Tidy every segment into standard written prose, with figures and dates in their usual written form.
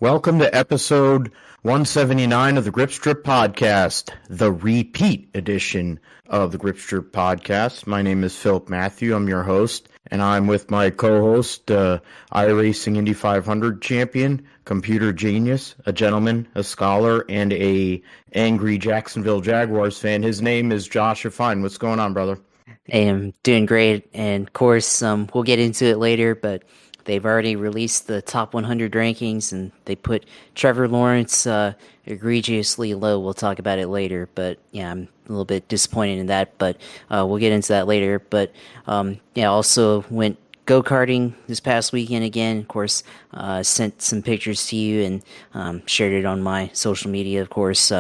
Welcome to episode 179 of the Grip Strip Podcast, the repeat edition of the Grip Strip Podcast. My name is Philip Matthew. I'm your host, and I'm with my co-host, iRacing Indy 500 champion, computer genius, a gentleman, a scholar, and a angry Jacksonville Jaguars fan. His name is Josh Berry. What's going on, brother? Hey, I'm doing great, and of course, we'll get into it later, but they've already released the top 100 rankings, and they put Trevor Lawrence egregiously low. We'll talk about it later, but yeah, I'm a little bit disappointed in that, but we'll get into that later. But also went go-karting this past weekend again. Of course, sent some pictures to you and shared it on my social media, of course.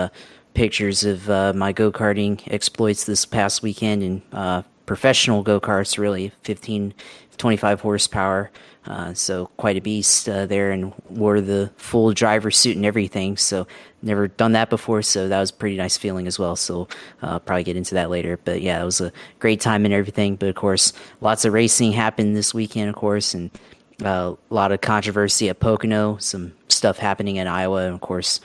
Pictures of my go-karting exploits this past weekend in professional go-karts, really, 25 horsepower. So quite a beast there, and wore the full driver suit and everything. So never done that before, so that was a pretty nice feeling as well. So probably get into that later. But yeah, it was a great time and everything. But of course, lots of racing happened this weekend, of course, and a lot of controversy at Pocono. Some stuff happening in Iowa, and of course,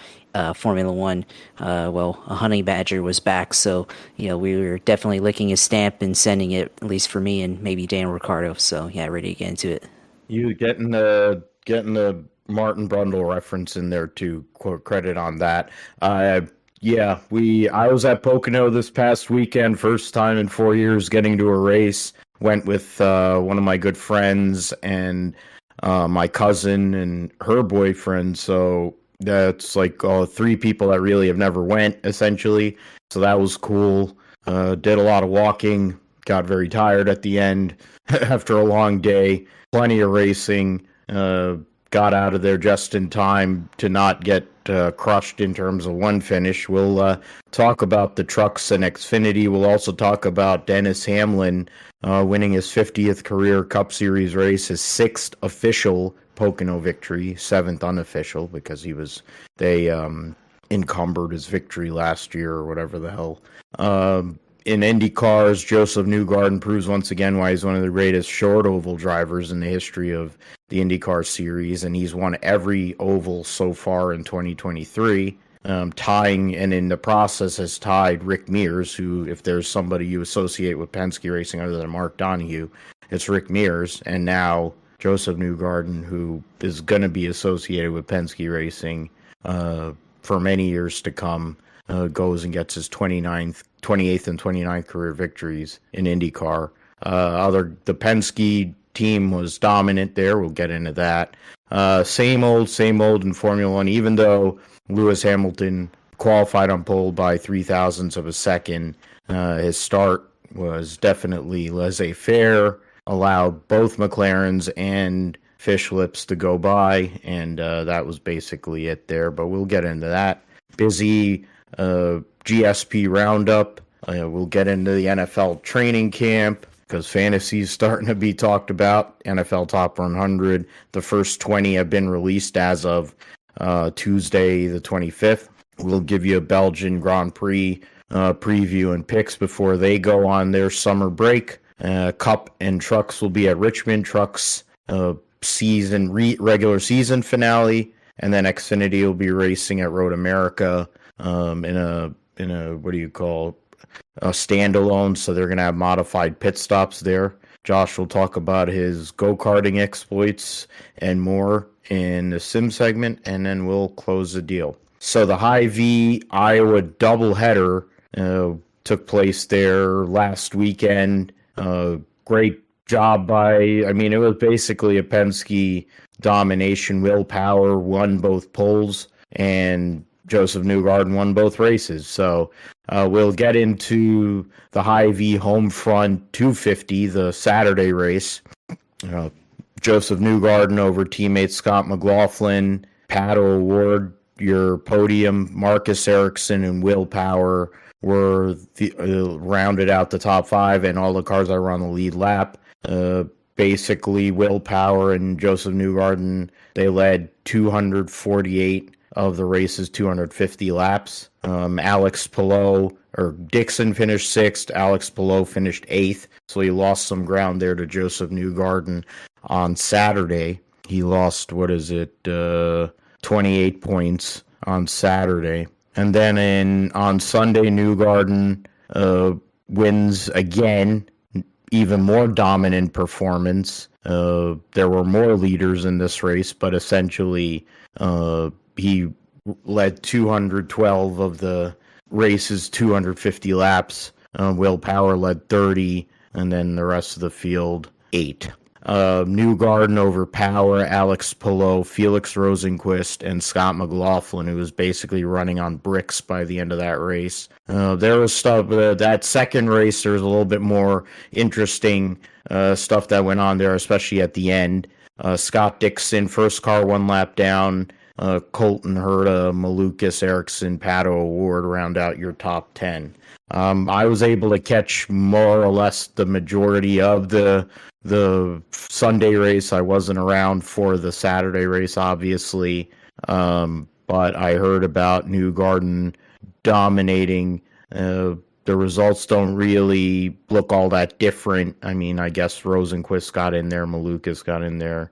Formula One. A honey badger was back, so we were definitely licking his stamp and sending it, at least for me and maybe Dan Ricciardo. So yeah, ready to get into it. You getting the Martin Brundle reference in there too. Quote credit on that. I was at Pocono this past weekend, first time in 4 years getting to a race. Went with one of my good friends and my cousin and her boyfriend. So that's like three people that really have never went, essentially. So that was cool. Did a lot of walking. Got very tired at the end after a long day. Plenty of racing. Got out of there just in time to not get crushed in terms of one finish. We'll talk about the trucks and XFinity. We'll also talk about Denny Hamlin winning his 50th career Cup Series race, his 6th official Pocono victory, 7th unofficial, because they encumbered his victory last year or whatever the hell. In Indy cars, Josef Newgarden proves once again why he's one of the greatest short oval drivers in the history of the IndyCar series, and he's won every oval so far in 2023, tying, and in the process has tied Rick Mears, who, if there's somebody you associate with Penske racing other than Mark Donohue, it's Rick Mears, and now Josef Newgarden, who is going to be associated with Penske racing for many years to come, goes and gets his 28th and 29th career victories in IndyCar. The Penske team was dominant there. We'll get into that. Same old in Formula One, even though Lewis Hamilton qualified on pole by 0.003 of a second. His start was definitely laissez-faire, allowed both McLarens and fish lips to go by, and that was basically it there, but we'll get into that. Busy GSP Roundup. We'll get into the NFL training camp because fantasy is starting to be talked about. NFL Top 100. The first 20 have been released as of Tuesday the 25th. We'll give you a Belgian Grand Prix preview and picks before they go on their summer break. Cup and Trucks will be at Richmond. Trucks regular season finale, and then Xfinity will be racing at Road America in a what do you call a standalone, so they're going to have modified pit stops there. Josh will talk about his go-karting exploits and more in the sim segment, and then we'll close the deal. So the Hy-Vee Iowa doubleheader took place there last weekend. Great job it was basically a Penske domination. Will Power won both poles, and Josef Newgarden won both races. So we'll get into the Hy-Vee Homefront 250, the Saturday race. Josef Newgarden over teammate Scott McLaughlin. Paddle Award, your podium. Marcus Ericsson and Will Power were rounded out the top 5, and all the cars that were on the lead lap. Basically, Will Power and Josef Newgarden, they led 248 of the race's 250 laps. Alex Palou, or Dixon finished 6th. Alex Palou finished 8th. So he lost some ground there to Josef Newgarden on Saturday. He lost, 28 points on Saturday. And then on Sunday, Newgarden wins again, even more dominant performance. There were more leaders in this race, but essentially he led 212 of the race's 250 laps. Will Power led 30, and then the rest of the field 8. Newgarden over Power, Alex Palou, Felix Rosenqvist, and Scott McLaughlin, who was basically running on bricks by the end of that race. There was stuff, that second race, there was a little bit more interesting stuff that went on there, especially at the end. Scott Dixon, first car 1 lap down. Colton Herta, Malukas, Ericsson, Pato Award round out your top 10. I was able to catch more or less the majority of the Sunday race. I wasn't around for the Saturday race, obviously, but I heard about Newgarden dominating. The results don't really look all that different. I mean, I guess Rosenqvist got in there, Malukas got in there,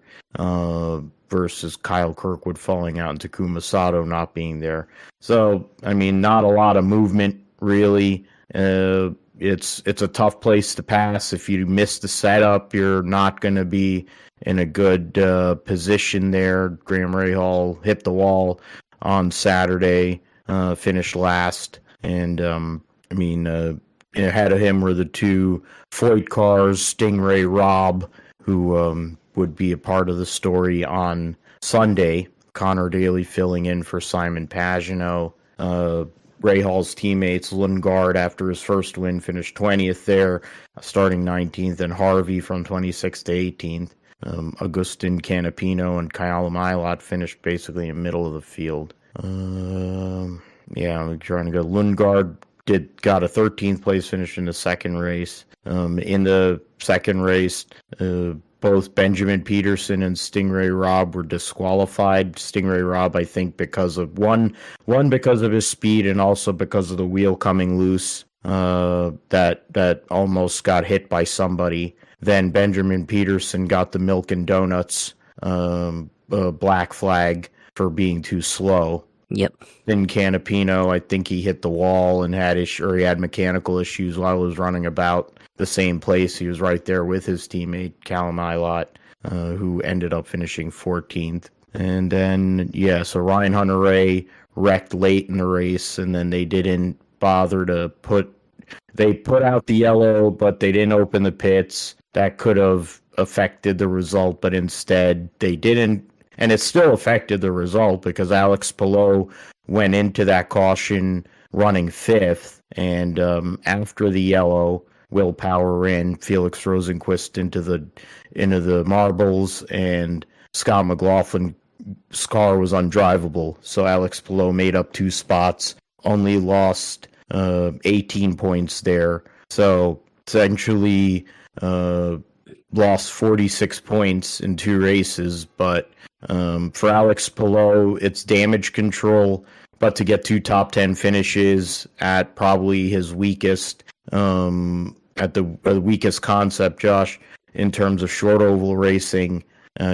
versus Kyle Kirkwood falling out and Takuma Sato not being there. So, I mean, not a lot of movement, really. It's a tough place to pass. If you miss the setup, you're not going to be in a good position there. Graham Rahal hit the wall on Saturday, finished last, and ahead of him were the 2 Foyt cars, Stingray Robb, who would be a part of the story on Sunday. Connor Daly filling in for Simon Pagenaud. Rahal's teammates, Lundgaard, after his first win, finished 20th there, starting 19th, and Harvey from 26th to 18th. Agustin Canapino and Kyle Milot finished basically in the middle of the field. I'm trying to go. Lundgaard got a 13th place finish in the second race. In the second race, both Benjamin Peterson and Stingray Robb were disqualified. Stingray Robb, I think, because of one because of his speed, and also because of the wheel coming loose that almost got hit by somebody. Then Benjamin Peterson got the milk and donuts black flag for being too slow. Yep. Then Canapino, I think he hit the wall and had mechanical issues while he was running about the same place. He was right there with his teammate Callum Ilott, who ended up finishing 14th. And then so Ryan Hunter-Reay wrecked late in the race, and then they didn't bother to put out the yellow, but they didn't open the pits. That could have affected the result, but instead they didn't. And it still affected the result because Alex Palou went into that caution running 5th, and after the yellow, Will Power in, Felix Rosenqvist into the marbles, and Scott McLaughlin's car was undrivable. So Alex Palou made up 2 spots, only lost 18 points there. So essentially lost 46 points in 2 races, but for Alex Palou, it's damage control, but to get 2 top 10 finishes at probably his weakest, at the weakest concept, Josh, in terms of short oval racing,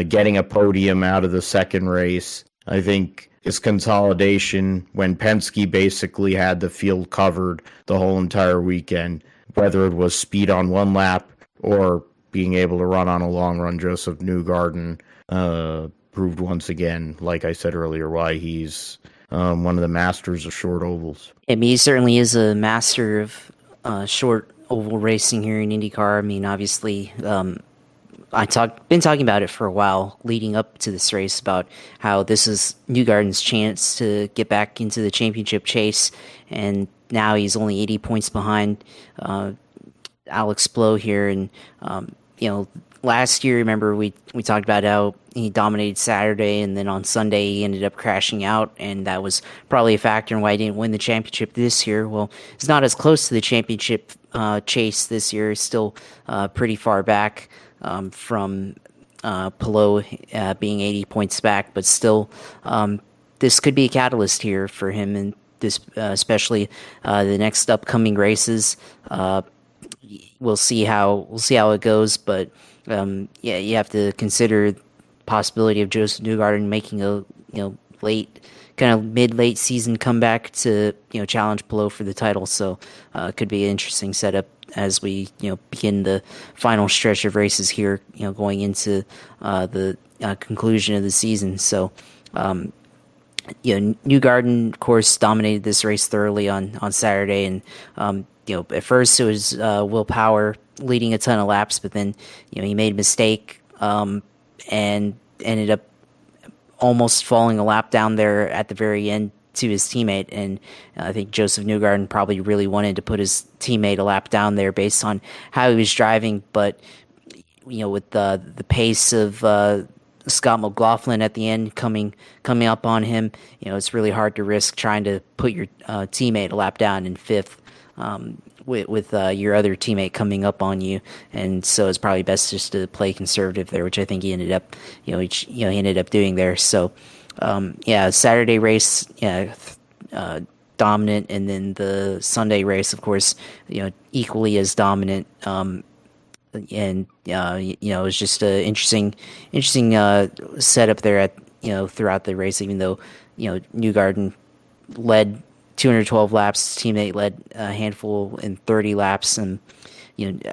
getting a podium out of the second race, I think is consolidation when Penske basically had the field covered the whole entire weekend, whether it was speed on 1 lap or being able to run on a long run. Josef Newgarden proved once again, like I said earlier, why he's one of the masters of short ovals. I mean, he certainly is a master of short oval racing here in IndyCar. I mean, obviously, been talking about it for a while leading up to this race about how this is Newgarden's chance to get back into the championship chase, and now he's only 80 points behind Alex Palou here. And last year, remember, we talked about how he dominated Saturday, and then on Sunday he ended up crashing out, and that was probably a factor in why he didn't win the championship this year. Well, it's not as close to the championship chase this year. It's still pretty far back from Palou being 80 points back, but still this could be a catalyst here for him, and this especially the next upcoming races. We'll see how it goes, but you have to consider possibility of Josef Newgarden making a kind of mid-late season comeback to challenge Palou for the title. So it could be an interesting setup as we begin the final stretch of races here, going into the conclusion of the season. So Newgarden, of course, dominated this race thoroughly on Saturday, and at first it was Will Power leading a ton of laps, but then he made a mistake and ended up almost falling a lap down there at the very end to his teammate. And I think Josef Newgarden probably really wanted to put his teammate a lap down there based on how he was driving, but with the pace of Scott McLaughlin at the end coming up on him, it's really hard to risk trying to put your teammate a lap down in fifth with your other teammate coming up on you. And so it's probably best just to play conservative there, which I think he ended up he ended up doing there. So Saturday race dominant, and then the Sunday race, of course, equally as dominant. And it was just a interesting setup there at throughout the race. Even though Newgarden led 212 laps, his teammate led a handful in 30 laps, and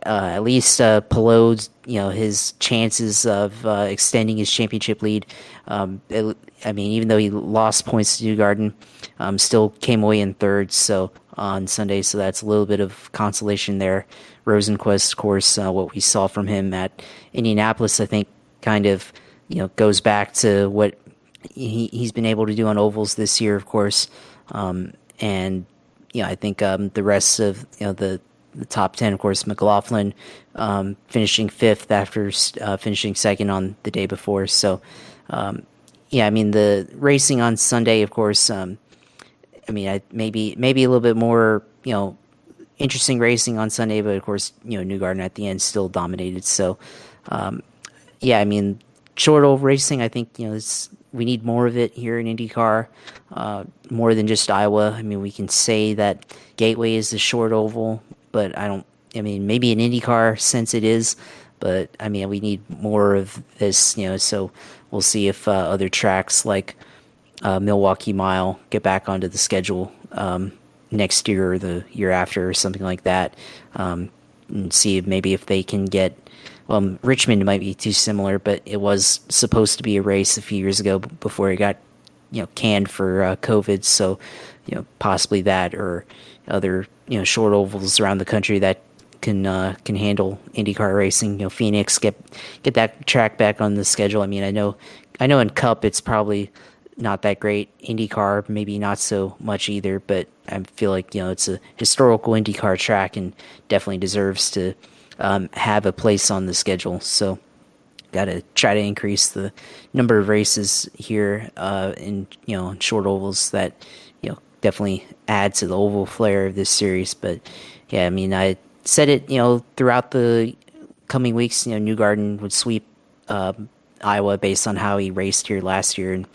at least Palou, his chances of extending his championship lead. Even though he lost points to Newgarden, still came away in third. So on Sunday, so that's a little bit of consolation there. Rosenqvist, of course, what we saw from him at Indianapolis, I think, kind of goes back to what he's been able to do on ovals this year, of course. And I think the rest of the top 10, of course, McLaughlin finishing fifth after finishing second on the day before. So the racing on Sunday, of course, maybe a little bit more interesting racing on Sunday, but of course Newgarden at the end still dominated. So short oval racing, I think we need more of it here in IndyCar, more than just Iowa. We can say that Gateway is the short oval, but maybe in IndyCar sense it is, but we need more of this, so we'll see if other tracks like Milwaukee Mile get back onto the schedule next year or the year after or something like that, and see if maybe if they can get Richmond might be too similar, but it was supposed to be a race a few years ago before it got canned for COVID. So possibly that, or other short ovals around the country that can handle IndyCar racing. Phoenix, get that track back on the schedule. I know in Cup it's probably not that great. IndyCar maybe not so much either, but I feel like it's a historical IndyCar track and definitely deserves to have a place on the schedule. So got to try to increase the number of races here in short ovals that definitely add to the oval flair of this series. But I said it throughout the coming weeks, Newgarden would sweep Iowa based on how he raced here last year, and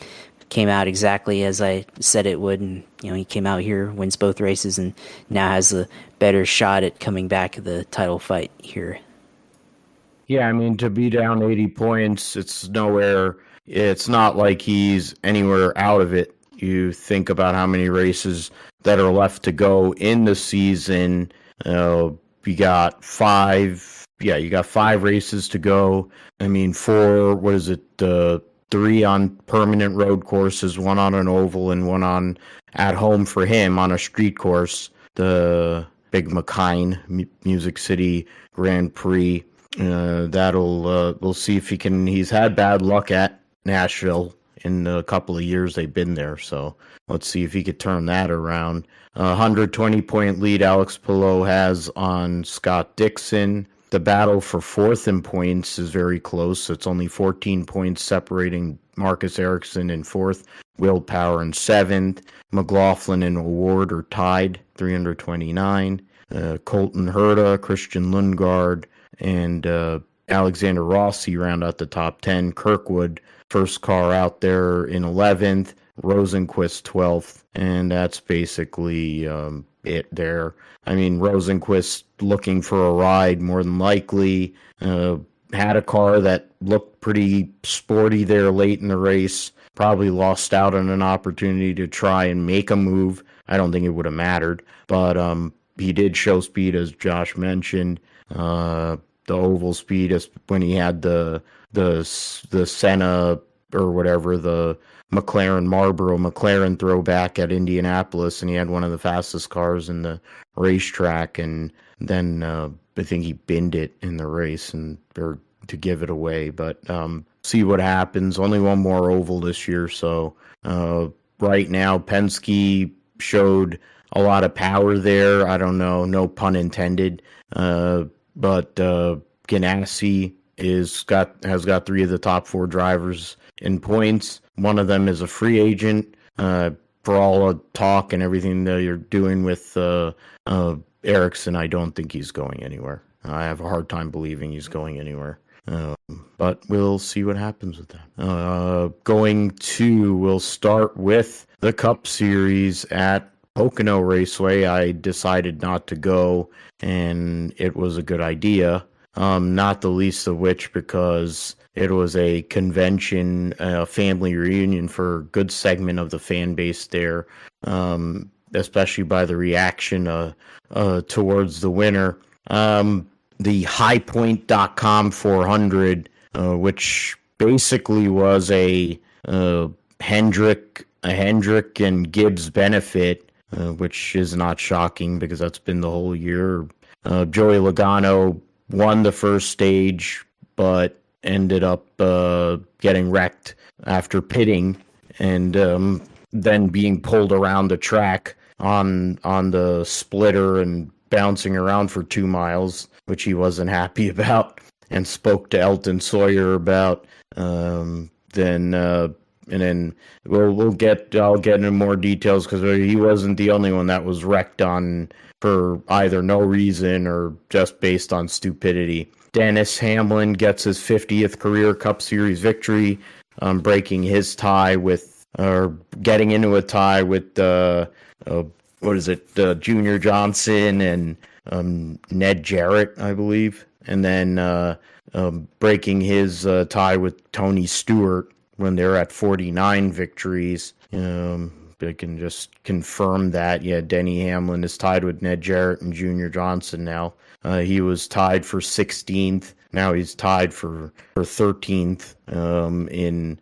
came out exactly as I said it would. And he came out here, wins both races, and now has a better shot at coming back to the title fight here. Yeah, to be down 80 points, it's nowhere. It's not like he's anywhere out of it. You think about how many races that are left to go in the season. You got 5. Yeah, you got 5 races to go. 4. What is it? 3 on permanent road courses, 1 on an oval, and 1 on at home for him on a street course. The Big McKine Music City Grand Prix. We'll see if he can. He's had bad luck at Nashville in a couple of years they've been there, so let's see if he could turn that around. 120-point lead Alex Palou has on Scott Dixon. The battle for 4th in points is very close. It's only 14 points separating Marcus Ericsson in 4th, Will Power in 7th. McLaughlin and Award are tied, 329. Colton Herta, Christian Lundgaard, and Alexander Rossi round out the top 10. Kirkwood, first car out there in 11th. Rosenqvist 12th, and that's basically it there. Rosenqvist looking for a ride more than likely. Had a car that looked pretty sporty there late in the race. probably lost out on an opportunity to try and make a move. I don't think it would have mattered, but he did show speed, as Josh mentioned. The oval speed is when he had the Senna or whatever, the Marlboro McLaren throwback at Indianapolis, and he had one of the fastest cars in the racetrack, and then I think he binned it in the race or to give it away. But see what happens. Only one more oval this year, so right now Penske showed a lot of power there. I don't know, no pun intended. But Ganassi has got 3 of the top 4 drivers in points. One of them is a free agent. For all the talk and everything that you're doing with Ericsson, I don't think he's going anywhere. I have a hard time believing he's going anywhere. But we'll see what happens with that. We'll start with the Cup Series at Pocono Raceway. I decided not to go, and it was a good idea. Not the least of which because it was a convention, family reunion for a good segment of the fan base there, especially by the reaction towards the winner. The highpoint.com 400, which basically was a Hendrick and Gibbs benefit, which is not shocking because that's been the whole year. Joey Logano won the first stage, but ended up getting wrecked after pitting and then being pulled around the track on the splitter and bouncing around for 2 miles, which he wasn't happy about, and spoke to Elton Sawyer about. And then I'll get into more details because he wasn't the only one that was wrecked on for either no reason or just based on stupidity. Dennis Hamlin gets his 50th career Cup Series victory, breaking his tie getting into a tie with Junior Johnson and Ned Jarrett, I believe, and then breaking his tie with Tony Stewart when they're at 49 victories. I can just confirm that. Yeah, Denny Hamlin is tied with Ned Jarrett and Junior Johnson now. He was tied for 16th. Now he's tied for 13th in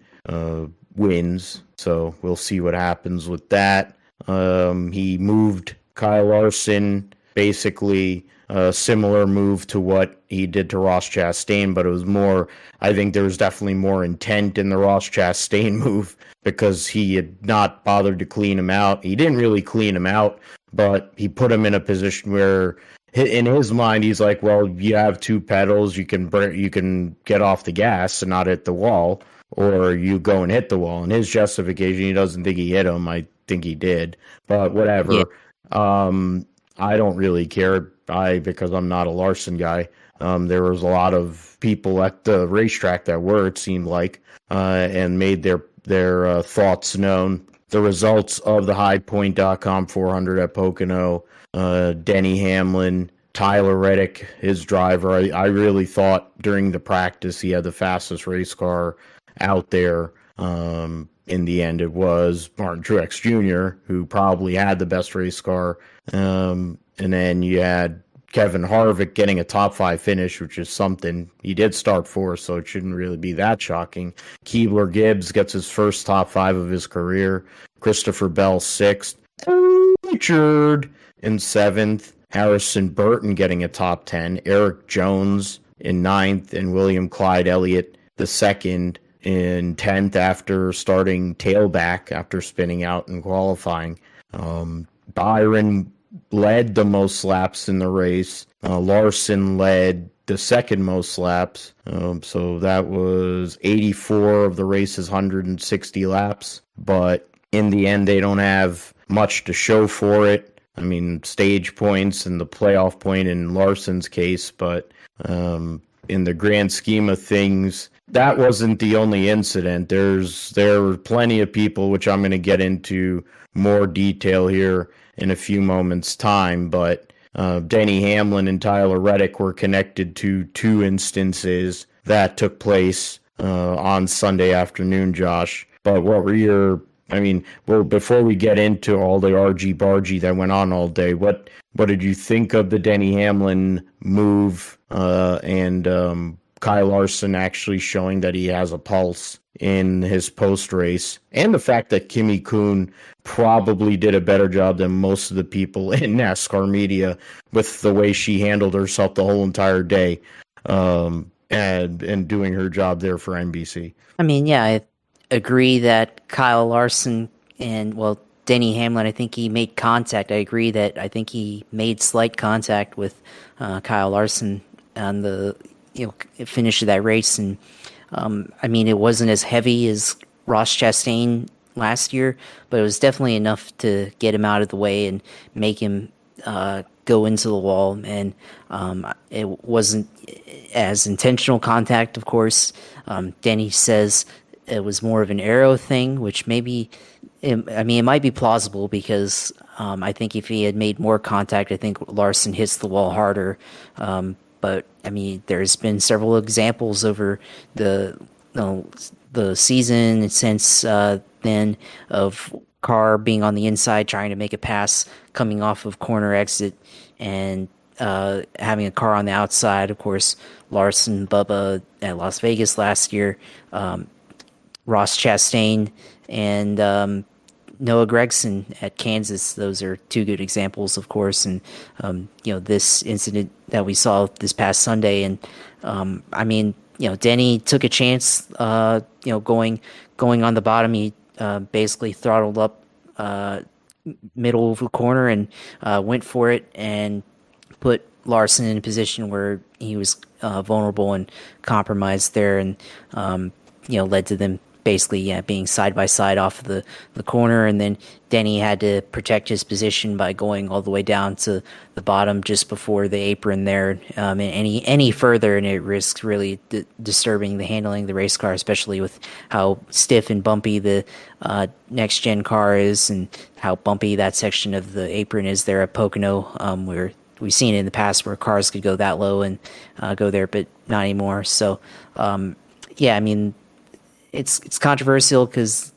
wins. So we'll see what happens with that. He moved Kyle Larson, basically a similar move to what he did to Ross Chastain, but it was more, I think there was definitely more intent in the Ross Chastain move because he had not bothered to clean him out. He didn't really clean him out, but he put him in a position where in his mind, he's like, well, you have 2 pedals, you can get off the gas and not hit the wall, or you go and hit the wall. And his justification, he doesn't think he hit him. I think he did, but whatever. Yeah. I don't really care because I'm not a Larson guy. There was a lot of people at the racetrack that were, it seemed like, and made their thoughts known. The results of the highpoint.com 400 at Pocono, Denny Hamlin, Tyler Reddick, his driver. I really thought during the practice he had the fastest race car out there. In the end, it was Martin Truex Jr., who probably had the best race car. And then you had Kevin Harvick getting a top 5 finish, which is something. He did start 4th, so it shouldn't really be that shocking. Keebler Gibbs gets his first top 5 of his career. Christopher Bell 6th. Richard in 7th. Harrison Burton getting a top 10. Eric Jones in 9th. And William Clyde Elliott the 2nd in 10th after starting tailback after spinning out in qualifying. Byron led the most laps in the race. Larson led the second most laps. So that was 84 of the race's 160 laps. But in the end, they don't have much to show for it. I mean, stage points and the playoff point in Larson's case. But in the grand scheme of things, that wasn't the only incident. There were plenty of people, which I'm going to get into more detail here in a few moments' time, but Denny Hamlin and Tyler Reddick were connected to 2 instances that took place on Sunday afternoon, Josh. But what were your, I mean, well, before we get into all the argy bargy that went on all day, what did you think of the Denny Hamlin move and Kyle Larson actually showing that he has a pulse in his post race, and the fact that Kimi Kuhn probably did a better job than most of the people in NASCAR media with the way she handled herself the whole entire day, and doing her job there for NBC. I mean, yeah, I agree that Kyle Larson and, well, Denny Hamlin, I think he made contact. I agree that I think he made slight contact with Kyle Larson on the finish of that race. And I mean, it wasn't as heavy as Ross Chastain last year, but it was definitely enough to get him out of the way and make him go into the wall. And it wasn't as intentional contact, of course. Denny says it was more of an arrow thing, which maybe, I mean, it might be plausible because I think if he had made more contact, I think Larson hits the wall harder. But I mean, there's been several examples over the season since then of car being on the inside trying to make a pass coming off of corner exit and having a car on the outside. Of course, Larson, Bubba at Las Vegas last year, Ross Chastain, and Noah Gragson at Kansas. Those are two good examples, of course. And this incident that we saw this past Sunday, and I mean, Denny took a chance. Going on the bottom, he basically throttled up middle of the corner and went for it and put Larson in a position where he was vulnerable and compromised there, and led to them basically being side by side off of the corner. And then Denny had to protect his position by going all the way down to the bottom just before the apron there. And any further, and it risks really disturbing the handling of the race car, especially with how stiff and bumpy the next gen car is and how bumpy that section of the apron is there at Pocono, where we've seen it in the past where cars could go that low and go there, but not anymore. So, I mean, it's controversial because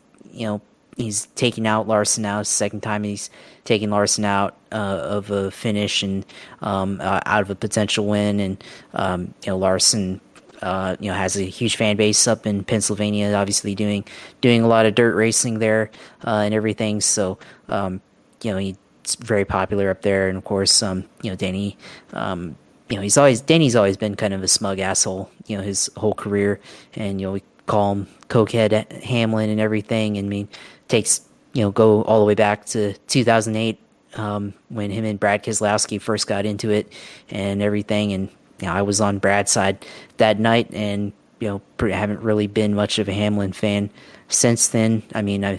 he's taking out Larson now. It's the second time he's taking Larson out of a finish and out of a potential win. And Larson has a huge fan base up in Pennsylvania, obviously doing a lot of dirt racing there and everything. So he's very popular up there. And of course, Denny. Denny's always been kind of a smug asshole, his whole career, and we call him Cokehead Hamlin and everything. I mean, takes go all the way back to 2008 when him and Brad Keselowski first got into it and everything. And I was on Brad's side that night, and haven't really been much of a Hamlin fan since then. I mean, I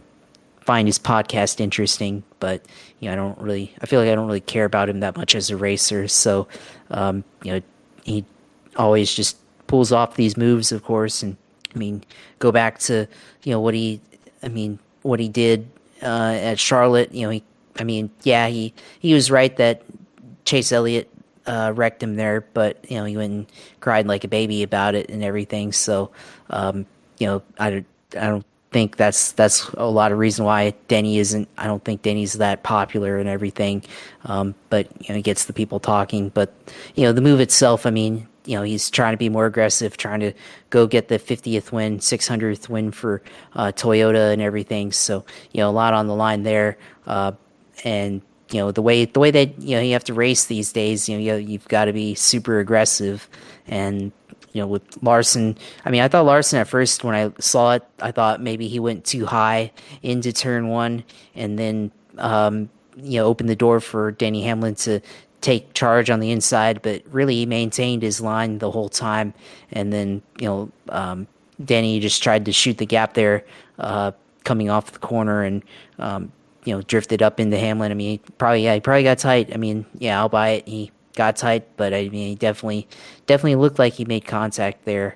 find his podcast interesting, but I feel like I don't really care about him that much as a racer. So he always just pulls off these moves, of course. And I mean, go back to what he did at Charlotte. He was right that Chase Elliott wrecked him there, but he went and cried like a baby about it and everything. So I don't think that's a lot of reason why Denny isn't. I don't think Denny's that popular and everything. But he gets the people talking. But the move itself, I mean, he's trying to be more aggressive, trying to go get the 50th win, 600th win for Toyota and everything. So, a lot on the line there. And, the way that, you have to race these days, you've got to be super aggressive. And, with Larson, I mean, I thought Larson at first, when I saw it, I thought maybe he went too high into turn one and then, opened the door for Denny Hamlin to take charge on the inside, but really he maintained his line the whole time. And then, Denny just tried to shoot the gap there, coming off the corner and, drifted up into Hamlin. I mean, he probably got tight. I mean, I'll buy it. He got tight, but I mean, he definitely looked like he made contact there,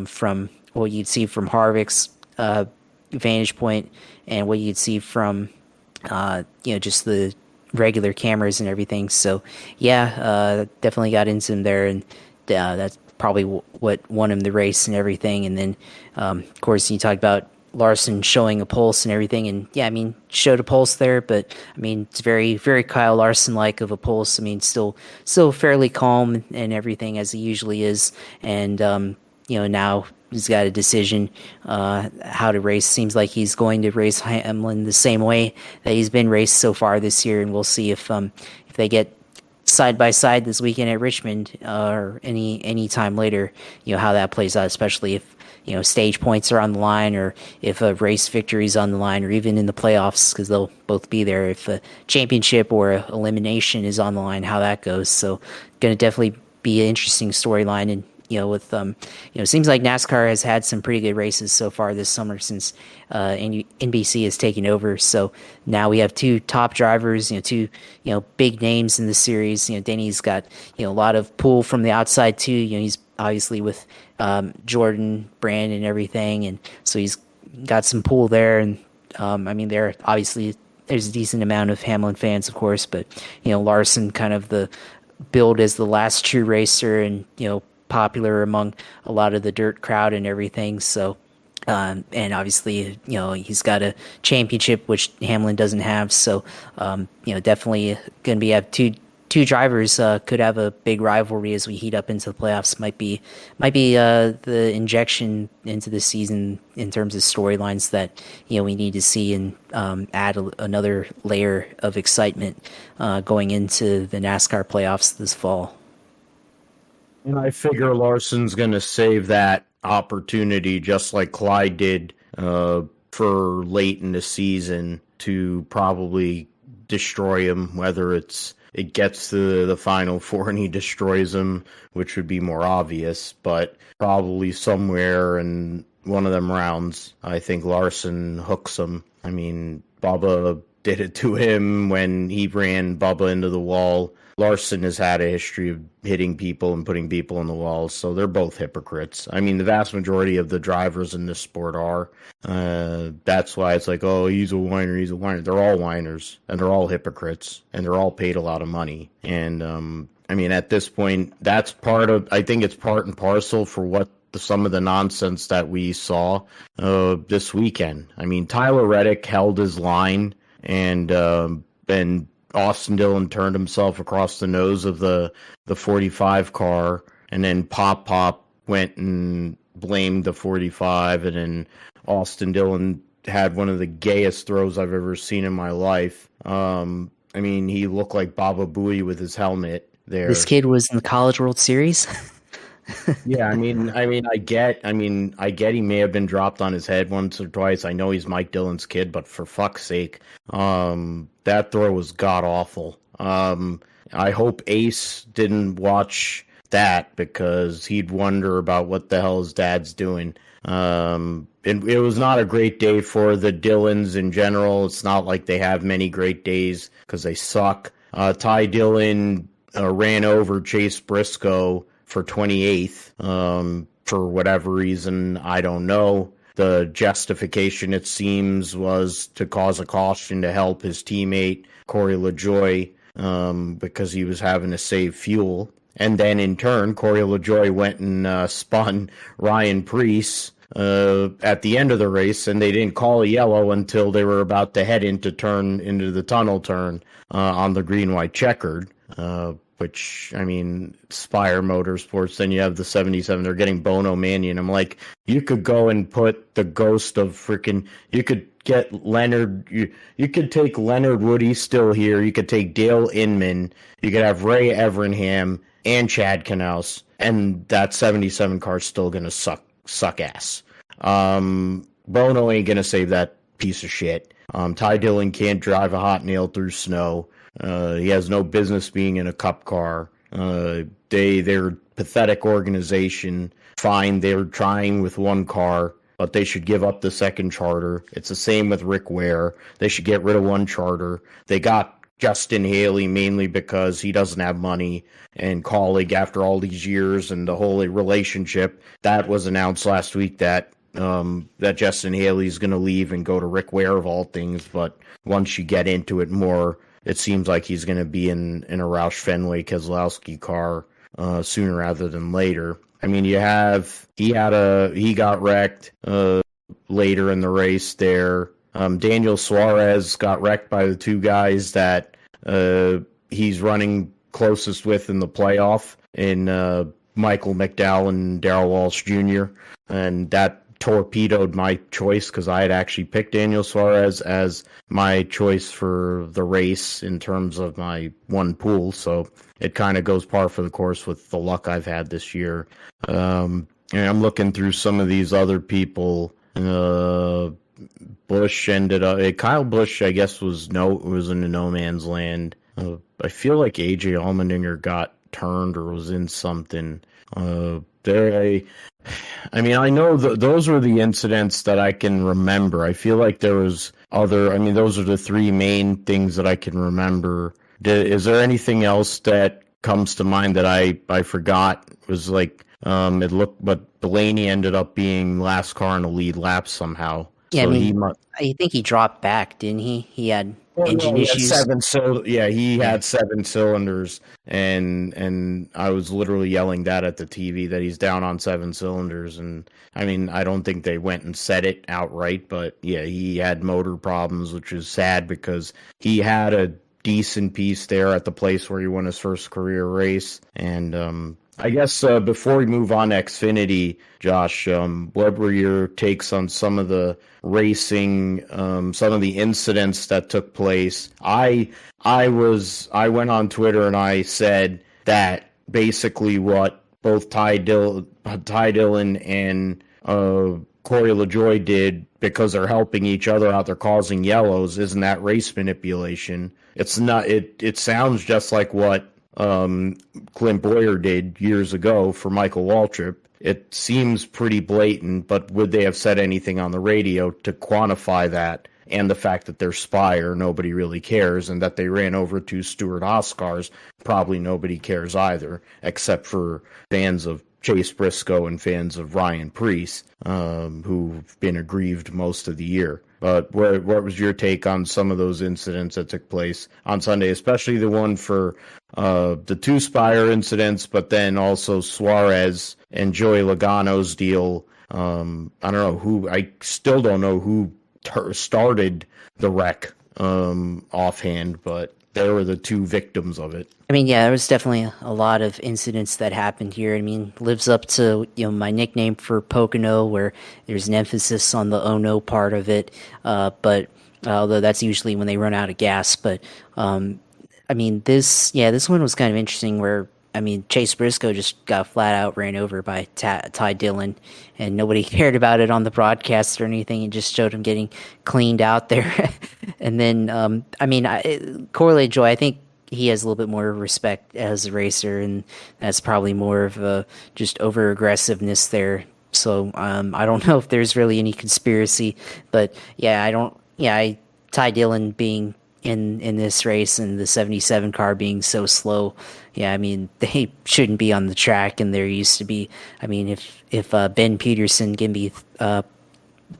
from what you'd see from Harvick's, vantage point and what you'd see from, just the regular cameras and everything. So definitely got into him there, and that's probably what won him the race and everything. And then of course you talk about Larson showing a pulse and everything. And yeah, I mean, showed a pulse there, but I mean, it's very, very Kyle Larson-like of a pulse. I mean, still fairly calm and everything as he usually is. And, now he's got a decision how to race. Seems like he's going to race Hamlin the same way that he's been raced so far this year. And we'll see if they get side by side this weekend at Richmond or any time later, how that plays out, especially if stage points are on the line, or if a race victory is on the line, or even in the playoffs, because they'll both be there. If a championship or a elimination is on the line, how that goes. So, going to definitely be an interesting storyline. And with it seems like NASCAR has had some pretty good races so far this summer since NBC has taken over. So now we have two top drivers, two big names in the series. Denny's got a lot of pull from the outside too. He's obviously with Jordan Brand and everything, and so he's got some pull there. And I mean, there's a decent amount of Hamlin fans, of course, but Larson kind of the billed as the last true racer, and popular among a lot of the dirt crowd and everything. So and obviously he's got a championship which Hamlin doesn't have. So definitely gonna have two drivers could have a big rivalry as we heat up into the playoffs. Might be the injection into the season in terms of storylines that we need to see, and add another layer of excitement going into the NASCAR playoffs this fall. And I figure Larson's going to save that opportunity, just like Clyde did for late in the season, to probably destroy him, whether it gets to the Final Four and he destroys him, which would be more obvious, but probably somewhere in one of them rounds, I think Larson hooks him. I mean, Bubba did it to him when he ran Bubba into the wall. Larson has had a history of hitting people and putting people in the walls, so they're both hypocrites. I mean, the vast majority of the drivers in this sport are. That's why it's like, oh, he's a whiner, he's a whiner. They're all whiners, and they're all hypocrites, and they're all paid a lot of money. And, I mean, at this point, I think it's part and parcel for what some of the nonsense that we saw this weekend. I mean, Tyler Reddick held his line, and Austin Dillon turned himself across the nose of the 45 car, and then Pop went and blamed the 45, and then Austin Dillon had one of the gayest throws I've ever seen in my life. I mean, he looked like Baba Booey with his helmet there. This kid was in the College World Series. Yeah, I get he may have been dropped on his head once or twice. I know he's Mike Dillon's kid, but for fuck's sake, that throw was god awful. I hope Ace didn't watch that, because he'd wonder about what the hell his dad's doing. It was not a great day for the Dillons in general. It's not like they have many great days because they suck. Ty Dillon ran over Chase Briscoe for 28th, for whatever reason, I don't know. The justification, it seems, was to cause a caution to help his teammate, Corey LaJoie, because he was having to save fuel. And then, in turn, Corey LaJoie went and spun Ryan Preece at the end of the race, and they didn't call a yellow until they were about to head into the tunnel turn on the green-white checkered. Which, I mean, Spire Motorsports, then you have the 77, they're getting Bono Mannion. I'm like, you could go and put the ghost of you could get Leonard, you could take Leonard Wood, he's still here, you could take Dale Inman, you could have Ray Evernham and Chad Knaus, and that 77 car's still gonna suck ass. Bono ain't gonna save that piece of shit. Ty Dillon can't drive a hot nail through snow. He has no business being in a cup car. They're a pathetic organization. Fine, they're trying with one car, but they should give up the second charter. It's the same with Rick Ware. They should get rid of one charter. They got Justin Haley mainly because he doesn't have money, and Colleague, after all these years and the whole relationship, that was announced last week that Justin Haley's going to leave and go to Rick Ware of all things. But once you get into it more, it seems like he's going to be in a Roush Fenway Keselowski car sooner rather than later. I mean, he got wrecked. later in the race there. Daniel Suarez got wrecked by the two guys that he's running closest with in the playoff in Michael McDowell and Darrell Walsh Jr. And that torpedoed my choice because I had actually picked Daniel Suarez as my choice for the race in terms of my one pool. So it kind of goes par for the course with the luck I've had this year. And I'm looking through some of these other people. Busch ended up. Kyle Busch, I guess, was in a no man's land. I feel like AJ Allmendinger got turned or was in something. I know those were the incidents that I can remember. I feel like there was other. I mean, those are the three main things that I can remember. Is there anything else that comes to mind that I forgot? It was like it looked, but Blaney ended up being last car in the lead lap somehow. Yeah, so I mean, I think he dropped back, didn't he? He had engine issues. He had 7 cylinders, and I was literally yelling that at the TV that he's down on 7 cylinders. And I mean, I don't think they went and said it outright, but yeah, he had motor problems, which is sad because he had a decent piece there at the place where he won his first career race. And I guess before we move on to Xfinity, Josh, what were your takes on some of the racing, some of the incidents that took place? I went on Twitter and I said that basically what both Ty Dillon and Corey LaJoie did, because they're helping each other out, they're causing yellows. Isn't that race manipulation? It's not. It sounds just like what Clint Boyer did years ago for Michael Waltrip. It seems pretty blatant, but would they have said anything on the radio to quantify that? And the fact that they're Spire, nobody really cares, and that they ran over 2 Stewart Haas cars, probably nobody cares either, except for fans of Chase Briscoe and fans of Ryan Preece, who've been aggrieved most of the year. But what was your take on some of those incidents that took place on Sunday, especially the one for the 2 Spire incidents, but then also Suarez and Joey Logano's deal? I still don't know who started the wreck offhand, but they were the 2 victims of it. I mean, yeah, there was definitely a lot of incidents that happened here. I mean, lives up to, my nickname for Pocono, where there's an emphasis on the oh no part of it. But although that's usually when they run out of gas. But I mean, this one was kind of interesting where, I mean, Chase Briscoe just got flat out ran over by Ty Dillon, and nobody cared about it on the broadcast or anything. It just showed him getting cleaned out there. And then, Corey LaJoie, I think he has a little bit more respect as a racer, and that's probably more of a just over aggressiveness there. So I don't know if there's really any conspiracy, but Ty Dillon being in this race and the 77 car being so slow, yeah, I mean, they shouldn't be on the track, and there used to be, I mean, if Ben Peterson can be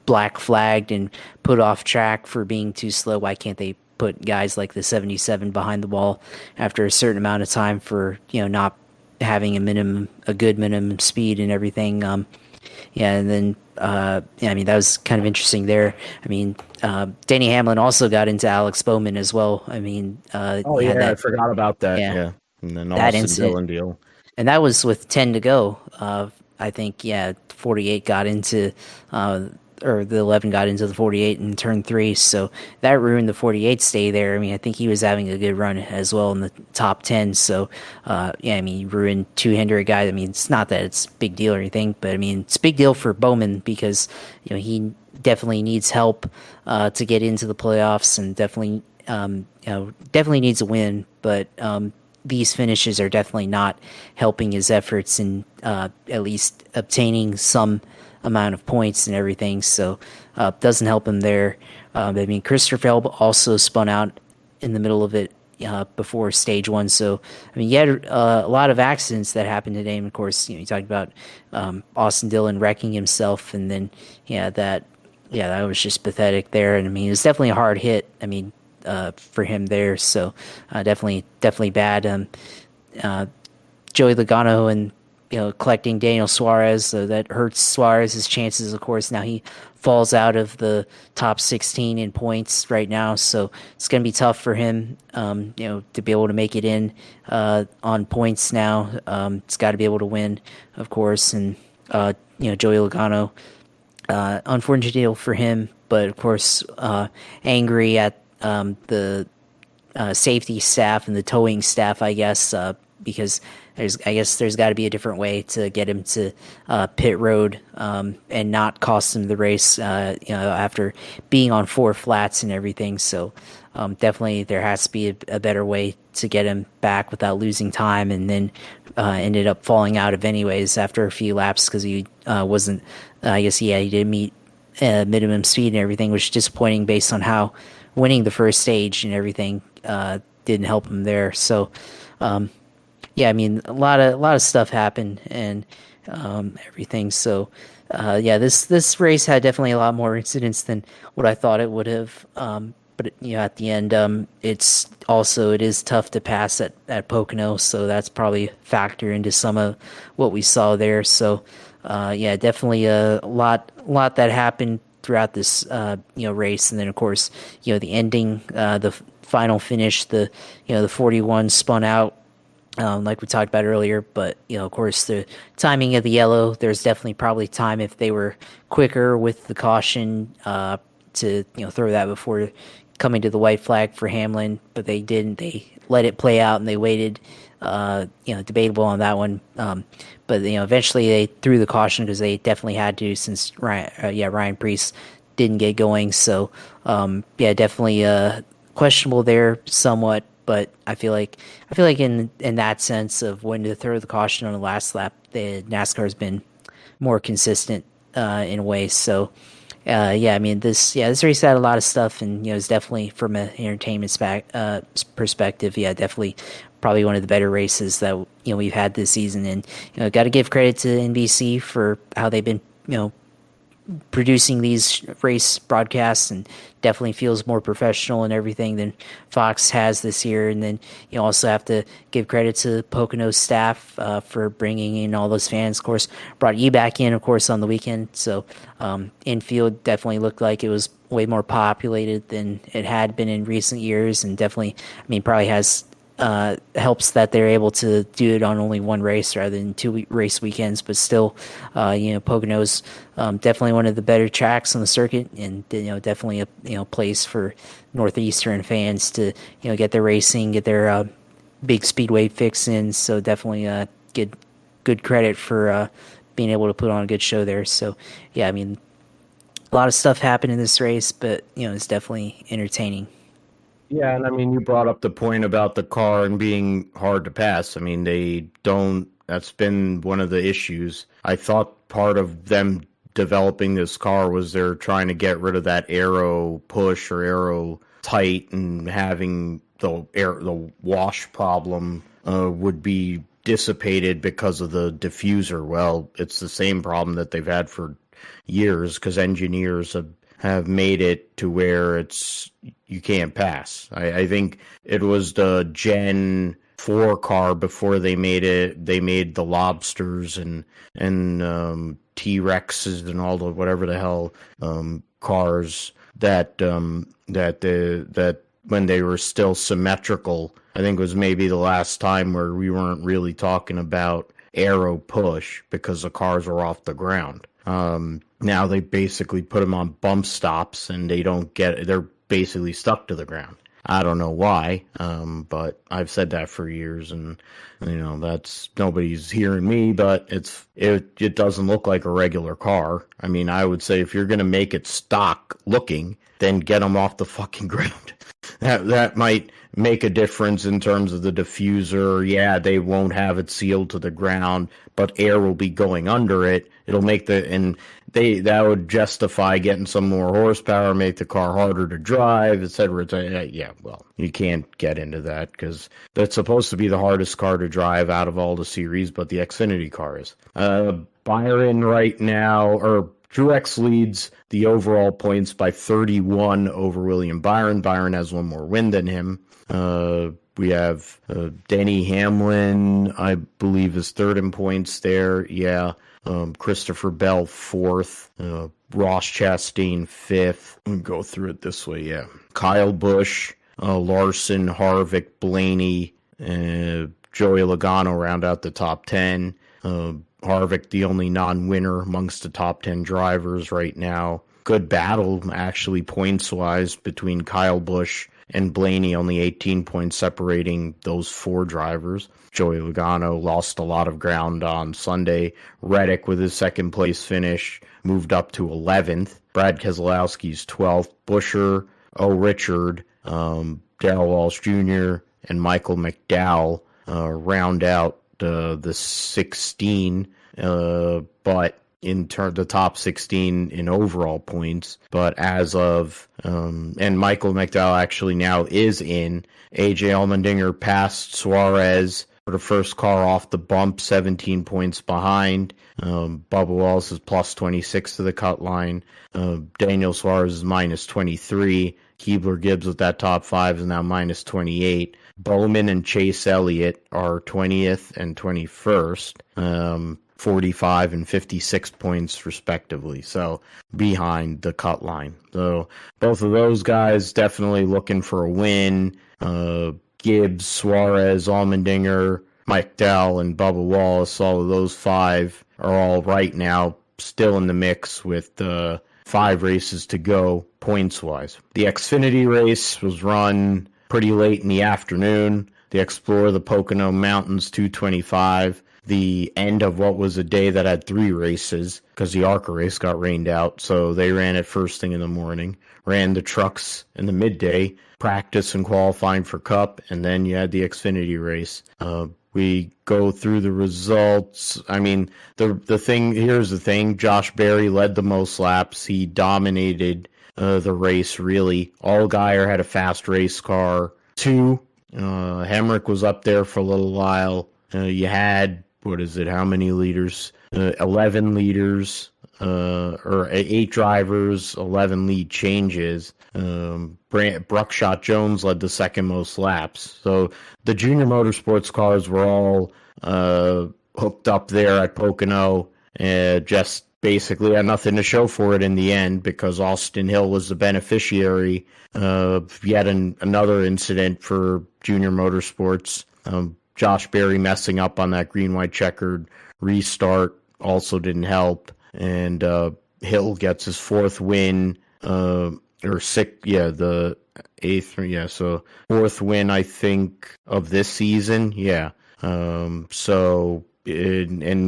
black flagged and put off track for being too slow, why can't they put guys like the 77 behind the wall after a certain amount of time for, not having a good minimum speed and everything? And then, I mean, that was kind of interesting there. I mean, Denny Hamlin also got into Alex Bowman as well. I mean, I forgot about that. Yeah. And then that Austin Dillon deal. And that was with 10 to go. I think, 48 got into, or the 11 got into the 48 in turn 3. So that ruined the 48 stay there. I mean, I think he was having a good run as well in the top 10. So, I mean, you ruined 2 Hendrick guys. I mean, it's not that it's a big deal or anything, but I mean, it's a big deal for Bowman because, he definitely needs help to get into the playoffs, and definitely needs a win. But these finishes are definitely not helping his efforts in at least obtaining some amount of points and everything, so doesn't help him there. I mean, Christopher Felb also spun out in the middle of it before stage 1, so I mean, you had a lot of accidents that happened today, and of course, you talked about Austin Dillon wrecking himself, and then that was just pathetic there. And I mean, it was definitely a hard hit, I mean, for him there, so definitely bad. Joey Logano and collecting Daniel Suarez, so that hurts Suarez's chances, of course. Now he falls out of the top 16 in points right now, so it's going to be tough for him, to be able to make it in on points now. It's got to be able to win, of course, and Joey Logano, unfortunate deal for him, but of course, angry at the safety staff and the towing staff, I guess, because there's got to be a different way to get him to pit road and not cost him the race, after being on 4 flats and everything. So definitely there has to be a better way to get him back without losing time, and then ended up falling out of anyways after a few laps because he wasn't, he didn't meet minimum speed and everything, which is disappointing based on how winning the first stage and everything didn't help him there. So a lot of stuff happened and everything. So this race had definitely a lot more incidents than what I thought it would have. But at the end, it is tough to pass at Pocono, so that's probably a factor into some of what we saw there. So definitely a lot that happened throughout this race, and then of course the ending, the final finish, the 41 spun out. Like we talked about earlier, but of course the timing of the yellow, there's definitely probably time if they were quicker with the caution to throw that before coming to the white flag for Hamlin, but they didn't. They let it play out and they waited. Debatable on that one, but eventually they threw the caution because they definitely had to, since Ryan Preece didn't get going. So definitely questionable there somewhat. But I feel like in that sense of when to throw the caution on the last lap, the NASCAR has been more consistent in a way. So this race had a lot of stuff, and it's definitely from an entertainment perspective, definitely probably one of the better races that we've had this season. And got to give credit to NBC for how they've been producing these race broadcasts, and definitely feels more professional and everything than Fox has this year. And then you also have to give credit to Pocono's staff for bringing in all those fans. Of course, brought you back in, of course, on the weekend. So infield definitely looked like it was way more populated than it had been in recent years, and definitely, probably has helps that they're able to do it on only one race rather than 2 race weekends. But still, Pocono's definitely one of the better tracks on the circuit, and definitely a place for Northeastern fans to get their racing, get their big speedway fix in. So definitely get good credit for being able to put on a good show there. So a lot of stuff happened in this race, but it's definitely entertaining. Yeah, and you brought up the point about the car and being hard to pass. That's been one of the issues. I thought part of them developing this car was they're trying to get rid of that aero push or aero tight, and having the wash problem would be dissipated because of the diffuser. Well, it's the same problem that they've had for years, because engineers have made it to where you can't pass. I think it was the Gen 4 car before they made it. They made the Lobsters and T-Rexes and all the whatever the hell cars that when they were still symmetrical. I think it was maybe the last time where we weren't really talking about aero push because the cars were off the ground. Now they basically put them on bump stops, and they're basically stuck to the ground. I don't know why, but I've said that for years, and that's, nobody's hearing me, but it doesn't look like a regular car. I would say if you're going to make it stock looking, then get them off the fucking ground. That might make a difference in terms of the diffuser. Yeah, they won't have it sealed to the ground, but air will be going under it. It'll make that would justify getting some more horsepower, make the car harder to drive, etc. Yeah, well, you can't get into that because that's supposed to be the hardest car to drive out of all the series, but the XFinity car is. Byron right now, or Truex leads the overall points by 31 over William Byron. Byron has one more win than him. We have Denny Hamlin, I believe, is third in points there. Yeah. Christopher Bell fourth. Ross Chastain 5th. Let me go through it this way, yeah. Kyle Busch, Larson, Harvick, Blaney, Joey Logano round out the top 10. Harvick, the only non-winner amongst the top 10 drivers right now. Good battle, actually, points-wise, between Kyle Busch and Blaney, only 18 points separating those 4 drivers. Joey Logano lost a lot of ground on Sunday. Reddick, with his second-place finish, moved up to 11th. Brad Keselowski's 12th. Buescher, Richard, Darrell Walsh Jr., and Michael McDowell round out the 16, but in the top 16 in overall points. But as of, and Michael McDowell actually now is in. AJ Allmendinger passed Suarez for the first car off the bump, 17 points behind. Bubba Wallace is plus 26 to the cut line. Daniel Suarez is minus 23. Keebler Gibbs with that top 5 is now minus 28. Bowman and Chase Elliott are 20th and 21st, 45 and 56 points respectively. So behind the cut line. So both of those guys definitely looking for a win. Gibbs, Suarez, Allmendinger, Mike Dowell, and Bubba Wallace, all of those 5 are all right now still in the mix with 5 races to go points-wise. The Xfinity race was run pretty late in the afternoon. The Explorer, the Pocono Mountains 225, the end of what was a day that had 3 races because the ARCA race got rained out, so they ran it first thing in the morning. Ran the trucks in the midday, practice and qualifying for Cup, and then you had the Xfinity race. We go through the results. I mean, here's the thing. Josh Berry led the most laps. He dominated the race, really. Allgaier had a fast race car. 2, Hemrick was up there for a little while. You had, how many leaders? 11 leaders, or 8 drivers, 11 lead changes. Bruckshot Jones led the second most laps. So the junior motorsports cars were all hooked up there at Pocono, just basically had nothing to show for it in the end because Austin Hill was the beneficiary of yet another incident for junior motorsports. Josh Berry messing up on that green-white checkered restart also didn't help, and Hill gets his 4th win, the 8th, so 4th win, I think, of this season, and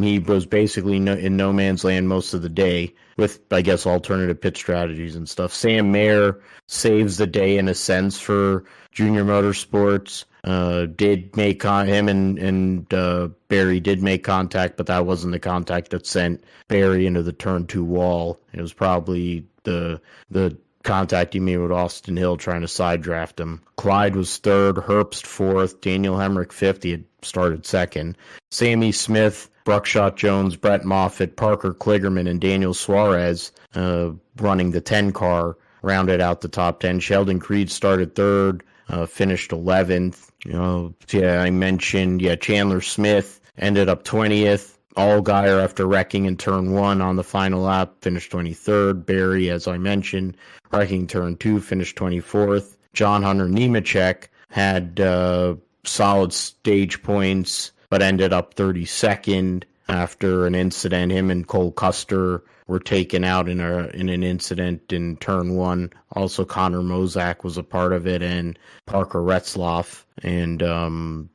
he was basically in no man's land most of the day with, I guess, alternative pit strategies and stuff. Sam Mayer saves the day in a sense for junior motorsports. Did make him and Berry did make contact, but that wasn't the contact that sent Berry into the turn 2 wall. It was probably the contact he made with Austin Hill trying to side draft him. Clyde was 3rd, Herbst 4th, Daniel Hemrick 5th. He had started 2nd. Sammy Smith, Bruckshot Jones, Brett Moffitt, Parker Kligerman, and Daniel Suarez running the 10 car rounded out the top 10. Sheldon Creed started 3rd, finished 11th. I mentioned, Chandler Smith ended up 20th. Allgaier, after wrecking in turn 1 on the final lap, finished 23rd. Berry, as I mentioned, wrecking turn 2, finished 24th. John Hunter Nemechek had solid stage points, but ended up 32nd after an incident. Him and Cole Custer were taken out in an incident in turn 1. Also, Connor Mozak was a part of it, and Parker Retzloff, and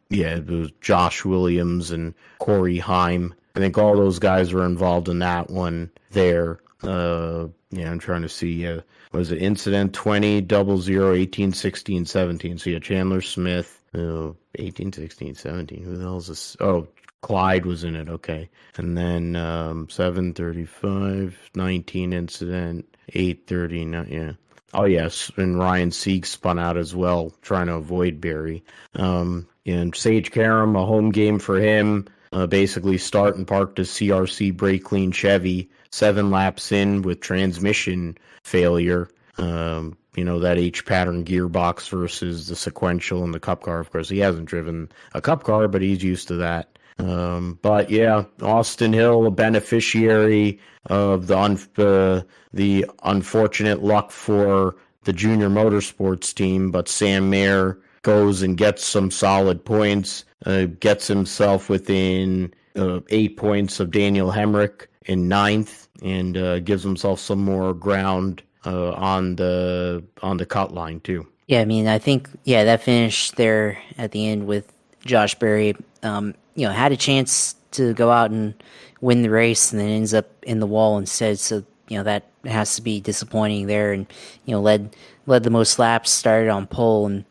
it was Josh Williams and Corey Heim. I think all those guys were involved in that one there. I'm trying to see. Was it incident 20, 00, 18, 16, 17? So Chandler Smith, 18, 16, 17. Who the hell is this? Oh, Clyde was in it. Okay. And then 7:35, 19 incident, 8:30. Oh, yes. And Ryan Sieg spun out as well, trying to avoid Berry. And Sage Karam, a home game for him. Basically start and parked a CRC brake clean Chevy 7 laps in with transmission failure. That H-pattern gearbox versus the sequential and the Cup car. Of course, he hasn't driven a Cup car, but he's used to that. But yeah, Austin Hill, a beneficiary of the unfortunate luck for the junior motorsports team, but Sam Mayer goes and gets some solid points, gets himself within 8 points of Daniel Hemrick in ninth, and gives himself some more ground on the cut line too. Yeah, I mean, I think that finish there at the end with Josh Berry, had a chance to go out and win the race, and then ends up in the wall instead. So that has to be disappointing there, and led the most laps, started on pole, and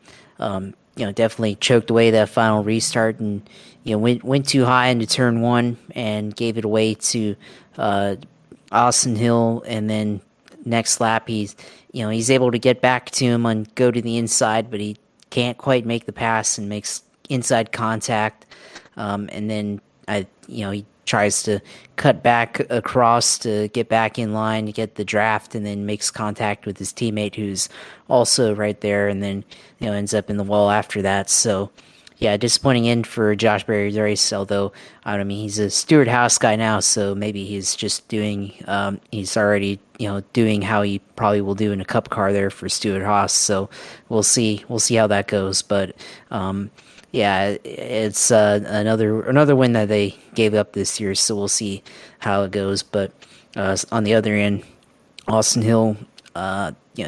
definitely choked away that final restart, and went too high into turn one and gave it away to Austin Hill, and then next lap he's able to get back to him and go to the inside, but he can't quite make the pass and makes inside contact, and then he tries to cut back across to get back in line to get the draft, and then makes contact with his teammate who's also right there, and then ends up in the wall after that. So yeah, disappointing end for Josh Berry's race, although he's a Stewart House guy now, so maybe he's just doing he's already doing how he probably will do in a cup car there for Stewart Haas. So we'll see how that goes. But yeah, it's another win that they gave up this year, so we'll see how it goes. But on the other end, Austin Hill,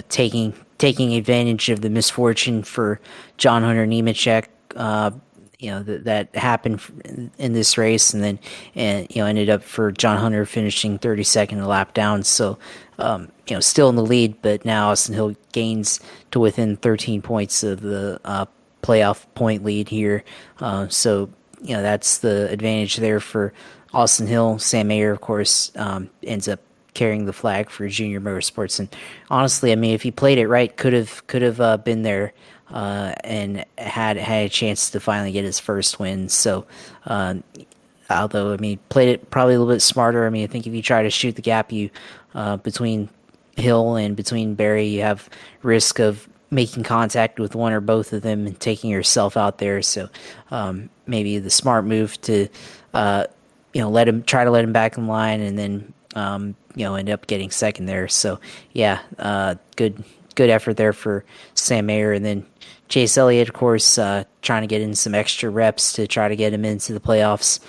taking advantage of the misfortune for John Hunter Nemechek, that happened in this race, and then ended up for John Hunter finishing 32nd a lap down. So still in the lead, but now Austin Hill gains to within 13 points of the playoff point lead here. So that's the advantage there for Austin Hill. Sam Mayer, of course, ends up carrying the flag for Junior Motorsports, and honestly, if he played it right, could have been there and had a chance to finally get his first win. So although played it probably a little bit smarter. I think if you try to shoot the gap between Hill and between Berry, you have risk of making contact with one or both of them and taking yourself out there. So maybe the smart move to let him back in line, and then end up getting second there. So yeah, good effort there for Sam Mayer. And then Chase Elliott, of course, trying to get in some extra reps to try to get him into the playoffs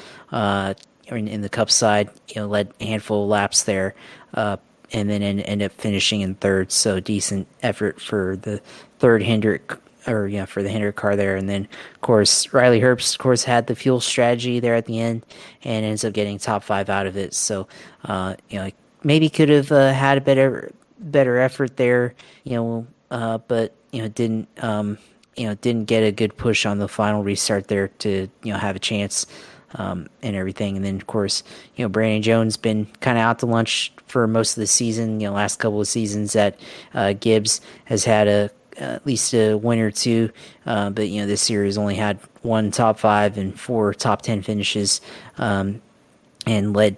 in the Cup side. Led a handful of laps there, and then end up finishing in third. So decent effort for the third Hendrick, for the Hendrick car there. And then, of course, Riley Herbst, of course, had the fuel strategy there at the end and ends up getting top 5 out of it. So, maybe could have had a better effort there, but didn't get a good push on the final restart there to have a chance and everything. And then, of course, Brandon Jones been kind of out to lunch for most of the season. Last couple of seasons at Gibbs has had at least a win or two, but this year has only had 1 top 5 and 4 top 10 finishes, and led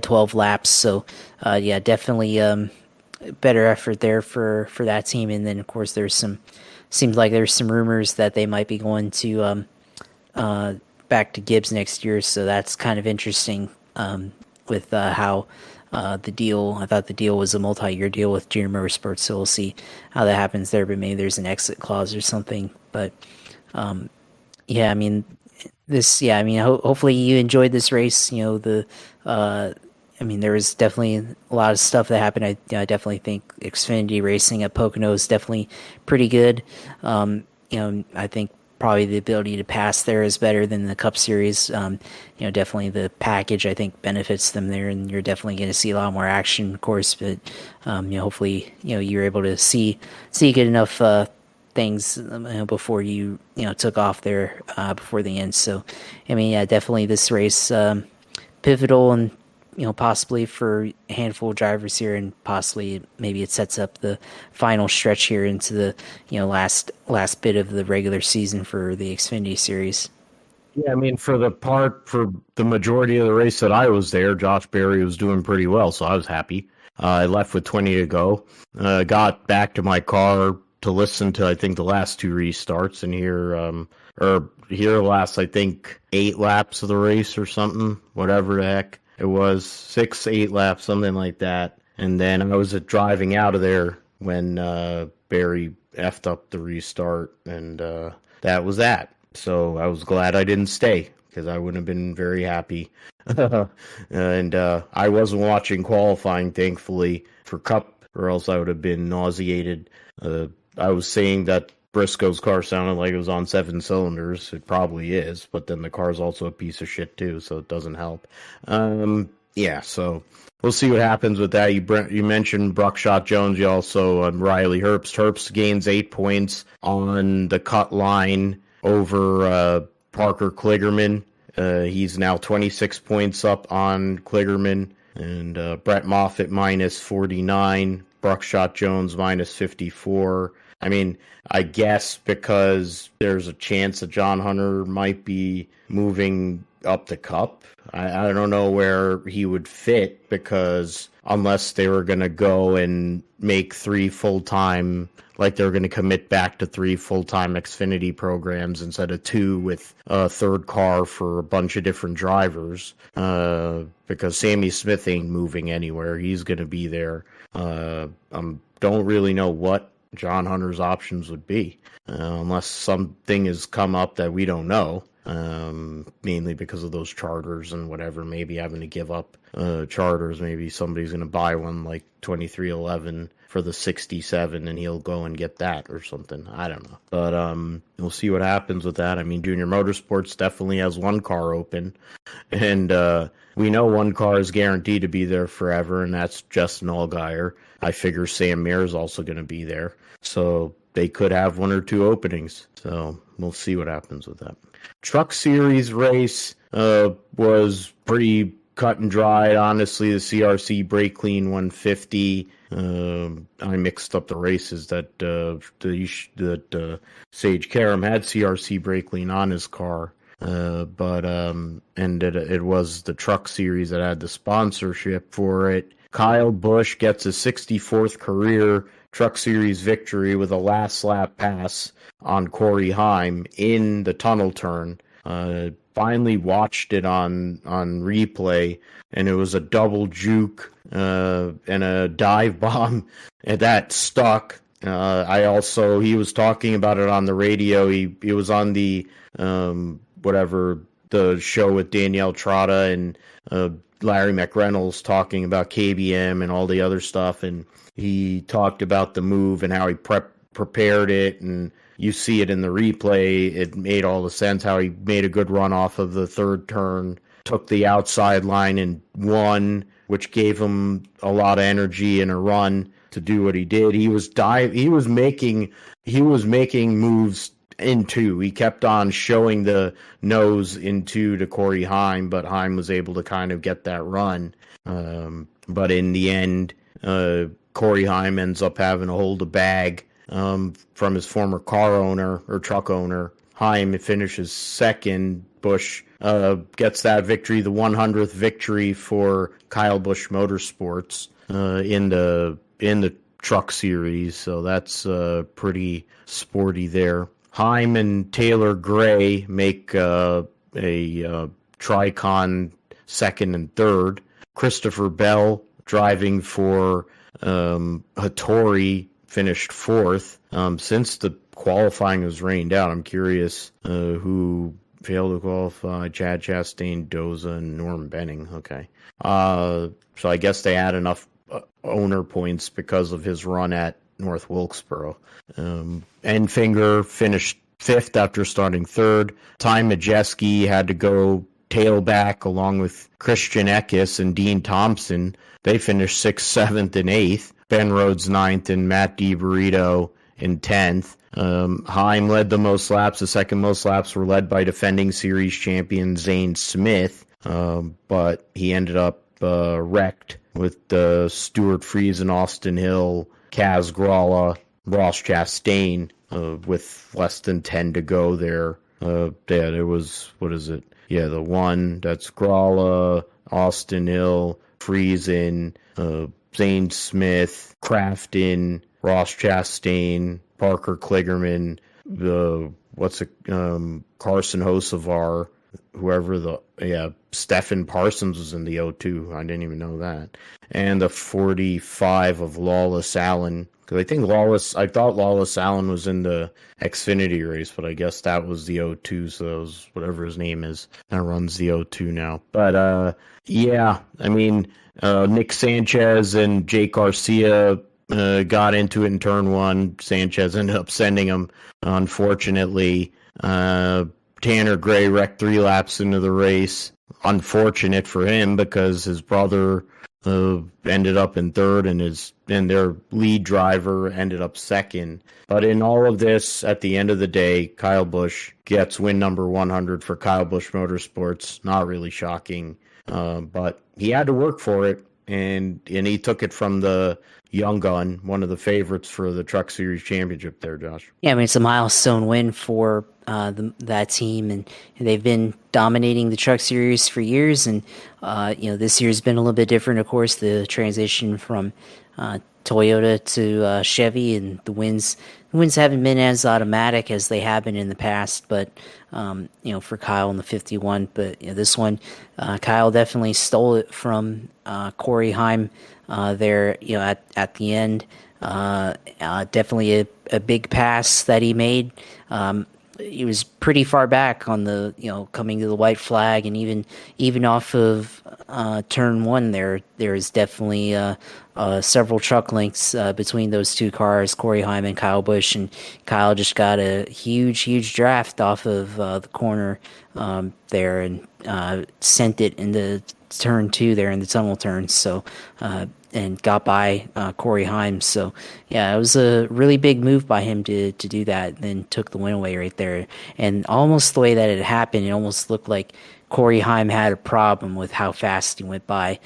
12 laps. So yeah, definitely better effort there for that team. And then, of course, seems like there's some rumors that they might be going to back to Gibbs next year. So that's kind of interesting with how the deal. I thought the deal was a multi-year deal with Junior Motorsports, so we'll see how that happens there. But maybe there's an exit clause or something. But yeah, hopefully you enjoyed this race. There was definitely a lot of stuff that happened. I definitely think Xfinity racing at Pocono is definitely pretty good. I think probably the ability to pass there is better than the Cup Series. Definitely the package, I think, benefits them there, and you're definitely going to see a lot more action, of course. But hopefully, you're able to see good enough things before you took off there before the end. So, definitely this race pivotal, and possibly for a handful of drivers here, and possibly maybe it sets up the final stretch here into the last bit of the regular season for the Xfinity series. Yeah, for the majority of the race that I was there, Josh Berry was doing pretty well, so I was happy. I left with 20 to go. Got back to my car to listen to, I think, the last 2 restarts and hear last, I think, 8 laps of the race or something, whatever the heck it was, 6, 8 laps, something like that. And then I was driving out of there when Barry effed up the restart, and that was that. So I was glad I didn't stay, because I wouldn't have been very happy. And I wasn't watching qualifying, thankfully, for Cup, or else I would have been nauseated. I was saying that Briscoe's car sounded like it was on 7 cylinders. It probably is, but then the car's also a piece of shit too, so it doesn't help. Yeah, so we'll see what happens with that. You mentioned Buckshot Jones. You also Riley Herbst. Herbst gains 8 points on the cut line over Parker Kligerman. He's now 26 points up on Kligerman. And Brett Moffitt minus 49, Buckshot Jones minus 54. I mean, I guess because there's a chance that John Hunter might be moving up the Cup. I don't know where he would fit, because unless they were going to go and make 3 full-time, like they were going to commit back to 3 full-time Xfinity programs instead of 2 with a third car for a bunch of different drivers, because Sammy Smith ain't moving anywhere. He's going to be there. Don't really know what John Hunter's options would be, unless something has come up that we don't know, mainly because of those charters and whatever, maybe having to give up charters. Maybe somebody's going to buy one like 2311 for the 67 and he'll go and get that or something. I don't know. But we'll see what happens with that. I mean, Junior Motorsports definitely has 1 car open, and we know 1 car is guaranteed to be there forever, and that's Justin Allgaier. I figure Sam Mayer is also going to be there, so they could have 1 or 2 openings. So we'll see what happens with that. Truck Series race was pretty cut and dried. Honestly, the CRC Brake Clean 150. I mixed up the races that Sage Karam had CRC Brake Clean on his car. But it was the Truck Series that had the sponsorship for it. Kyle Busch gets a 64th career Truck Series victory with a last lap pass on Corey Heim in the tunnel turn. Finally watched it on replay, and it was a double juke and a dive bomb that stuck. He was talking about it on the radio. He was on the the show with Danielle Trotta and Larry McReynolds talking about KBM and all the other stuff, and he talked about the move and how he prepared it, and you see it in the replay. It made all the sense how he made a good run off of the third turn, took the outside line and won, which gave him a lot of energy and a run to do what he did. He was making moves into. He kept on showing the nose into to Corey Heim, but Heim was able to kind of get that run. But in the end, Corey Heim ends up having to hold a bag from his former car owner or truck owner. Heim finishes second. Busch gets that victory, the 100th victory for Kyle Busch Motorsports in the Truck Series. So that's pretty sporty there. Heim and Taylor Gray make a Tricon second and third. Christopher Bell, driving for Hattori, finished fourth. Since the qualifying was rained out, I'm curious who failed to qualify. Chad Chastain, Doza, and Norm Benning. Okay. So I guess they had enough owner points because of his run at North Wilkesboro. Enfinger finished fifth after starting third. Ty Majeski had to go tailback along with Christian Eckes and Dean Thompson. They finished 6th, 7th, and 8th. Ben Rhodes 9th and Matt DiBurrito in 10th. Heim led the most laps. The second most laps were led by defending series champion Zane Smith, but he ended up wrecked with Stuart Friesen, Austin Hill, Kaz Gralla, Ross Chastain with less than 10 to go there. There was, Yeah, the one that's Gralla, Austin Hill, Friesen, Zane Smith, Crafton, Ross Chastain, Parker Kligerman, Carson Hocevar, Stephen Parsons was in the 02. I didn't even know that. And the 45 of Lawless Allen. Because I thought Lawless Allen was in the Xfinity race, but I guess that was the 02, so that was whatever his name is. That runs the 02 now. But, Nick Sanchez and Jake Garcia got into it in turn one. Sanchez ended up sending him, unfortunately. Tanner Gray wrecked 3 laps into the race. Unfortunate for him because his brother ended up in third and their lead driver ended up second. But in all of this, at the end of the day, Kyle Busch gets win number 100 for Kyle Busch Motorsports. Not really shocking, but he had to work for it, and he took it from the young gun, one of the favorites for the Truck Series Championship there, Josh. Yeah, I mean, it's a milestone win for that team, and they've been dominating the Truck Series for years, and this year's been a little bit different, of course, the transition from Toyota to Chevy, and the wins haven't been as automatic as they have been in the past, but for Kyle in the 51, but this one, Kyle definitely stole it from Corey Heim there, at the end. Definitely a big pass that he made. He was pretty far back on the, coming to the white flag, and even off of turn one there is definitely several truck lengths between those two cars, Corey Heim and Kyle Busch, and Kyle just got a huge draft off of the corner there, and sent it into turn two there in the tunnel turns, so and got by Corey Heim. So yeah, it was a really big move by him to do that, and then took the win away right there. And almost the way that it happened, it almost looked like Corey Heim had a problem with how fast he went by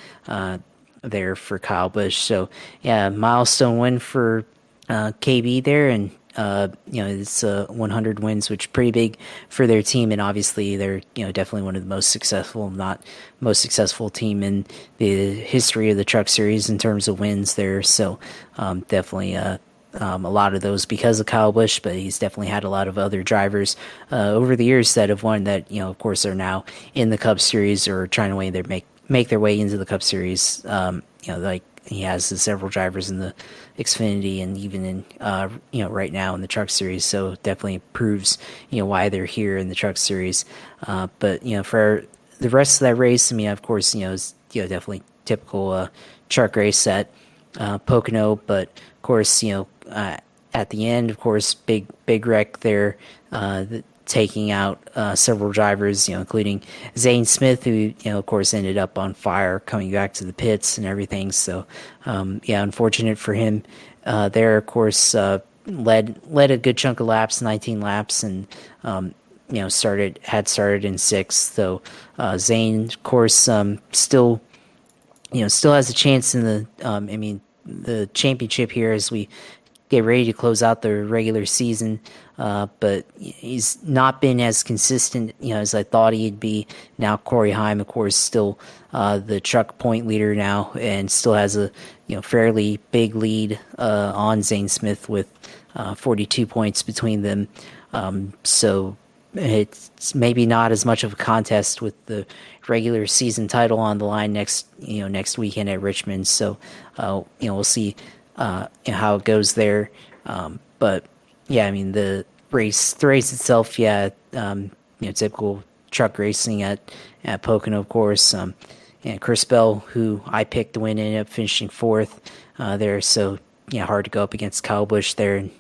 there for Kyle Busch. So yeah, milestone win for KB there, and it's 100 wins, which is pretty big for their team, and obviously they're definitely one of the most successful, if not most successful team in the history of the Truck Series in terms of wins there. So definitely a lot of those because of Kyle Busch, but he's definitely had a lot of other drivers over the years that have won that of course are now in the Cup Series or trying to make their way into the Cup Series. Like he has several drivers in the Xfinity and even in right now in the Truck Series, so definitely proves why they're here in the Truck Series. But for the rest of that race, I mean, of course, is definitely typical truck race at Pocono, but of course, at the end, of course, big wreck there, taking out several drivers, including Zane Smith, who of course ended up on fire coming back to the pits and everything. So unfortunate for him there. Of course, led a good chunk of laps, 19 laps, and started in 6th. So Zane, of course, still has a chance in the championship here as we get ready to close out the regular season. But he's not been as consistent, as I thought he'd be. Now Corey Heim, of course, still the truck point leader now, and still has a fairly big lead on Zane Smith with 42 points between them. So it's maybe not as much of a contest with the regular season title on the line next weekend at Richmond. So we'll see how it goes there. But yeah, I mean the race itself, typical truck racing at Pocono, of course. And Chris Bell, who I picked to win, ended up finishing 4th there. So hard to go up against Kyle Busch there and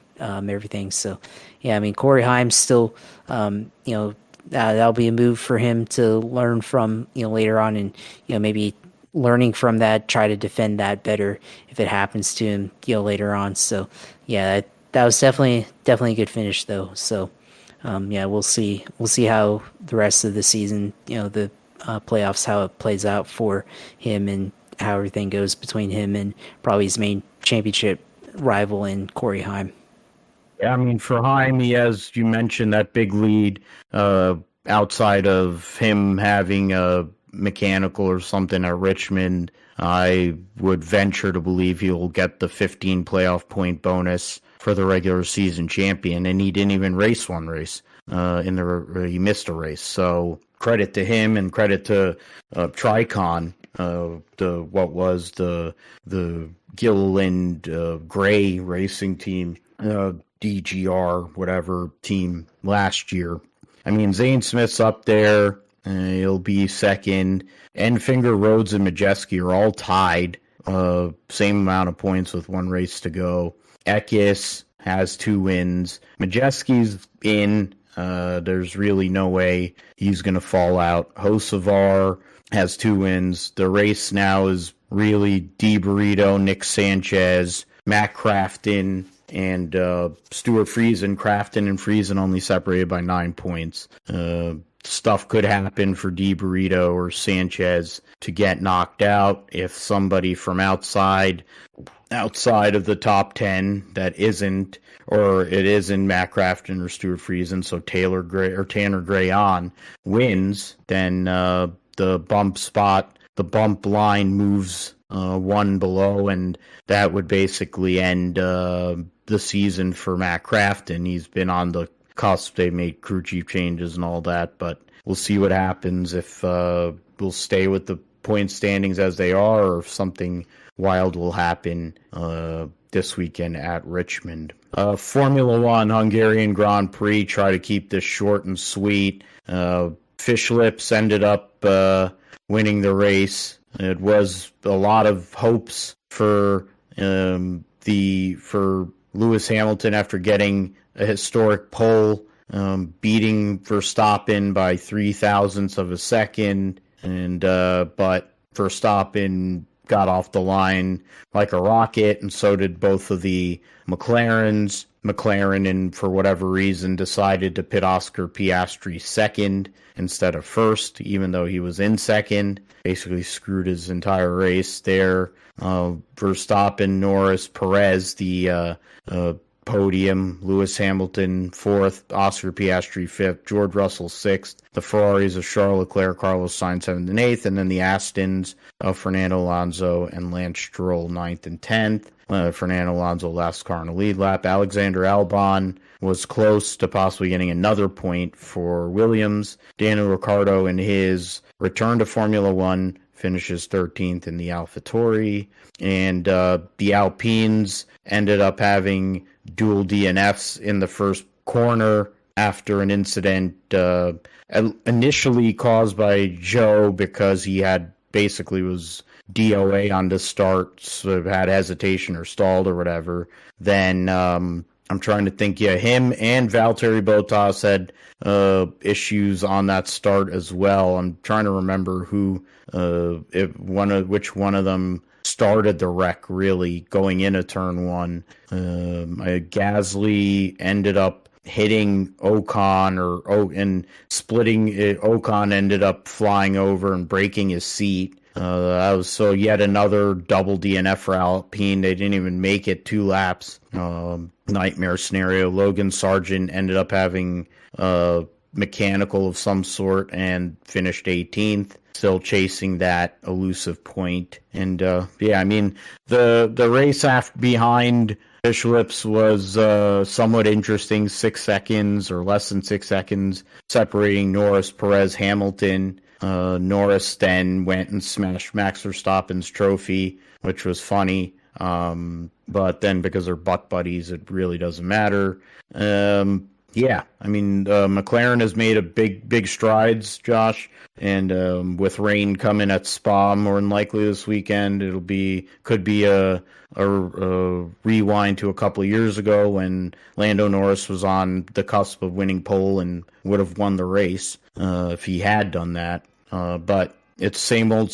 everything. So yeah, I mean Corey Heim still, that'll be a move for him to learn from later on, and maybe learning from that, try to defend that better if it happens to him later on. So yeah, that was definitely a good finish though. So we'll see how the rest of the season, the playoffs, how it plays out for him and how everything goes between him and probably his main championship rival in Corey Heim. Yeah, I mean for Heim, he has, you mentioned, that big lead outside of him having a mechanical or something at Richmond, I would venture to believe he'll get the 15 playoff point bonus for the regular season champion, and he didn't even race one race. He missed a race. So credit to him and credit to Tricon, the Gilliland Gray racing team, DGR, whatever team last year. I mean, Zane Smith's up there. He'll be second. Enfinger, Rhodes, and Majeski are all tied. Same amount of points with one race to go. Ekis has 2 wins. Majeski's in. There's really no way he's going to fall out. Hocevar has 2 wins. The race now is really D. Burrito, Nick Sanchez, Matt Crafton, and Stuart Friesen. Crafton and Friesen only separated by 9 points. Stuff could happen for D. Burrito or Sanchez to get knocked out if somebody from outside of the top 10 that isn't, or it isn't Matt Crafton or Stuart Friesen, so Tanner Gray on wins, then the bump line moves one below, and that would basically end the season for Matt Crafton. He's been on the cusp. They made crew chief changes and all that, but we'll see what happens if we'll stay with the point standings as they are, or if something wild will happen this weekend at Richmond. Formula One Hungarian Grand Prix, try to keep this short and sweet. Fish Lips ended up winning the race. It was a lot of hopes for Lewis Hamilton after getting a historic pole, beating Verstappen by 0.003 of a second, and but Verstappen got off the line like a rocket, and so did both of the McLarens. McLaren, and for whatever reason, decided to pit Oscar Piastri second instead of first, even though he was in second. Basically screwed his entire race there. Verstappen, Norris, Perez, the podium. Lewis Hamilton fourth, Oscar Piastri fifth, George Russell sixth. The Ferraris of Charles Leclerc, Carlos Sainz seventh and eighth, and then the Astons of Fernando Alonso and Lance Stroll ninth and 10th. Fernando Alonso last car in the lead lap. Alexander Albon was close to possibly getting another point for Williams. Daniel Ricciardo, in his return to Formula One, finishes 13th in the AlphaTauri. And the Alpines ended up having dual DNFs in the first corner after an incident initially caused by Joe because he had basically was DOA on the start, so had hesitation or stalled or whatever. Then I'm trying to think, him and Valtteri Bottas had issues on that start as well. I'm trying to remember which one of them started the wreck really going into turn one. Gasly ended up hitting Ocon and splitting it. Ocon ended up flying over and breaking his seat. That was so yet another double DNF for Alpine. They didn't even make it 2 laps. Nightmare scenario. Logan Sargent ended up having mechanical of some sort and finished 18th, still chasing that elusive point. And the race behind Fish Lips was somewhat interesting. 6 seconds or less than 6 seconds separating Norris, Perez, Hamilton. Norris then went and smashed Max Verstappen's trophy, which was funny. But then because they're butt buddies, it really doesn't matter. McLaren has made a big strides, Josh. And with rain coming at Spa more than likely this weekend, could be a rewind to a couple of years ago when Lando Norris was on the cusp of winning pole and would have won the race if he had done that. But it's same old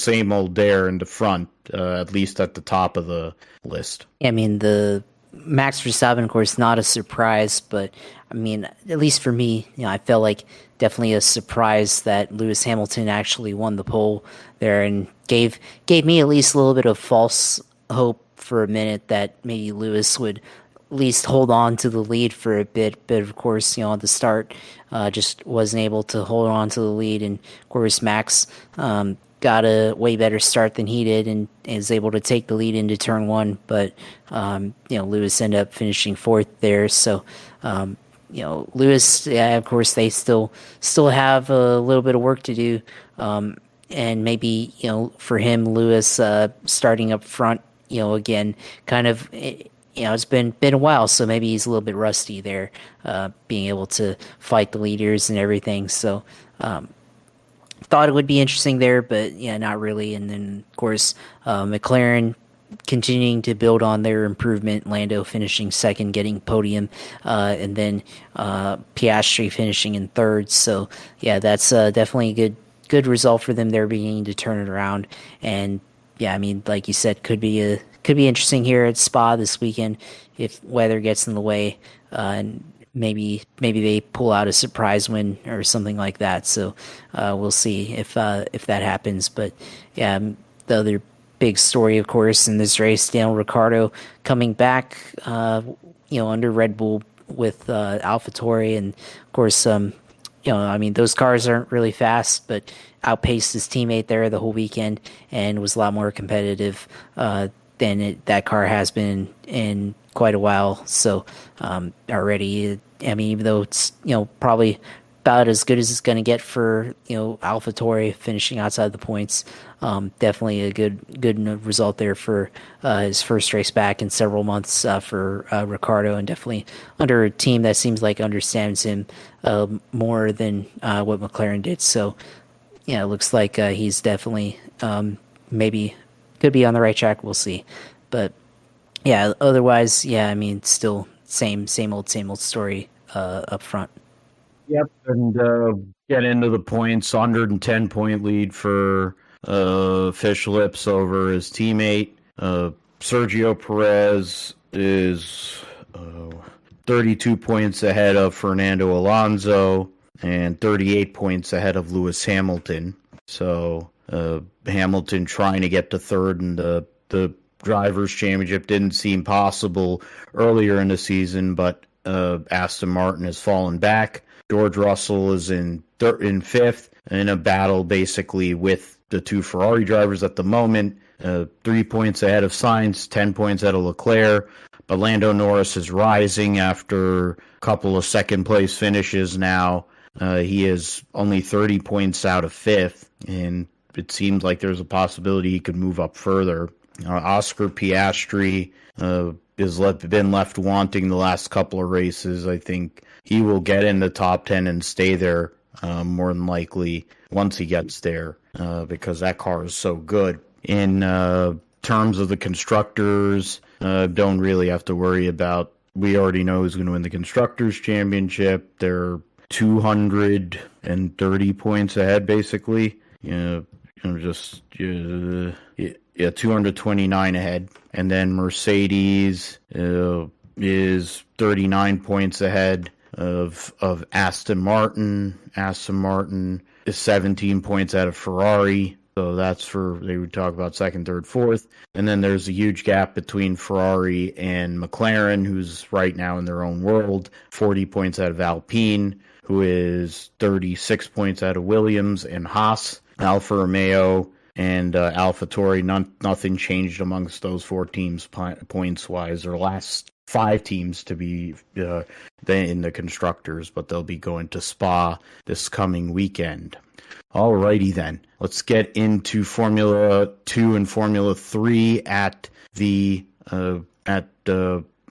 there in the front, at least at the top of the list. I mean, the Max Verstappen, of course, not a surprise, but I mean, at least for me, I felt like definitely a surprise that Lewis Hamilton actually won the pole there and gave me at least a little bit of false hope for a minute that maybe Lewis would least hold on to the lead for a bit. But of course, at the start, just wasn't able to hold on to the lead. And of course, Max got a way better start than he did and is able to take the lead into turn one. But Lewis ended up finishing fourth there. So Lewis, yeah, of course, they still have a little bit of work to do. And maybe for him, Lewis starting up front, again, kind of. It's been a while, so maybe he's a little bit rusty there, being able to fight the leaders and everything. So, thought it would be interesting there, but yeah, not really. And then, of course, McLaren continuing to build on their improvement. Lando finishing second, getting podium, and then Piastri finishing in third. So, yeah, that's definitely a good result for them there, beginning to turn it around. And yeah, I mean, like you said, could be interesting here at Spa this weekend if weather gets in the way, and maybe they pull out a surprise win or something like that. So we'll see if that happens. But yeah, the other big story, of course, in this race, Daniel Ricciardo coming back, under Red Bull with AlphaTauri, and of course, I mean, those cars aren't really fast, but outpaced his teammate there the whole weekend and was a lot more competitive than that car has been in quite a while. So already, I mean, even though it's probably about as good as it's going to get for AlphaTauri finishing outside the points, definitely a good result there for his first race back in several months for Ricciardo, and definitely under a team that seems like understands him more than what McLaren did. So yeah, it looks like he's definitely maybe could be on the right track. We'll see. But yeah, otherwise, yeah, I mean, still same old story up front. Yep, and get into the points. 110-point lead for Fish Lips over his teammate. Sergio Perez is 32 points ahead of Fernando Alonso and 38 points ahead of Lewis Hamilton. So Hamilton trying to get to third in the Drivers' Championship didn't seem possible earlier in the season, but Aston Martin has fallen back. George Russell is in fifth in a battle basically with the two Ferrari drivers at the moment. 3 points ahead of Sainz, 10 points ahead of Leclerc. But Lando Norris is rising after a couple of second-place finishes now. He is only 30 points out of fifth, and it seems like there's a possibility he could move up further. Oscar Piastri has been left wanting the last couple of races. I think he will get in the top 10 and stay there more than likely once he gets there because that car is so good. In terms of the constructors, don't really have to worry about. We already know who's going to win the Constructors' Championship. They're 230 points ahead, basically. 229 ahead. And then Mercedes is 39 points ahead of Aston Martin. Aston Martin is 17 points out of Ferrari. So that's for, they would talk about second, third, fourth. And then there's a huge gap between Ferrari and McLaren, who's right now in their own world, 40 points out of Alpine, who is 36 points out of Williams, and Haas, Alfa Romeo, and AlphaTauri. Nothing changed amongst those four teams points-wise. Their last five teams to be in the constructors, but they'll be going to Spa this coming weekend. Alrighty then, let's get into Formula 2 and Formula 3 at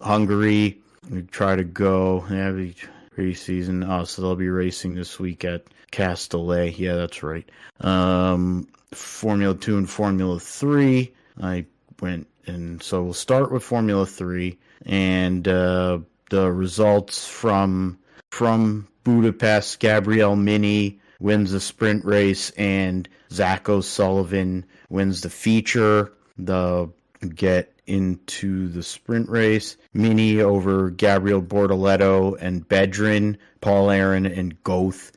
Hungary. We try to go every race season. Oh, so they'll be racing this week at Castellet. Yeah, that's right. Formula 2 and Formula 3. I went, and so we'll start with Formula 3 and the results from Budapest. Gabriel Mini wins the sprint race, and Zach O'Sullivan wins the feature. Get into the sprint race. Mini over Gabriel Bortoletto and Bedrin, Paul Aaron and Goth,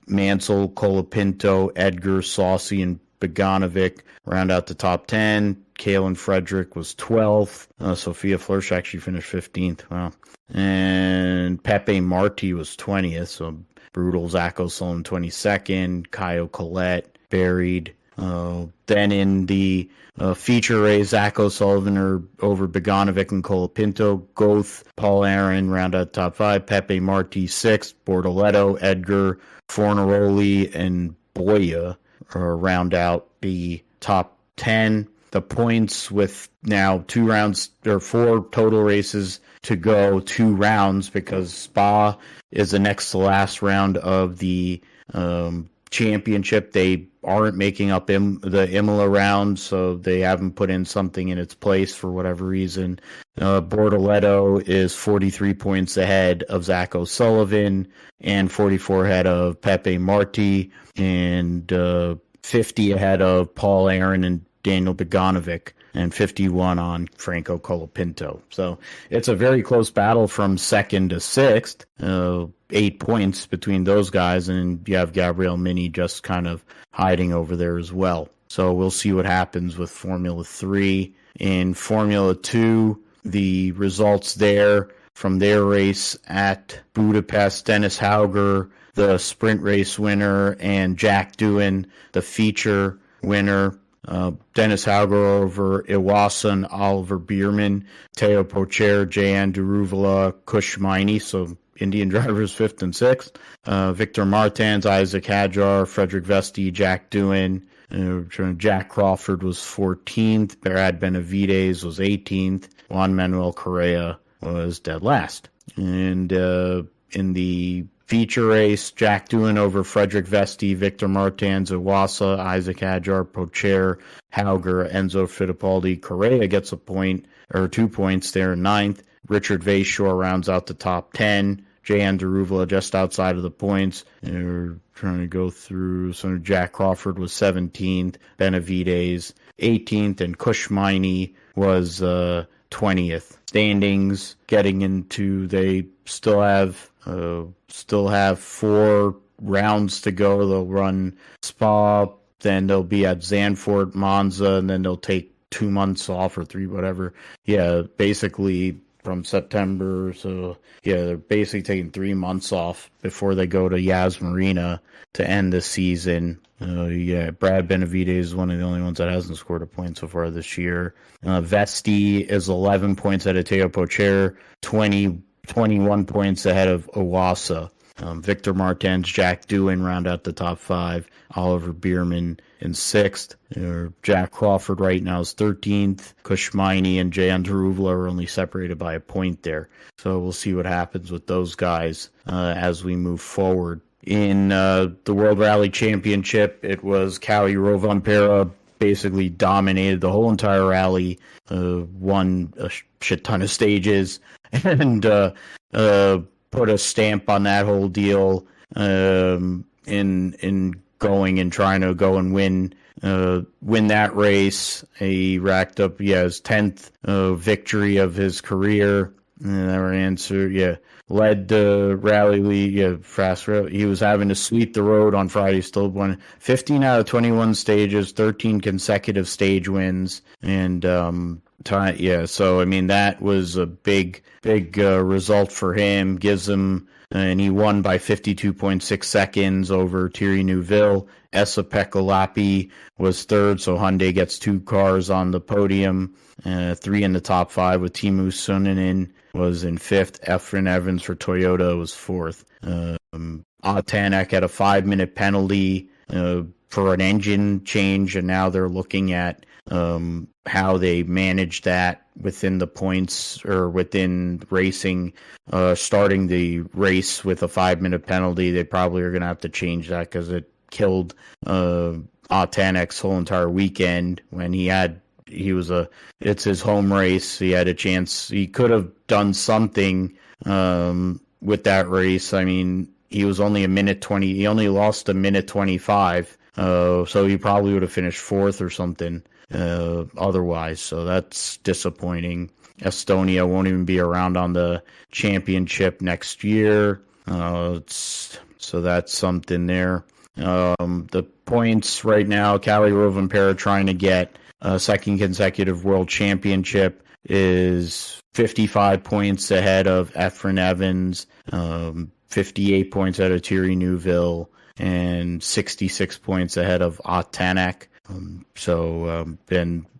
Mansell, Colapinto, Edgar, Saucy, and Beganovic round out the top 10. Kalen Frederick was 12th. Sophia Flörsch actually finished 15th. Wow. And Pepe Marti was 20th. So brutal. Zach O'Sullivan 22nd. Kyle Collette buried. Then in the feature race, Zach O'Sullivan over Boganovic and Colapinto. Goth, Paul Aaron round out top 5. Pepe Marti 6th. Bortoletto, Edgar, Fornaroli, and Boya round out the top 10. The points with now 2 rounds or 4 total races to go, 2 rounds, because Spa is the next to last round of the championship. They aren't making up the Imola round, so they haven't put in something in its place for whatever reason. Bortoletto is 43 points ahead of Zach O'Sullivan and 44 ahead of Pepe Marti and 50 ahead of Paul Aaron and Daniel Boganovic, and 51 on Franco Colapinto. So it's a very close battle from 2nd to 6th, 8 points between those guys, and you have Gabriel Mini just kind of hiding over there as well. So we'll see what happens with Formula 3. In Formula 2, the results there from their race at Budapest, Dennis Hauger, the sprint race winner, and Jack Doohan, the feature winner. Dennis Hauger over Iwasa and Oliver Bierman, Teo Pocher, Jan Deruvula, Kush Miney, so Indian drivers 5th and 6th. Victor Martins, Isaac Hadjar, Frederick Vesti, Jack Doohan. Jack Crawford was 14th. Brad Benavides was 18th. Juan Manuel Correa was dead last. And in the feature race, Jack Doohan over Frederick Vesti, Victor Martins, Iwasa, Isaac Hadjar, Pocher, Hauger, Enzo Fittipaldi. Correa gets a point, or 2 points there in 9th. Richard Vayshore rounds out the top 10. Jan Deruvula just outside of the points. We're trying to go through. So Jack Crawford was 17th, Benavides 18th, and Kush Miney was 20th. Standings getting into, they still have 4 rounds to go. They'll run Spa, then they'll be at Zandvoort, Monza, and then they'll take 2 months off or 3, whatever. Yeah, basically from September. So yeah, they're basically taking 3 months off before they go to Yas Marina to end the season. Brad Benavides is one of the only ones that hasn't scored a point so far this year. Vesti is 11 points ahead of Teo Pocher, 21 points ahead of Iwasa. Victor Martins, Jack Doohan round out the top 5. Oliver Bierman in 6th. Jack Crawford right now is 13th. Kush Miney and Jan Deruvula are only separated by a point there. So we'll see what happens with those guys as we move forward. In the World Rally Championship, it was Kalle Rovanperä basically dominated the whole entire rally, won a shit ton of stages, and put a stamp on that whole deal in going and trying to go and win that race. He racked up his 10th victory of his career. Our answer, led the rally league, fast rally. He was having to sweep the road on Friday, still won 15 out of 21 stages, 13 consecutive stage wins, and so I mean that was a big result for him. Gives him, and he won by 52.6 seconds over Thierry Neuville. Esa-Pekka Lappi was 3rd, so Hyundai gets 2 cars on the podium, 3 in the top 5 with Teemu Suninen was in 5th. Efren Evans for Toyota was 4th. Tanak had a 5-minute penalty for an engine change, and now they're looking at how they manage that within the points or within racing. Starting the race with a 5-minute penalty, they probably are going to have to change that because it killed Tanak's whole entire weekend when it's his home race. He had a chance. He could have done something with that race. I mean, he was only a minute 20. He only lost a minute 25. So he probably would have finished 4th or something otherwise. So that's disappointing. Estonia won't even be around on the championship next year. So that's something there. The points right now, Kalle Rovanperä trying to get second consecutive world championship, is 55 points ahead of Efren Evans, 58 points ahead of Thierry Neuville, and 66 points ahead of Otanek.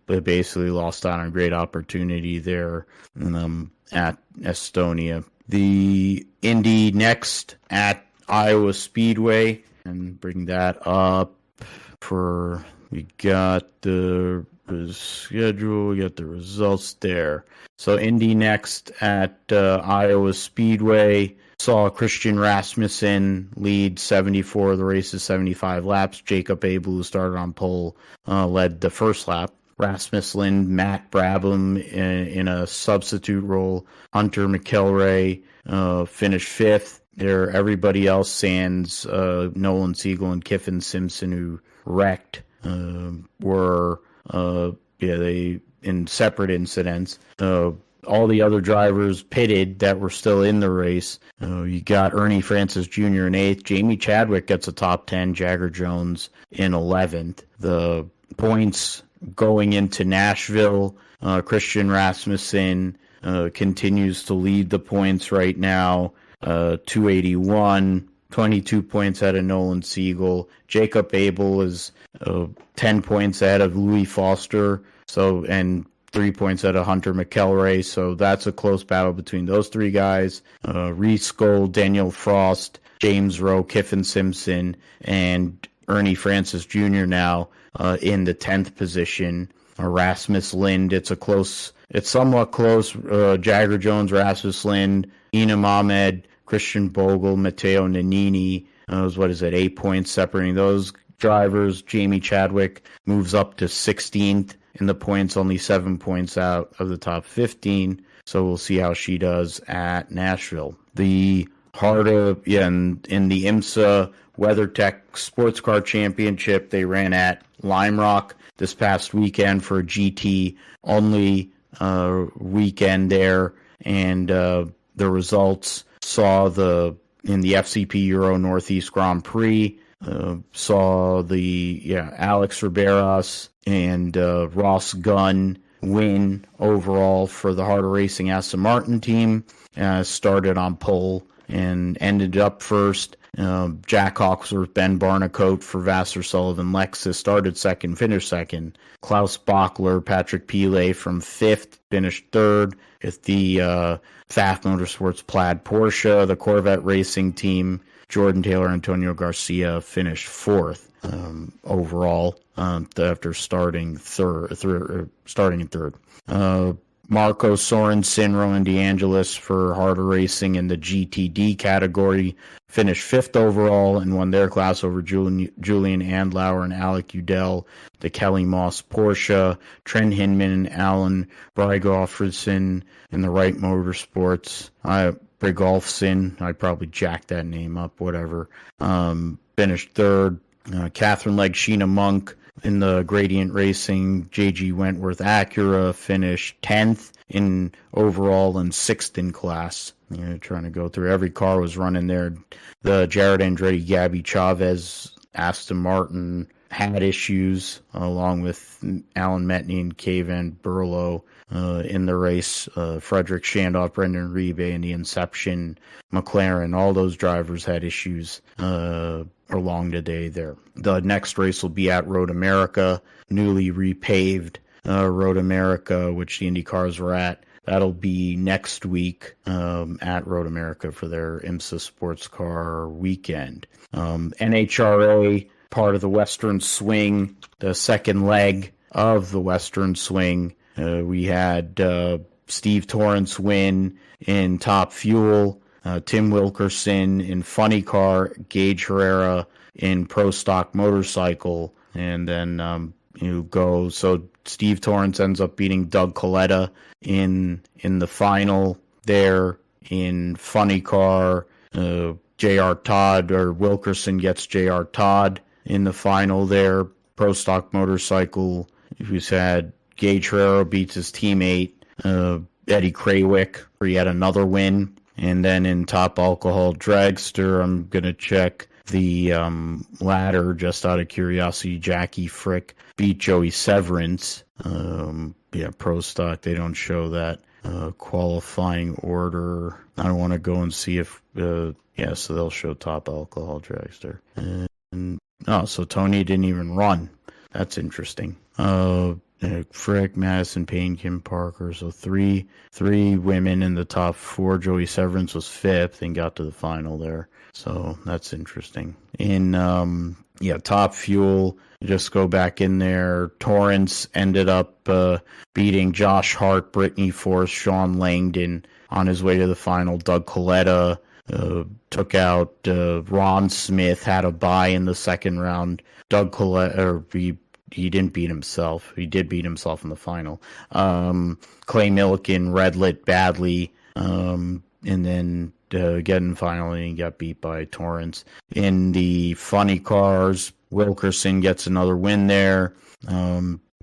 They basically lost out on a great opportunity there at Estonia. The Indy NXT at Iowa Speedway, and bring that up we got the schedule, we got the results there. So Indy NXT at Iowa Speedway saw Christian Rasmussen lead 74 of the race's 75 laps. Jacob Abel, who started on pole, led the first lap. Rasmussen, Matt Brabham in a substitute role. Hunter McElroy finished fifth. Everybody else, sans Nolan Siegel and Kiffin Simpson, who wrecked, were they in separate incidents. All the other drivers pitted that were still in the race. You got Ernie Francis Jr. in 8th. Jamie Chadwick gets a top 10. Jagger Jones in 11th. The points going into Nashville, Christian Rasmussen continues to lead the points right now. 281, 22 points ahead of Nolan Siegel. Jacob Abel is 10 points ahead of Louis Foster, and 3 points ahead of Hunter McElroy. So that's a close battle between those three guys. Reese Skoll, Daniel Frost, James Rowe, Kiffin Simpson, and Ernie Francis Jr. now in the 10th position. Rasmus Lind, it's somewhat close. Jagger Jones, Rasmus Lind, Enam Ahmed, Christian Bogle, Matteo Nannini. 8 points separating those drivers. Jamie Chadwick moves up to 16th in the points, only 7 points out of the top 15. So we'll see how she does at Nashville. The in the IMSA WeatherTech Sports Car Championship, they ran at Lime Rock this past weekend for a GT only weekend there, and the results saw in the FCP Euro Northeast Grand Prix, saw Alex Riberas and Ross Gunn win overall for the Harder Racing Aston Martin team. Started on pole and ended up first. Jack Hawksworth, Ben Barnacote for Vassar Sullivan Lexus started second, finished second. Klaus Bachler, Patrick Pile from fifth, finished third. With the Pfaff Motorsports Plaid Porsche, the Corvette Racing Team, Jordan Taylor, Antonio Garcia finished fourth overall after starting in third. Marco Sorensen, Rowan DeAngelis for Harder Racing in the GTD category finished fifth overall and won their class over Julian Andlauer and Alec Udell. The Kelly Moss Porsche, Trent Hinman and Alan Brygolfson in the Wright Motorsports. Brygolfson, I probably jacked that name up, whatever. Finished third. Catherine Legg, Sheena Monk in the Gradient Racing, JG Wentworth Acura finished 10th in overall and 6th in class. Trying to go through every car was running there. The Jared Andretti, Gabby Chavez, Aston Martin had issues, along with Alan Metney and Kayvan Burlow in the race. Frederick Shandoff, Brendan Rebe in the Inception, McLaren, all those drivers had issues along the day there. The next race will be at Road America, newly repaved Road America, which the Indy cars were at. That'll be next week at Road America for their IMSA Sports Car Weekend. NHRA, part of the Western Swing, the second leg of the Western Swing. We had Steve Torrance win in Top Fuel, Tim Wilkerson in Funny Car, Gage Herrera in Pro Stock Motorcycle, and then so Steve Torrance ends up beating Doug Coletta in the final there in Funny Car. J.R. Todd, or Wilkerson gets J.R. Todd in the final there. Pro Stock Motorcycle, who's had Gage Herrera beats his teammate Eddie Krawick for yet another win. And then in Top Alcohol Dragster, I'm going to check the ladder, just out of curiosity, Jackie Frick beat Joey Severance. Pro stock, they don't show that qualifying order. I want to go and see if, so they'll show top alcohol dragster. So Tony didn't even run. That's interesting. Frick, Madison, Payne, Kim Parker. So three women in the top 4. Joey Severance was 5th and got to the final there. So that's interesting. In Top Fuel, just go back in there. Torrance ended up beating Josh Hart, Brittany Force, Sean Langdon on his way to the final. Doug Coletta took out Ron Smith, had a bye in the second round. Doug Coletta, he didn't beat himself. He did beat himself in the final. Clay Milliken red lit badly, and then getting finally he got beat by Torrance. In the funny cars, Wilkerson gets another win there.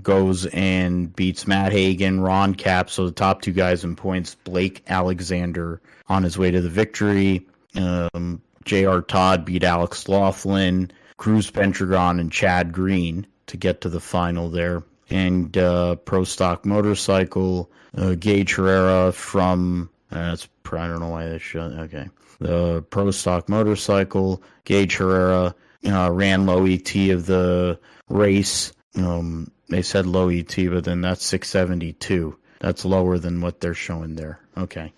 Goes and beats Matt Hagan, Ron Capps, so the top 2 guys in points. Blake Alexander on his way to the victory. J.R. Todd beat Alex Laughlin, Cruz Pentragon, and Chad Green to get to the final there. And Pro Stock Motorcycle, Gage Herrera from, I don't know why they show, okay. The Pro Stock Motorcycle, Gage Herrera ran low ET of the race. They said low ET, but then that's 672. That's lower than what they're showing there. Okay.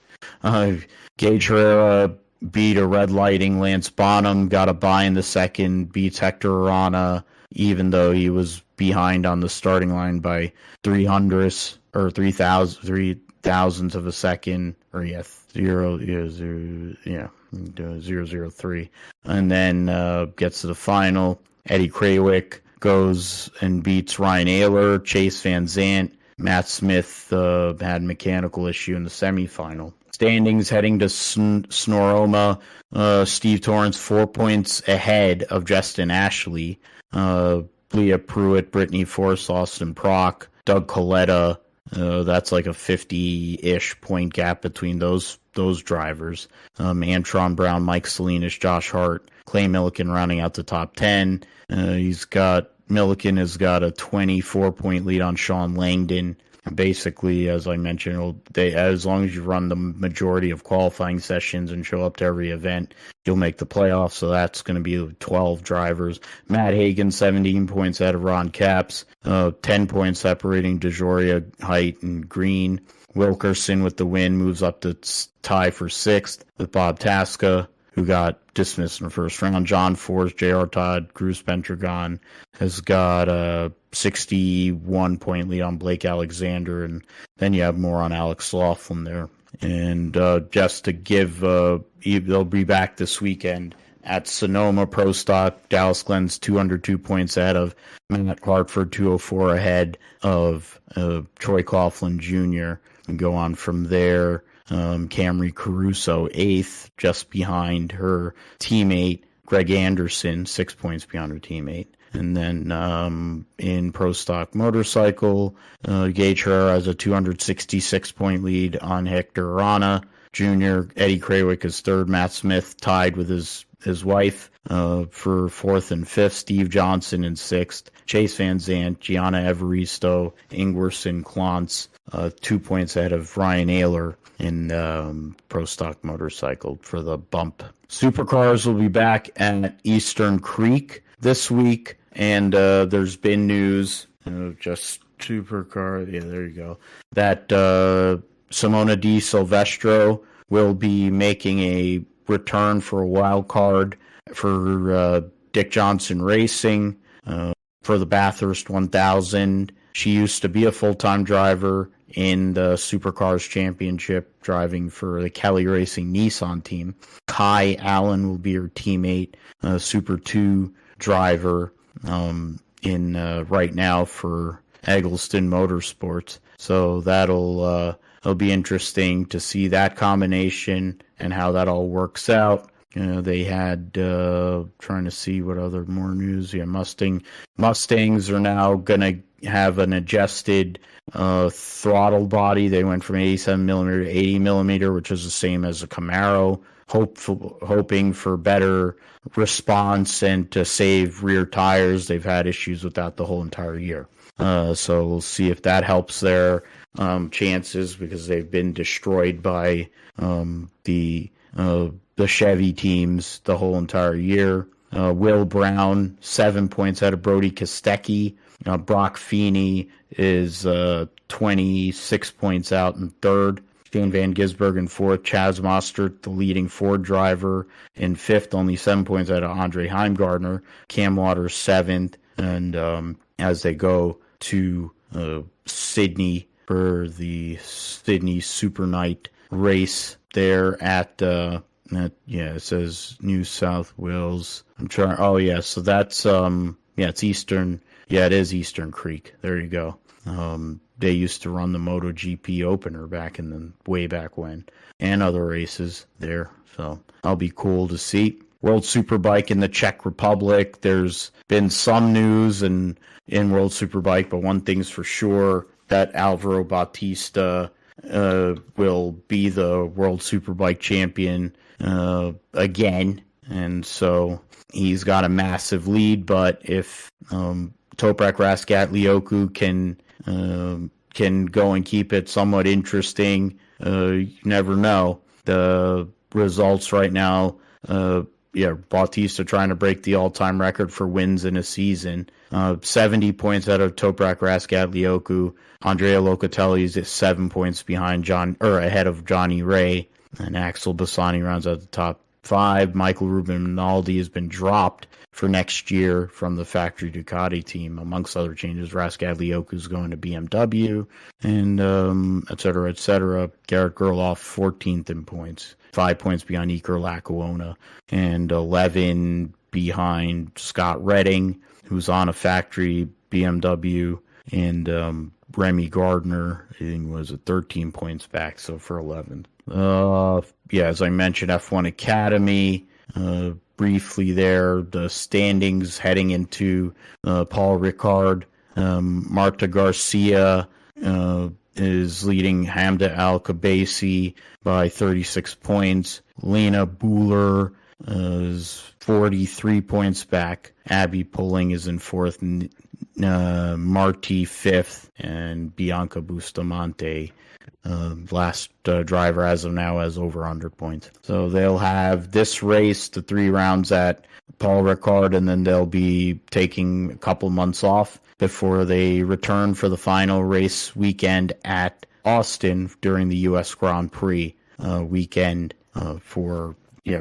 Gage Herrera beat a red lighting Lance Bonham, got a bye in the second, beats Hector Arana, even though he was behind on the starting line by 300ths or 3,000ths of a second, or 003, and then gets to the final. Eddie Krawick goes and beats Ryan Ayler, Chase Van Zandt. Matt Smith had a mechanical issue in the semifinal. Standings heading to Snoroma. Steve Torrance 4 points ahead of Justin Ashley. Leah Pruitt, Brittany Force, Austin Prock, Doug Coletta. That's like a 50-ish point gap between those drivers. Antron Brown, Mike Salinas, Josh Hart, Clay Milliken rounding out the top 10. Milliken has got a 24-point lead on Sean Langdon. Basically, as I mentioned, as long as you run the majority of qualifying sessions and show up to every event, you'll make the playoffs. So that's going to be 12 drivers. Matt Hagan, 17 points out of Ron Capps, 10 points separating DeJoria, Height, and Green. Wilkerson with the win moves up to tie for 6th with Bob Tasca, who got dismissed in the first round. John Force, J.R. Todd, Cruz Pentragon has got a 61-point lead on Blake Alexander, and then you have more on Alex Laughlin there. And just to give, they'll be back this weekend at Sonoma Pro Stock. Dallas Glen's 202 points ahead of Matt Hartford, 204 ahead of Troy Coughlin Jr. And go on from there. Camry Caruso, 8th, just behind her teammate, Greg Anderson, 6 points behind her teammate. And then in Pro Stock Motorcycle, Gage Herrera has a 266-point lead on Hector Arana Jr. Eddie Krawick is 3rd. Matt Smith tied with his wife for 4th and 5th. Steve Johnson in 6th. Chase Van Zandt, Gianna Evaristo, Ingwerson, Klontz, 2 points ahead of Ryan Ayler in Pro Stock Motorcycle for the bump. Supercars will be back at Eastern Creek this week, and there's been news, just Supercar, there you go, that Simona Di Silvestro will be making a return for a wild card for Dick Johnson Racing for the Bathurst 1000. She used to be a full-time driver in the Supercars Championship, driving for the Kelly Racing Nissan team. Kai Allen will be her teammate, Super 2 driver in right now for Eggleston Motorsports. So it'll be interesting to see that combination and how that all works out. They had trying to see what other more news. Yeah, Mustangs are now gonna have an adjusted throttle body. They went from 87 millimeter to 80 millimeter, which is the same as a Camaro hoping for better response and to save rear tires. They've had issues with that the whole entire year. So we'll see if that helps their chances, because they've been destroyed by the Chevy teams the whole entire year. Will Brown, 7 points out of Brody Kostecki. Brock Feeney is 26 points out in third. Shane Van Gisbergen in fourth. Chaz Mostert, the leading Ford driver, in fifth, only 7 points out of Andre Heimgartner. Cam Waters, seventh. And as they go to Sydney for the Sydney Super Night race there at it says New South Wales. I'm trying. Oh yeah, so that's it's Eastern. Yeah, it is Eastern Creek. There you go. They used to run the MotoGP opener way back when, and other races there. So that'll be cool to see. World Superbike in the Czech Republic. There's been some news in World Superbike, but one thing's for sure, that Alvaro Bautista will be the World Superbike champion again. And so he's got a massive lead, but if Toprak Raskat-Lioku can go and keep it somewhat interesting, you never know. The results right now, Bautista trying to break the all-time record for wins in a season. 70 points out of Toprak Raskat-Lioku. Andrea Locatelli is at 7 points ahead of Johnny Ray, and Axel Bassani rounds out the top 5. Michael Rubinaldi has been dropped for next year from the factory Ducati team, amongst other changes. Raskat-Lioku is going to BMW, and et cetera, et cetera. Garrett Gerloff, 14th in points, 5 points behind Iker Lackawanna, and 11 behind Scott Redding, who's on a factory BMW, and Remy Gardner, I think, was at 13 points back, so for 11th. As I mentioned, F1 Academy, briefly there, the standings heading into Paul Ricard. Marta Garcia is leading Hamda Al-Khabaisi by 36 points. Lena Buhler is 43 points back. Abby Pulling is in fourth. Marti fifth, and Bianca Bustamante, last driver as of now, has over 100 points. So they'll have this race, the 3 rounds at Paul Ricard, and then they'll be taking a couple months off before they return for the final race weekend at Austin during the U.S. Grand Prix weekend for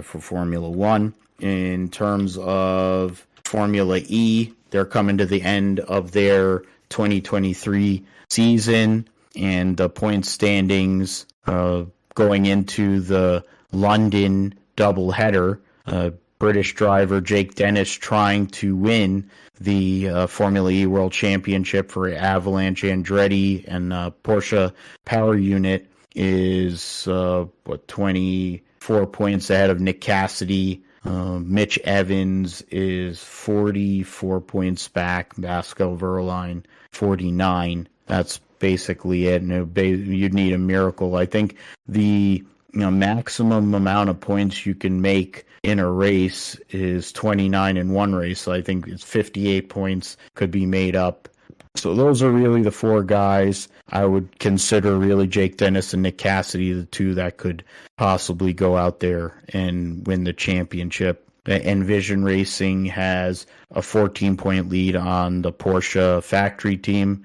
Formula One. In terms of Formula E, they're coming to the end of their 2023 season, and the point standings going into the London doubleheader. British driver Jake Dennis trying to win the Formula E World Championship for Avalanche Andretti and Porsche Power Unit is 24 points ahead of Nick Cassidy. Mitch Evans is 44 points back. Pascal Wehrlein 49. That's basically it. You'd need a miracle. I think the maximum amount of points you can make in a race is 29 in one race. So I think it's 58 points could be made up. So those are really the 4 guys I would consider, really Jake Dennis and Nick Cassidy, the 2 that could possibly go out there and win the championship. Envision Racing has a 14-point lead on the Porsche factory team.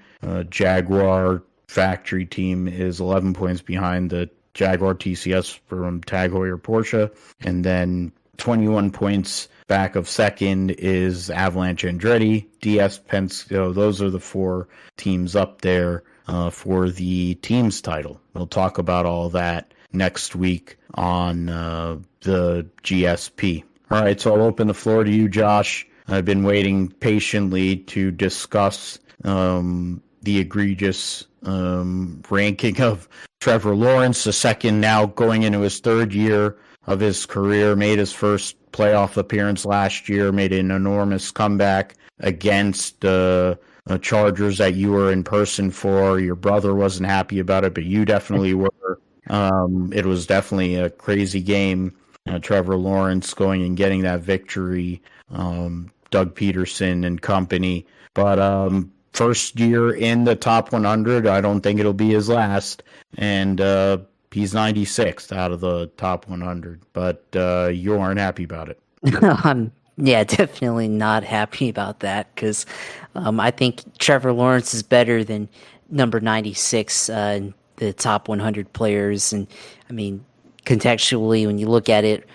Jaguar factory team is 11 points behind the Jaguar TCS from Tag Heuer Porsche. And then 21 points back of second is Avalanche Andretti, DS Penske. So those are the 4 teams up there for the team's title. We'll talk about all that next week on the GSP. All right, so I'll open the floor to you, Josh. I've been waiting patiently to discuss the egregious ranking of Trevor Lawrence, the second, now going into his 3rd year of his career, made his first playoff appearance last year, made an enormous comeback against Chargers that you were in person for. Your brother wasn't happy about it, but you definitely were. It was definitely a crazy game Trevor Lawrence going and getting that victory, Doug Peterson and company. But first year in the top 100, I don't think it'll be his last. And he's 96th out of the top 100. But you aren't happy about it. Yeah, definitely not happy about that because I think Trevor Lawrence is better than number 96 in the top 100 players. And I mean, contextually, when you look at it,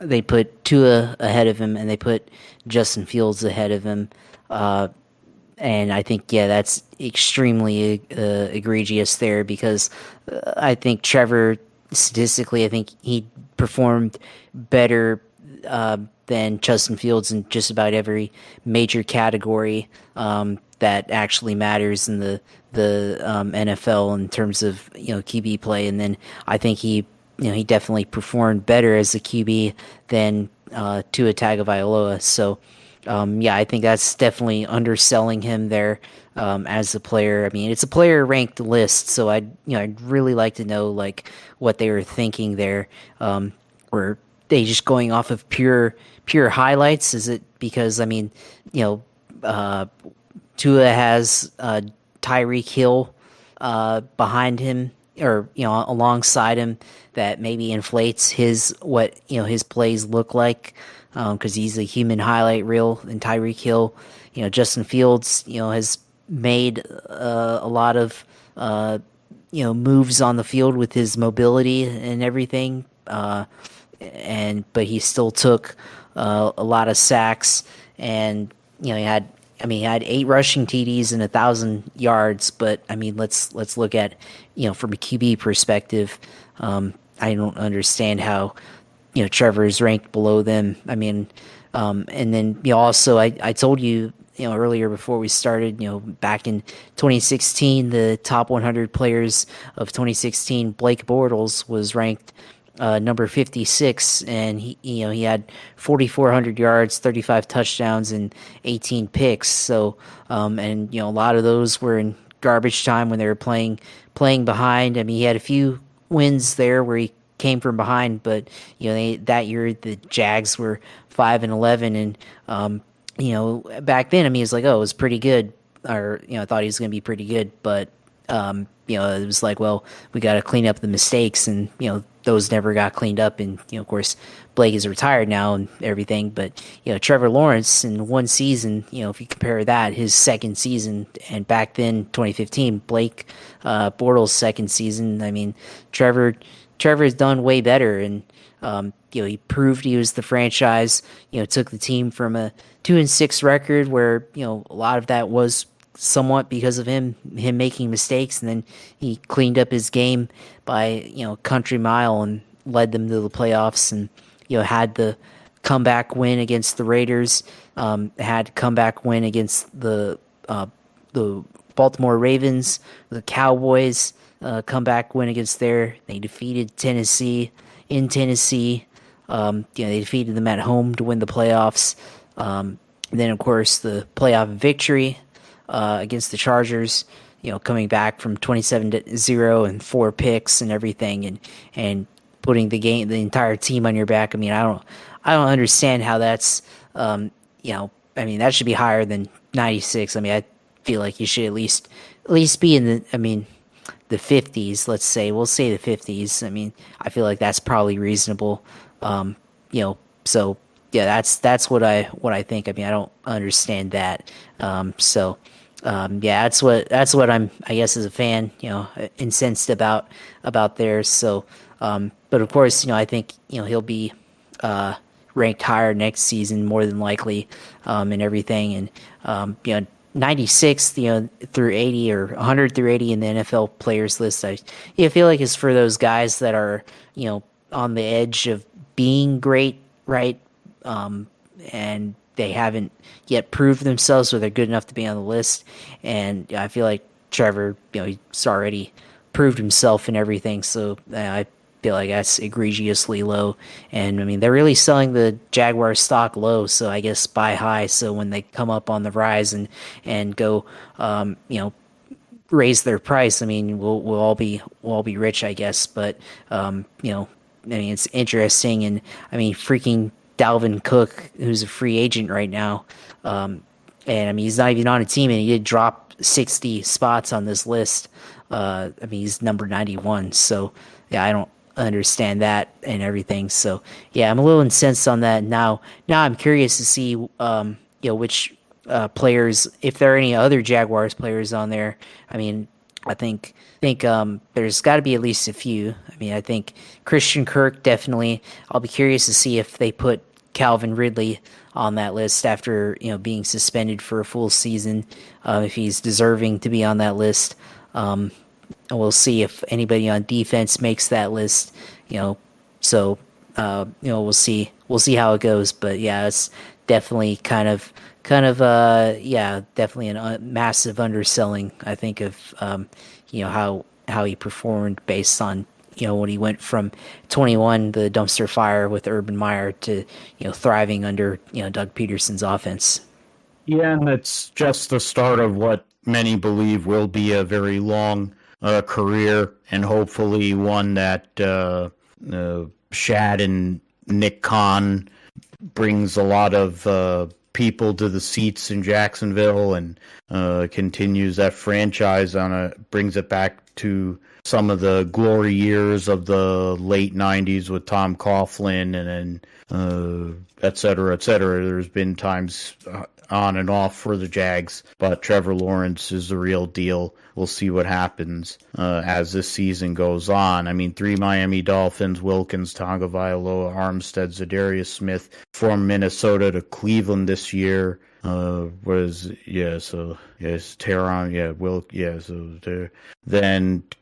they put Tua ahead of him and they put Justin Fields ahead of him. And I think, yeah, that's extremely egregious there because I think Trevor, statistically, I think he performed better than Justin Fields in just about every major category that actually matters in the NFL in terms of QB play. And then I think he definitely performed better as a QB than Tua Tagovailoa. So yeah, I think that's definitely underselling him there as a player. I mean, it's a player ranked list, so I'd really like to know like what they were thinking there. Were they just going off of pure highlights? Is it because Tua has Tyreek Hill behind him or alongside him that maybe inflates his plays look like because he's a human highlight reel, and Tyreek Hill, Justin Fields, has made a lot of moves on the field with his mobility and everything, but he still took a lot of sacks, and he had 8 rushing TDs and 1,000 yards. But I mean, let's look at from a QB perspective. I don't understand how Trevor is ranked below them. I mean, and then also I told you earlier before we started, back in 2016, the top 100 players of 2016, Blake Bortles was ranked number 56, and he had 4,400 yards, 35 touchdowns, and 18 picks. So and a lot of those were in garbage time when they were playing behind. I mean, he had a few wins there where he came from behind, but that year the Jags were 5-11, and back then, I mean, it's like, oh, it was pretty good, or I thought he was going to be pretty good, but it was like, well, we got to clean up the mistakes, and those never got cleaned up, and of course Blake is retired now and everything, but Trevor Lawrence in one season, if you compare that, his second season, and back then 2015 Blake Bortles' second season, I mean, Trevor's done way better, and he proved he was the franchise. Took the team from a 2-6 record where a lot of that was somewhat because of him making mistakes, and then he cleaned up his game by country mile and led them to the playoffs, and had the comeback win against the Raiders, had comeback win against the Baltimore Ravens, the Cowboys. Comeback win against they defeated Tennessee in Tennessee. They defeated them at home to win the playoffs. And then of course the playoff victory against the Chargers, coming back from 27-0 and 4 picks and everything, and putting the entire team on your back. I mean, I don't understand how that's I mean, that should be higher than 96. I mean, I feel like you should at least be in the 50s, let's say. We'll say the 50s. I mean, I feel like that's probably reasonable. So yeah, that's what I think. I mean, I don't understand that. Yeah, that's what I'm, I guess, as a fan, incensed about theirs. So, but of course, I think, he'll be, ranked higher next season, more than likely, and everything. And, 96, through 80 or 100 through 80 in the NFL players list, I feel like it's for those guys that are, on the edge of being great, right? And they haven't yet proved themselves, or they're good enough to be on the list. And I feel like Trevor, he's already proved himself and everything. So I feel like that's egregiously low. And I mean, they're really selling the Jaguar stock low, so I guess buy high. So when they come up on the rise and go, raise their price, I mean, we'll all be rich, I guess. But mean, it's interesting. And I mean, freaking Dalvin Cook, who's a free agent right now, and I mean, he's not even on a team, and he did drop 60 spots on this list. I mean, he's number 91. So yeah, I don't understand that and everything. So yeah, I'm a little incensed on that. Now I'm curious to see, which players, if there are any other Jaguars players on there. I mean, I think there's got to be at least a few. I mean, I think Christian Kirk definitely. I'll be curious to see if they put Calvin Ridley on that list after being suspended for a full season, if he's deserving to be on that list. And we'll see if anybody on defense makes that list. So we'll see how it goes. But yeah, it's definitely definitely a massive underselling, I think, of how he performed based on when he went from 21, the dumpster fire with Urban Meyer, to thriving under Doug Peterson's offense. Yeah, and it's just the start of what many believe will be a very long career, and hopefully one that Shad and Nick Khan brings a lot of people to the seats in Jacksonville, and continues that franchise brings it back to some of the glory years of the late 90s with Tom Coughlin, and then et cetera, et cetera. There's been times on and off for the Jags, but Trevor Lawrence is the real deal. We'll see what happens as this season goes on. I mean, 3 Miami Dolphins: Wilkins, Tagovailoa, Armstead, Zadarius Smith, from Minnesota to Cleveland this year. Then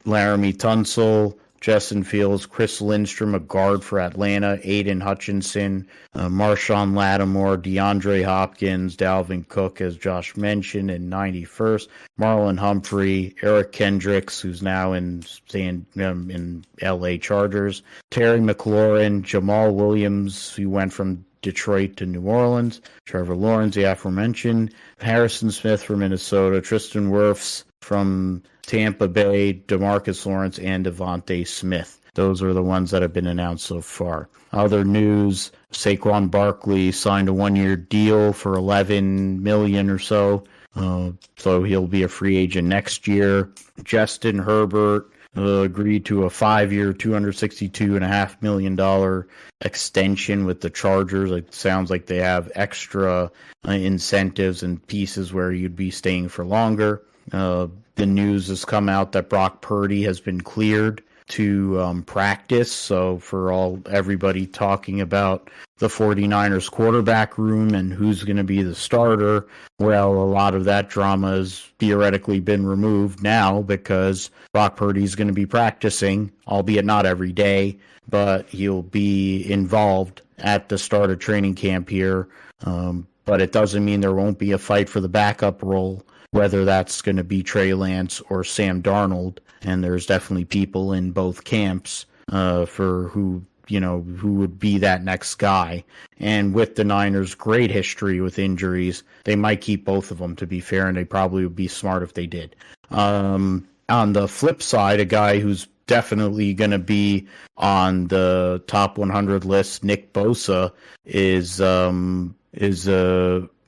Laramie Tunsil, Justin Fields, Chris Lindstrom, a guard for Atlanta, Aiden Hutchinson, Marshawn Lattimore, DeAndre Hopkins, Dalvin Cook, as Josh mentioned, in 91st, Marlon Humphrey, Eric Kendricks, who's now in LA Chargers, Terry McLaurin, Jamal Williams, who went from Detroit to New Orleans, Trevor Lawrence, the aforementioned, Harrison Smith from Minnesota, Tristan Wirfs from Tampa Bay, DeMarcus Lawrence, and Devontae Smith. Those are the ones that have been announced so far. Other news: Saquon Barkley signed a 1-year deal for $11 million or so. So he'll be a free agent next year. Justin Herbert agreed to a 5-year, $262.5 million extension with the Chargers. It sounds like they have extra incentives and pieces where you'd be staying for longer. The news has come out that Brock Purdy has been cleared to practice. So for everybody talking about the 49ers quarterback room and who's going to be the starter, well, a lot of that drama has theoretically been removed now, because Brock Purdy's going to be practicing, albeit not every day, but he'll be involved at the start of training camp here. But it doesn't mean there won't be a fight for the backup role, whether that's going to be Trey Lance or Sam Darnold. And there's definitely people in both camps for who would be that next guy. And with the Niners' great history with injuries, they might keep both of them, to be fair, and they probably would be smart if they did. On the flip side, a guy who's definitely going to be on the top 100 list, Nick Bosa, is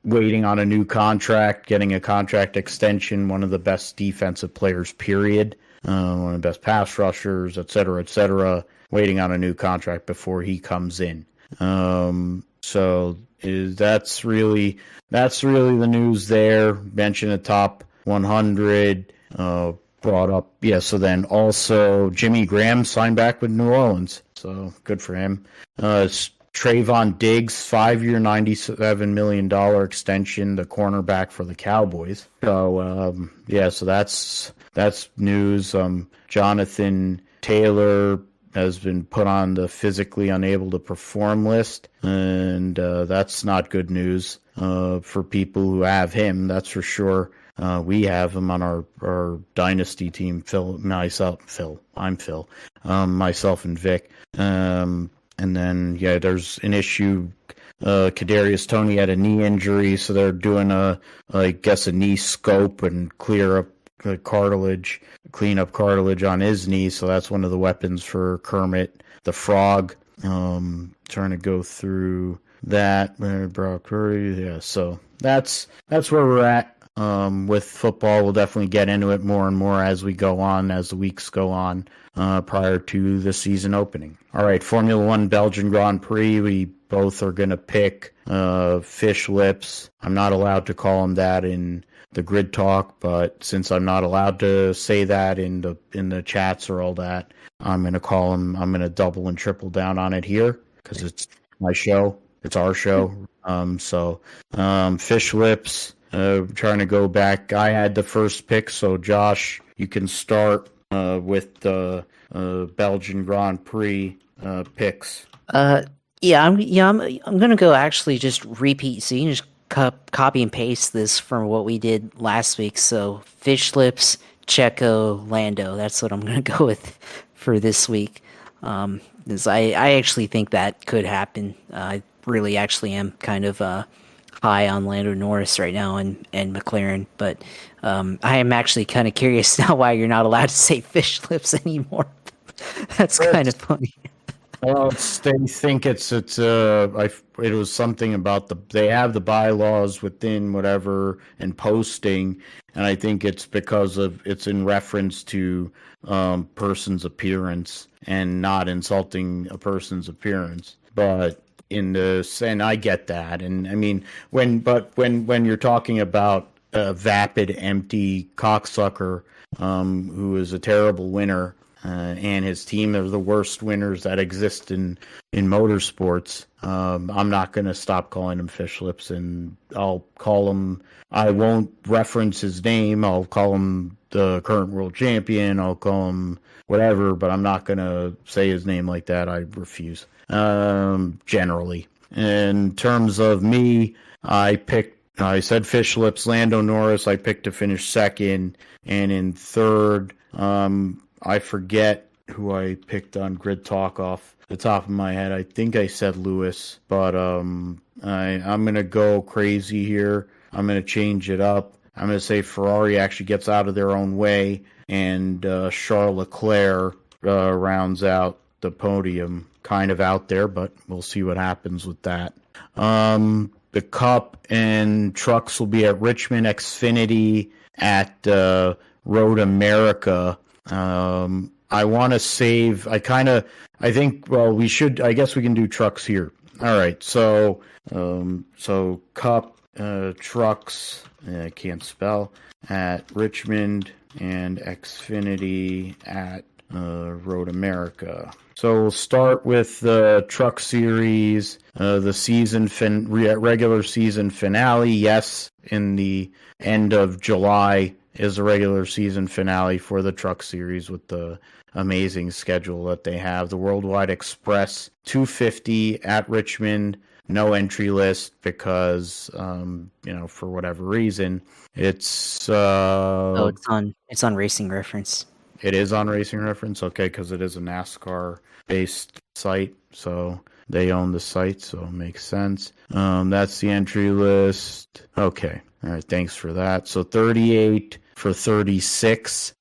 waiting on a new contract, getting a contract extension, one of the best defensive players, period. One of the best pass rushers, et cetera, waiting on a new contract before he comes in. So that's really the news there. Mention the top 100, brought up. Yeah, so then also Jimmy Graham signed back with New Orleans. So good for him. Trayvon Diggs, 5-year, $97 million extension, the cornerback for the Cowboys. So, so that's news. Jonathan Taylor has been put on the physically unable to perform list, and that's not good news for people who have him, that's for sure. We have him on our dynasty team, myself and Vic. And then, there's an issue. Kadarius Toney had a knee injury, so they're doing a knee scope and clear up cartilage, clean up cartilage on his knee. So that's one of the weapons for Kermit the Frog. Trying to go through that. Brock Purdy, yeah. So that's where we're at. With football, we'll definitely get into it more and more as we go on, as the weeks go on, prior to the season opening. All right, Formula One Belgian Grand Prix. We both are going to pick fish lips. I'm not allowed to call them that in the grid talk, but since I'm not allowed to say that in the chats or all that, I'm going to call them. I'm going to double and triple down on it here because it's my show. It's our show. Fish lips. Trying to go back. I had the first pick, so Josh, you can start with the Belgian Grand Prix picks. I'm gonna go actually just repeat. So you can just copy and paste this from what we did last week. So fish lips, Checo, Lando. That's what I'm gonna go with for this week. Because I actually think that could happen. I really actually am kind of high on Lando Norris right now and McLaren, but I am actually kind of curious now why you're not allowed to say fish lips anymore. That's kind of funny. Well, they think it was something about they have the bylaws within whatever and posting, and I think it's because it's in reference to person's appearance and not insulting a person's appearance, but. And I get that, and I mean when you're talking about a vapid, empty cocksucker who is a terrible winner, and his team are the worst winners that exist in motorsports, I'm not going to stop calling him fish lips, and I'll call him. I won't reference his name. I'll call him the current world champion. I'll call him whatever, but I'm not going to say his name like that. I refuse. Generally. In terms of me, I said fish lips, Lando Norris. I picked to finish second, and in third, I forget who I picked on Grid Talk off the top of my head. I think I said Lewis, but I'm gonna go crazy here. I'm gonna change it up. I'm gonna say Ferrari actually gets out of their own way, and Charles Leclerc rounds out the podium. Kind of out there, but we'll see what happens with that. The Cup and trucks will be at Richmond, Xfinity at Road America. I want to save. I think. Well, we should. I guess we can do trucks here. All right. So Cup trucks. I can't spell at Richmond and Xfinity at Road America. So we'll start with the Truck Series, the season regular season finale. Yes, in the end of July is a regular season finale for the Truck Series with the amazing schedule that they have. The Worldwide Express 250 at Richmond, no entry list because for whatever reason it's it's on Racing Reference. It is on Racing Reference, okay, because it is a NASCAR-based site, so they own the site, so it makes sense. That's the entry list. Okay, all right, thanks for that. So 38 for 36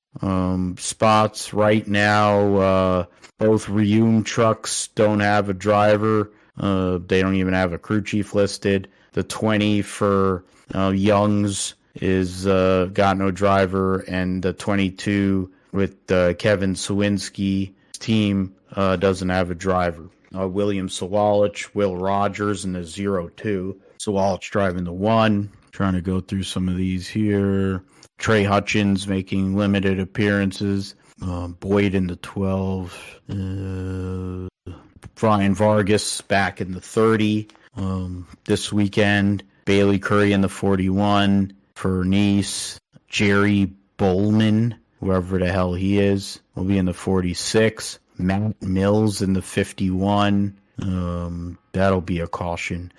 spots right now. Both Reun trucks don't have a driver. They don't even have a crew chief listed. The 20 for Young's is got no driver, and the 22 with Kevin Sawinski's team doesn't have a driver. William Sawalich, Will Rogers in the 0-2. Sawalich driving the 1. Trying to go through some of these here. Trey Hutchins making limited appearances. Boyd in the 12. Brian Vargas back in the 30 this weekend. Bailey Curry in the 41 for Nice. Jerry Bowman, whoever the hell he is, will be in the 46. Matt Mills in the 51. That'll be a caution.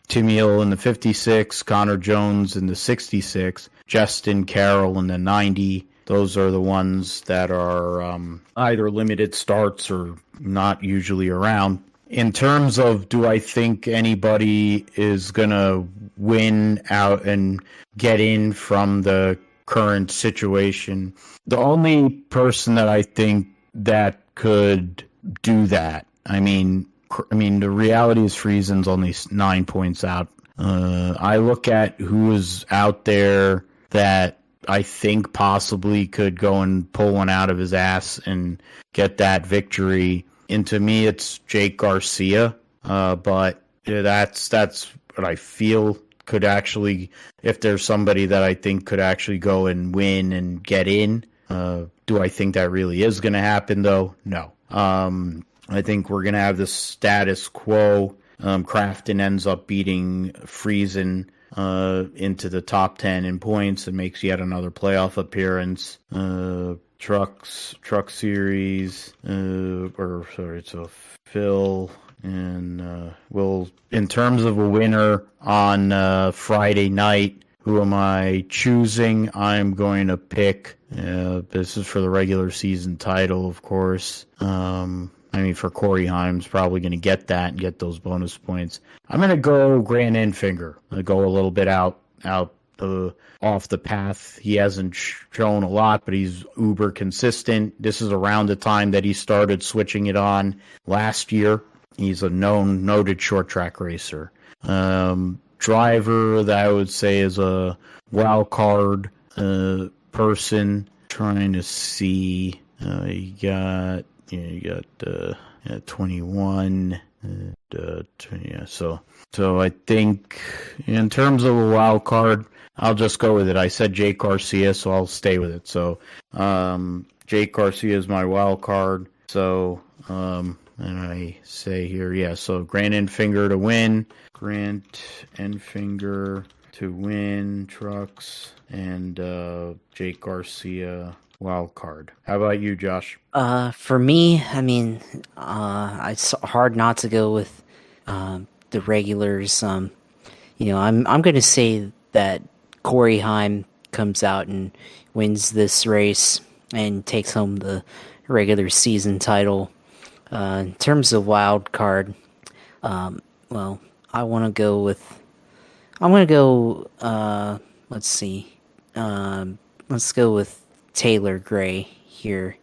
Timmy Hill in the 56. Connor Jones in the 66. Justin Carroll in the 90. Those are the ones that are either limited starts or not usually around. In terms of do I think anybody is going to win out and get in from the current situation. The only person that I think that could do that, I mean, the reality is Friesen's only 9 points out. I look at who is out there that I think possibly could go and pull one out of his ass and get that victory. And to me, it's Jake Garcia. But that's what I feel could actually, if there's somebody that I think could actually go and win and get in. Do I think that really is going to happen, though? No. I think we're going to have the status quo. Crafton ends up beating Friesen into the top 10 in points and makes yet another playoff appearance. Truck Series, so Phil and in terms of a winner on Friday night, who am I choosing? I'm going to pick, this is for the regular season title, of course. For Corey Haim's probably going to get that and get those bonus points. I'm going to go Grant Enfinger. I'm going to go a little bit out off the path. He hasn't shown a lot, but he's uber consistent. This is around the time that he started switching it on last year. He's a noted short track racer. Driver that I would say is a wild card person. Trying to see. You got 21. So I think in terms of a wild card, I'll just go with it. I said Jake Garcia, so I'll stay with it. So Jake Garcia is my wild card. So and I say here, so Grant Enfinger to win. Grant Enfinger to win trucks, and Jake Garcia wild card. How about you, Josh? For me, it's hard not to go with the regulars. I'm going to say that Corey Haim comes out and wins this race and takes home the regular season title. In terms of wild card, I want to go with. I'm going to go. Let's see. Let's go with Taylor Gray here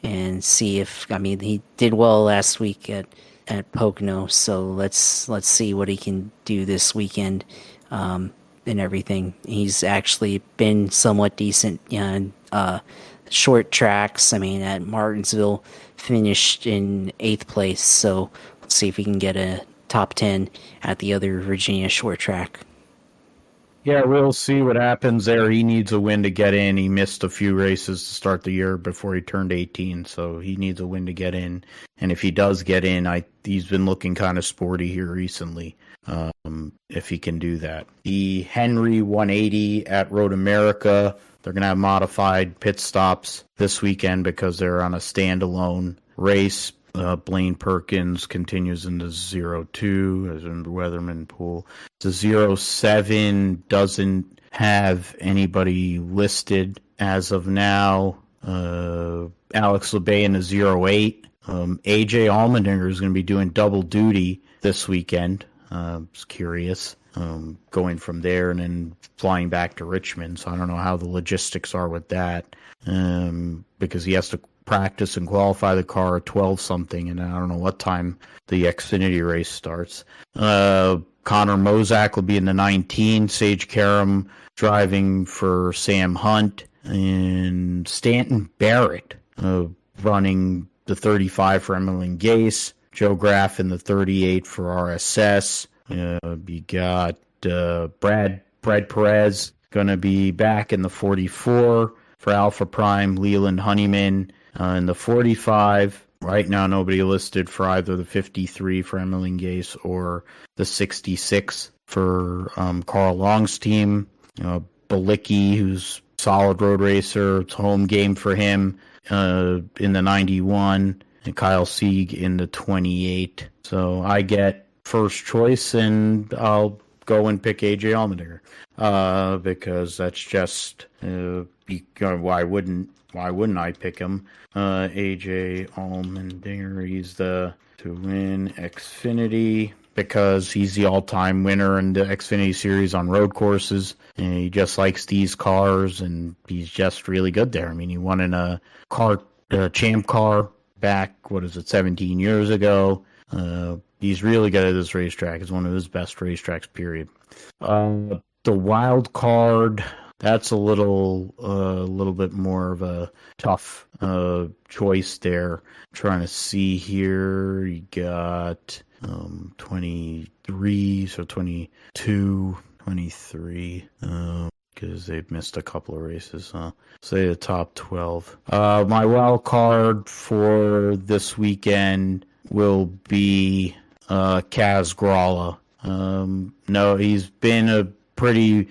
and see if he did well last week at Pocono, so let's see what he can do this weekend and everything. He's actually been somewhat decent in short tracks. At Martinsville finished in 8th place, so let's see if he can get a top 10 at the other Virginia short track. Yeah, we'll see what happens there. He needs a win to get in. He missed a few races to start the year before he turned 18, so he needs a win to get in. And if he does get in, he's been looking kind of sporty here recently, if he can do that. The Henry 180 at Road America, they're going to have modified pit stops this weekend because they're on a standalone race. Blaine Perkins continues in the 02 as in the Weatherman pool. The 07 doesn't have anybody listed as of now. Alex LeBay in the 08. AJ Allmendinger is going to be doing double duty this weekend. I was curious. Going from there and then flying back to Richmond. So I don't know how the logistics are with that. Because he has to practice and qualify the car at 12-something, and I don't know what time the Xfinity race starts. Connor Mozak will be in the 19. Sage Karam driving for Sam Hunt. And Stanton Barrett running the 35 for Emily Gase. Joe Graff in the 38 for RSS. You got Brad Perez going to be back in the 44 for Alpha Prime. Leland Honeyman in the 45. Right now, nobody listed for either the 53 for Emily Gase or the 66 for Carl Long's team. Balicki, who's a solid road racer, it's a home game for him in the 91. And Kyle Sieg in the 28. So I get first choice, and I'll go and pick AJ Allmendinger because that's just why wouldn't I pick him? AJ Allmendinger, he's to win Xfinity. because he's the all-time winner in the Xfinity Series on road courses. And he just likes these cars, and he's just really good there. I mean, he won in a champ car back, 17 years ago. He's really good at this racetrack. It's one of his best racetracks, period. The wild card, that's a little bit more of a tough choice there. Trying to see here, you got 23, so 22, 23, because they've missed a couple of races. Say the top 12. My wild card for this weekend will be Kaz Gralla. No, he's been a pretty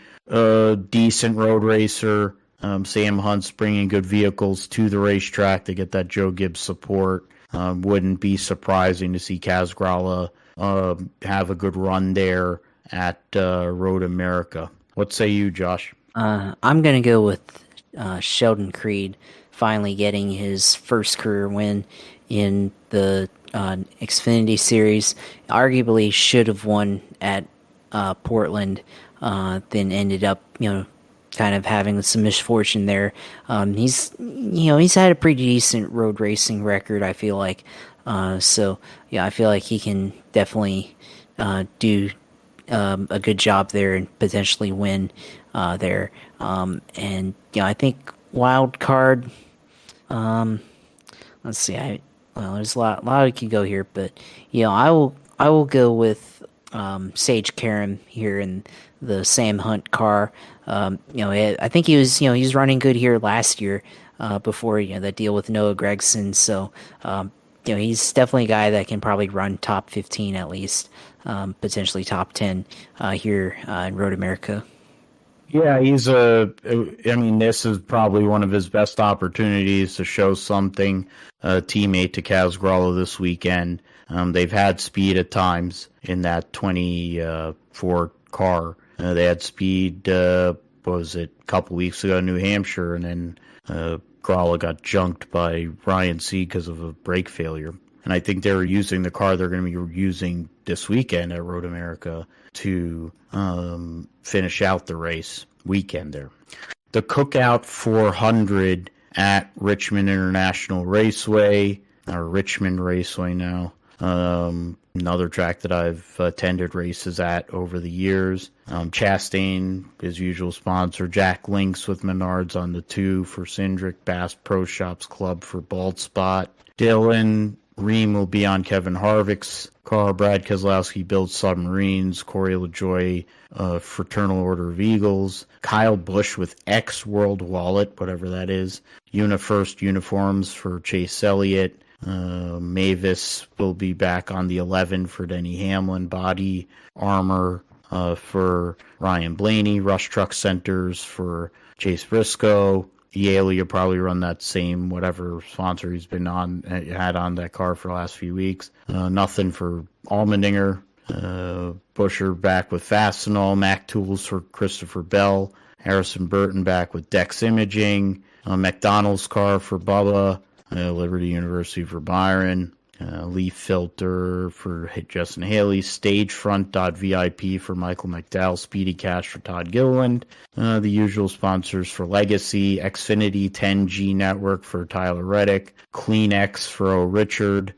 decent road racer. Sam Hunt's bringing good vehicles to the racetrack to get that Joe Gibbs support. Wouldn't be surprising to see Kaz Gralla have a good run there at Road America. What say you, Josh? I'm going to go with Sheldon Creed finally getting his first career win in the Xfinity Series. Arguably should have won at Portland, then ended up, kind of having some misfortune there. He's had a pretty decent road racing record, I feel like. So I feel like he can definitely do a good job there and potentially win there. And I think wild card. Let's see. There's a lot we could go here, but I will go with Sage Karam here in the Sam Hunt car. I think he was running good here last year before that deal with Noah Gragson. So he's definitely a guy that can probably run top 15 at least, potentially top 10 here in Road America. Yeah, this is probably one of his best opportunities to show something. Teammate to Kaz Gralla this weekend. They've had speed at times in that 24 car. They had speed, a couple weeks ago in New Hampshire, and then Gralla got junked by Ryan Sieg because of a brake failure. And I think they're using the car they're going to be using this weekend at Road America to finish out the race weekend there. The Cookout 400 at Richmond International Raceway, or Richmond Raceway now. Another track that I've attended races at over the years. Chastain, his usual sponsor. Jack Links with Menards on the 2 for Cindric. Bass Pro Shops Club for Bald Spot. Dylan Ream will be on Kevin Harvick's car. Brad Keselowski builds submarines. Corey LaJoie, Fraternal Order of Eagles. Kyle Busch with X World Wallet, whatever that is. UniFirst uniforms for Chase Elliott. Mavis will be back on the 11 for Denny Hamlin. Body armor for Ryan Blaney. Rush Truck Centers for Chase Briscoe. Yale, you'll probably run that same whatever sponsor he's been had on that car for the last few weeks. Nothing for Allmendinger. Buscher back with Fastenal. Mac Tools for Christopher Bell. Harrison Burton back with Dex Imaging. McDonald's car for Bubba. Liberty University for Byron. Leaf Filter for Justin Haley. Stagefront.VIP for Michael McDowell. Speedy Cash for Todd Gilliland. The usual sponsors for Legacy. Xfinity 10G Network for Tyler Reddick. CleanX for O. Richard.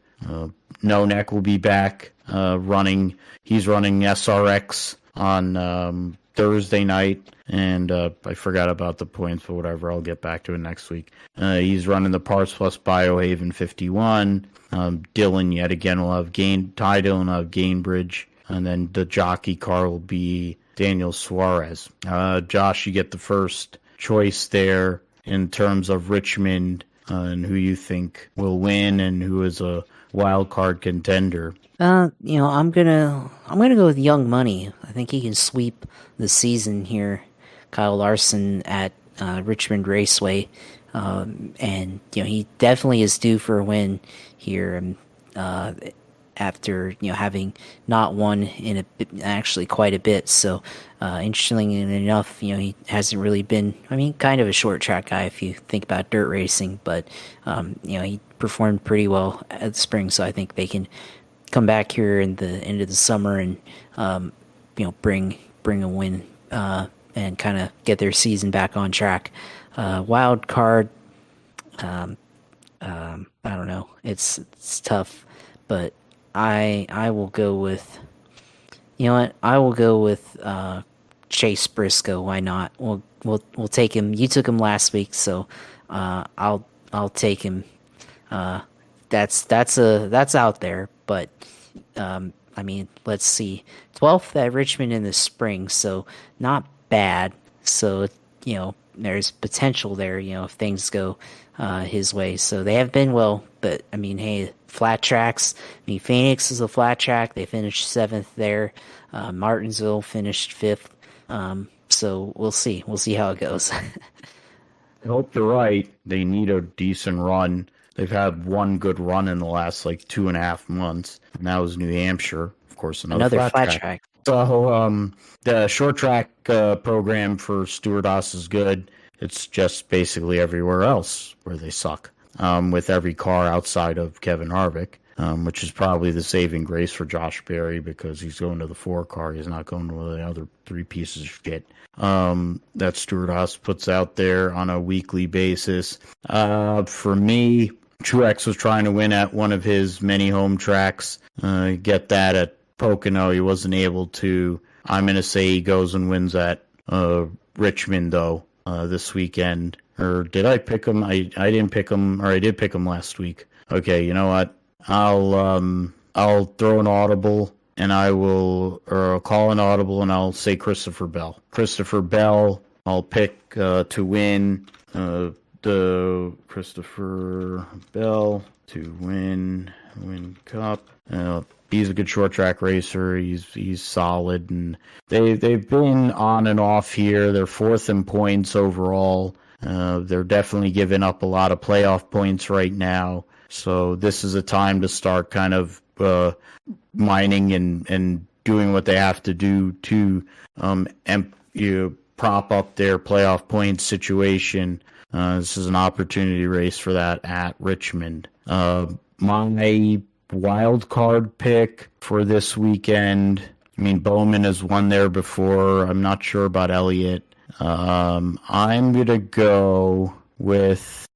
No Neck will be back running. He's running SRX on Thursday night. And I forgot about the points, but whatever. I'll get back to it next week. He's running the Parts Plus Biohaven 51. Dylan yet again will have Ty Dillon will have Gainbridge. And then the jockey car will be Daniel Suarez. Josh, you get the first choice there in terms of Richmond and who you think will win and who is a wild card contender. I'm gonna go with Young Money. I think he can sweep the season here. Kyle Larson at Richmond Raceway, and he definitely is due for a win here. After having not won in actually quite a bit, so interestingly enough, he hasn't really been. Kind of a short track guy if you think about dirt racing, but he performed pretty well at the spring, so I think they can come back here in the end of the summer and bring a win and kind of get their season back on track. Wild card, I don't know. It's tough, but I will go with, you know what? I will go with Chase Briscoe. Why not? We'll take him. You took him last week, so I'll take him. That's out there, but I mean, let's see. 12th at Richmond in the spring, so not bad. So there's potential there. If things go his way. So they have been well, but I mean, hey, flat tracks. I mean, Phoenix is a flat track. They finished 7th there. Martinsville finished 5th. So we'll see. We'll see how it goes. I hope they're right. They need a decent run. They've had one good run in the last 2.5 months, and that was New Hampshire. Of course, another flat track. So the short track program for Stewart Haas is good. It's just basically everywhere else where they suck, with every car outside of Kevin Harvick, which is probably the saving grace for Josh Berry because he's going to the 4 car. He's not going to the other 3 pieces of shit that Stewart Haas puts out there on a weekly basis. For me, Truex was trying to win at one of his many home tracks. Get that at Pocono. He wasn't able to. I'm going to say he goes and wins at Richmond, though, this weekend. Or did I pick him? I didn't pick him, or I did pick him last week. Okay, you know what? I'll throw an audible, and I'll call an audible, and I'll say Christopher Bell. Christopher Bell, I'll pick to win the Christopher Bell to win Cup. He's a good short track racer. He's solid, and they've been on and off here. They're 4th in points overall. They're definitely giving up a lot of playoff points right now. So this is a time to start kind of mining and doing what they have to do to prop up their playoff points situation. This is an opportunity race for that at Richmond. My wild card pick for this weekend, I mean, Bowman has won there before. I'm not sure about Elliott. I'm going to go with,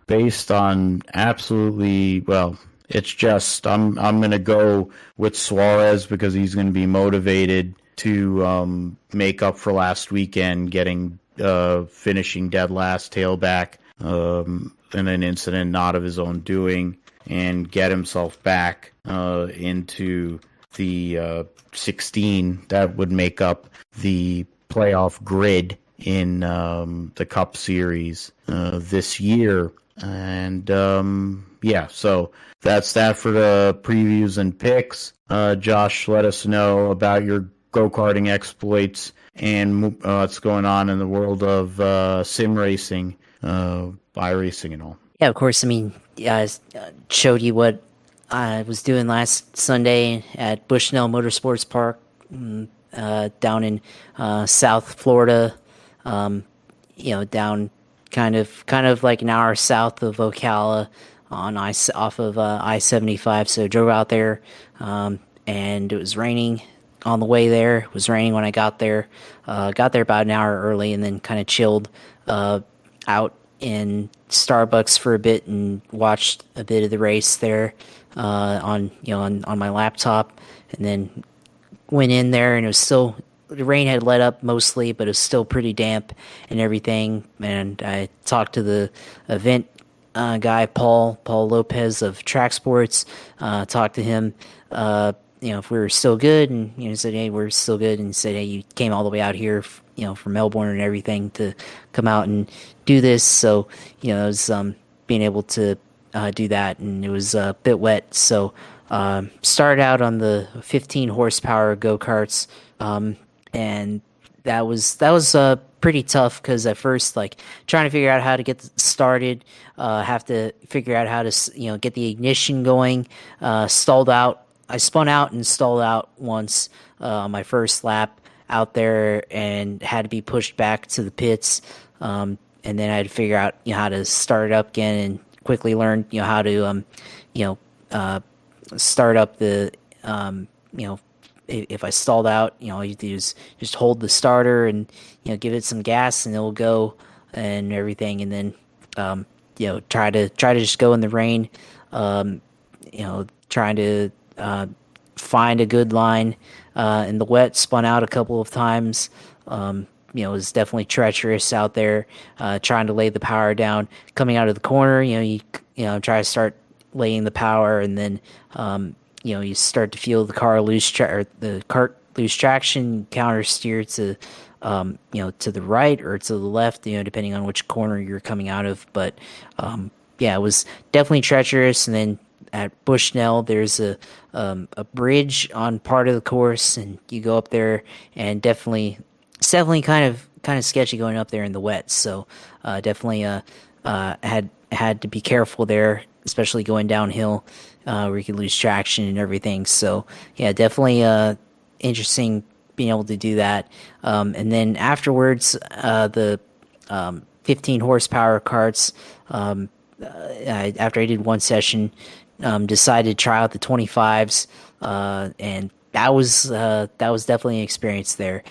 based on absolutely, well, it's just, I'm going to go with Suarez because he's going to be motivated to make up for last weekend, finishing dead last tailback in an incident not of his own doing, and get himself back into the 16 that would make up the playoff grid in the Cup Series this year. And so that's that for the previews and picks. Josh, let us know about your go-karting exploits and what's going on in the world of sim racing, iRacing and all. Yeah, of course. I mean, I showed you what I was doing last Sunday at Bushnell Motorsports Park down in South Florida. Down kind of like an hour south of Ocala off of I-75. So I drove out there, and it was raining on the way there. It was raining when I got there. Got there about an hour early, and then kind of chilled out in Starbucks for a bit and watched a bit of the race there on my laptop, and then went in there, and it was still, the rain had let up mostly, but it was still pretty damp and everything. And I talked to the event guy, Paul Lopez of Track Sports. Talked to him, if we were still good, and he said, hey, we're still good, and said, hey, you came all the way out here, from Melbourne and everything to come out and do this. So it was being able to do that, and it was a bit wet. So started out on the 15 horsepower go-karts, and that was pretty tough because at first, trying to figure out how to get started, have to figure out how to get the ignition going. Stalled out. I spun out and stalled out once on my first lap out there, and had to be pushed back to the pits. And then I had to figure out how to start it up again, and quickly learn how to start up the you know, if I stalled out, all you do is just hold the starter and give it some gas and it'll go and everything, and then try to just go in the rain, trying to find a good line in the wet. Spun out a couple of times. It was definitely treacherous out there, trying to lay the power down. Coming out of the corner, you try to start laying the power, and then you start to feel the car the cart lose traction, counter steer to to the right or to the left, depending on which corner you're coming out of. But it was definitely treacherous. And then at Bushnell, there's a bridge on part of the course, and you go up there, and it's definitely kind of sketchy going up there in the wet. So definitely had to be careful there, especially going downhill, where you could lose traction and everything. So yeah, definitely interesting being able to do that. And then afterwards, the 15 horsepower karts, after I did one session, decided to try out the 25s, and that was definitely an experience there.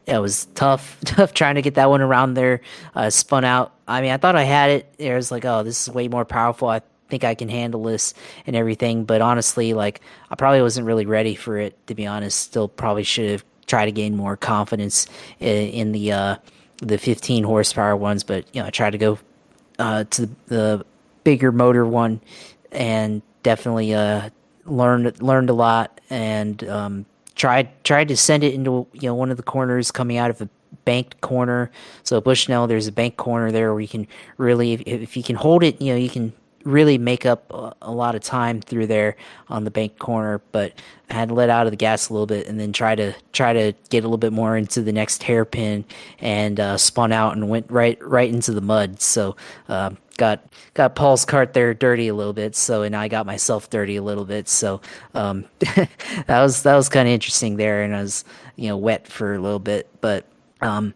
It was tough trying to get that one around there. Spun out. I mean, I thought I had it. It was like, oh, this is way more powerful. I think I can handle this and everything. But honestly, like, I probably wasn't really ready for it, to be honest. Still probably should have tried to gain more confidence in the 15 horsepower ones. But I tried to go to the bigger motor one, and definitely learned a lot, and tried to send it into one of the corners coming out of a banked corner. So Bushnell, there's a bank corner there where you can really, if you can hold it, you can really make up a lot of time through there on the bank corner. But I had to let out of the gas a little bit, and then try to get a little bit more into the next hairpin, and spun out and went right into the mud. So got Paul's cart there dirty a little bit. So, and I got myself dirty a little bit. So that was kind of interesting there, and I was wet for a little bit. But then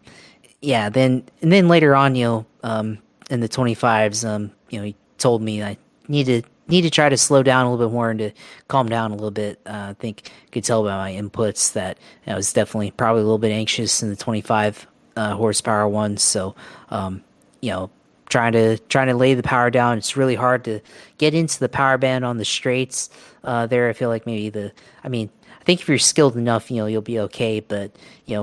later on, in the 25s, he told me I need to try to slow down a little bit more and to calm down a little bit. I think you could tell by my inputs that I was definitely probably a little bit anxious in the 25 horsepower one. So trying to lay the power down. It's really hard to get into the power band on the straights there. I feel like I think if you're skilled enough, you'll be okay. But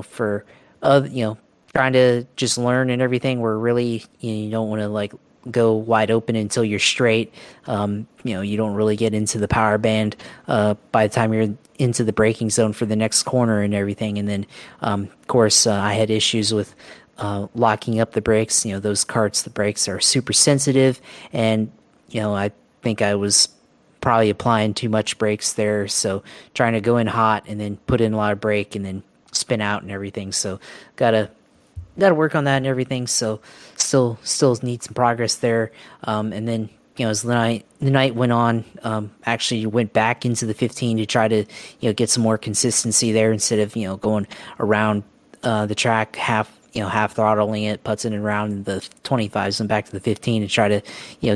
for trying to just learn and everything, where really you don't want to like go wide open until you're straight. You don't really get into the power band by the time you're into the braking zone for the next corner and everything. And then of course I had issues with locking up the brakes. Those karts, the brakes are super sensitive, and I think I was probably applying too much brakes there. So trying to go in hot and then put in a lot of brake and then spin out and everything. So gotta work on that and everything. So still need some progress there. And then as the night went on, actually went back into the 15 to try to get some more consistency there, instead of going around the track half throttling it, putzing it around the 25s and back to the 15 to try to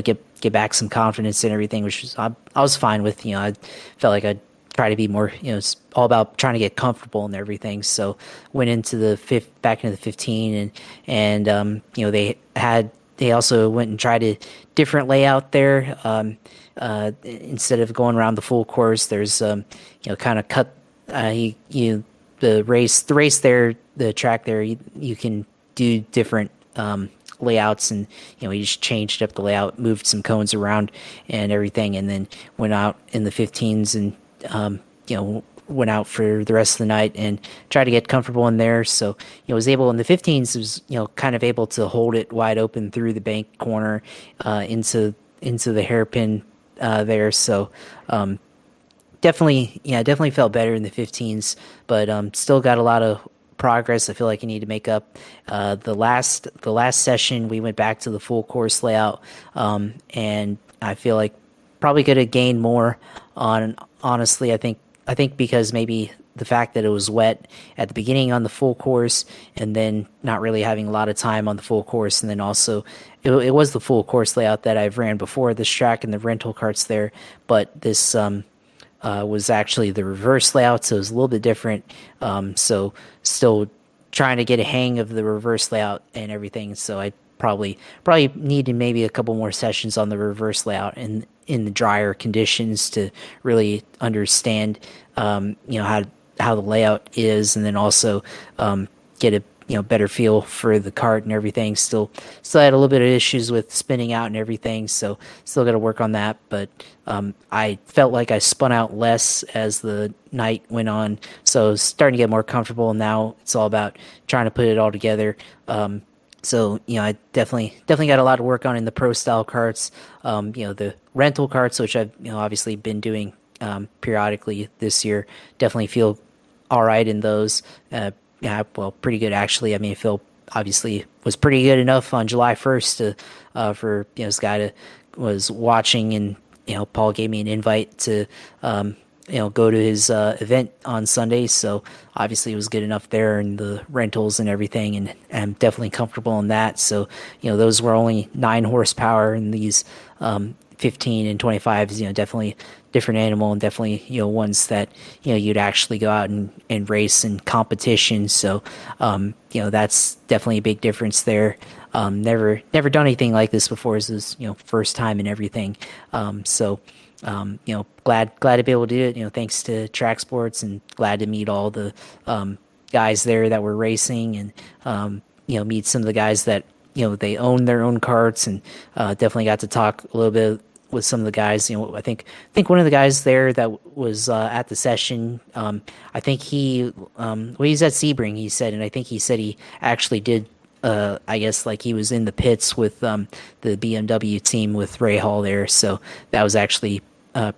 get back some confidence and everything, which was I was fine with. I felt like I'd try to be more, it's all about trying to get comfortable and everything. So went into back into the 15, and they also went and tried a different layout there. Instead of going around the full course, there's kind of cut the race there, the track there, you can do different layouts, and we just changed up the layout, moved some cones around and everything, and then went out in the 15s and went out for the rest of the night and tried to get comfortable in there. So was able in the 15s, was kind of able to hold it wide open through the bank corner into the hairpin there. So definitely felt better in the 15s, but still got a lot of progress I feel like I need to make up. The last session we went back to the full course layout, and I feel like probably could have gained more on. Honestly, I think because maybe the fact that it was wet at the beginning on the full course, and then not really having a lot of time on the full course, and then also it was the full course layout that I've ran before this track and the rental carts there, but this was actually the reverse layout, so it was a little bit different. So still trying to get a hang of the reverse layout and everything. So I probably needed maybe a couple more sessions on the reverse layout and in the drier conditions to really understand, how the layout is, and then also get a better feel for the kart and everything. Still had a little bit of issues with spinning out and everything, so still got to work on that. But I felt like I spun out less as the night went on, so I was starting to get more comfortable. And now it's all about trying to put it all together. So I definitely got a lot to work on in the pro style karts. The rental karts, which I've obviously been doing periodically this year, definitely feel all right in those. Yeah, well, pretty good actually. I mean, Phil obviously was pretty good enough on July 1st to for this guy to was watching, and Paul gave me an invite to go to his event on Sunday. So obviously it was good enough there, and the rentals and everything, and I'm definitely comfortable in that. So those were only 9 horsepower, and these 15 and 25s, definitely different animal, and definitely ones that you'd actually go out and race in competition. So that's definitely a big difference there. Never done anything like this before. This is first time and everything. So glad to be able to do it. Thanks to Track Sports, and glad to meet all the guys there that were racing, and meet some of the guys that they own their own karts, and definitely got to talk a little bit with some of the guys. I think one of the guys there that was at the session, I think he's at Sebring, he said, and I think he said he actually did, I guess like he was in the pits with the BMW team with Ray Hall there. So that was actually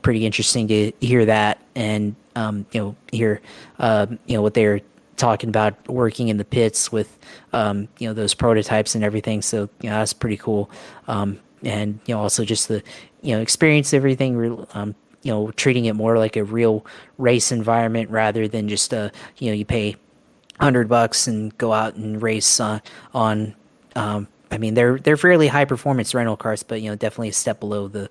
pretty interesting to hear that, and hear what they're talking about working in the pits with those prototypes and everything. So that's pretty cool. And also just the experience everything, treating it more like a real race environment rather than just you pay $100 and go out and race on I mean, they're fairly high performance rental carts, but definitely a step below the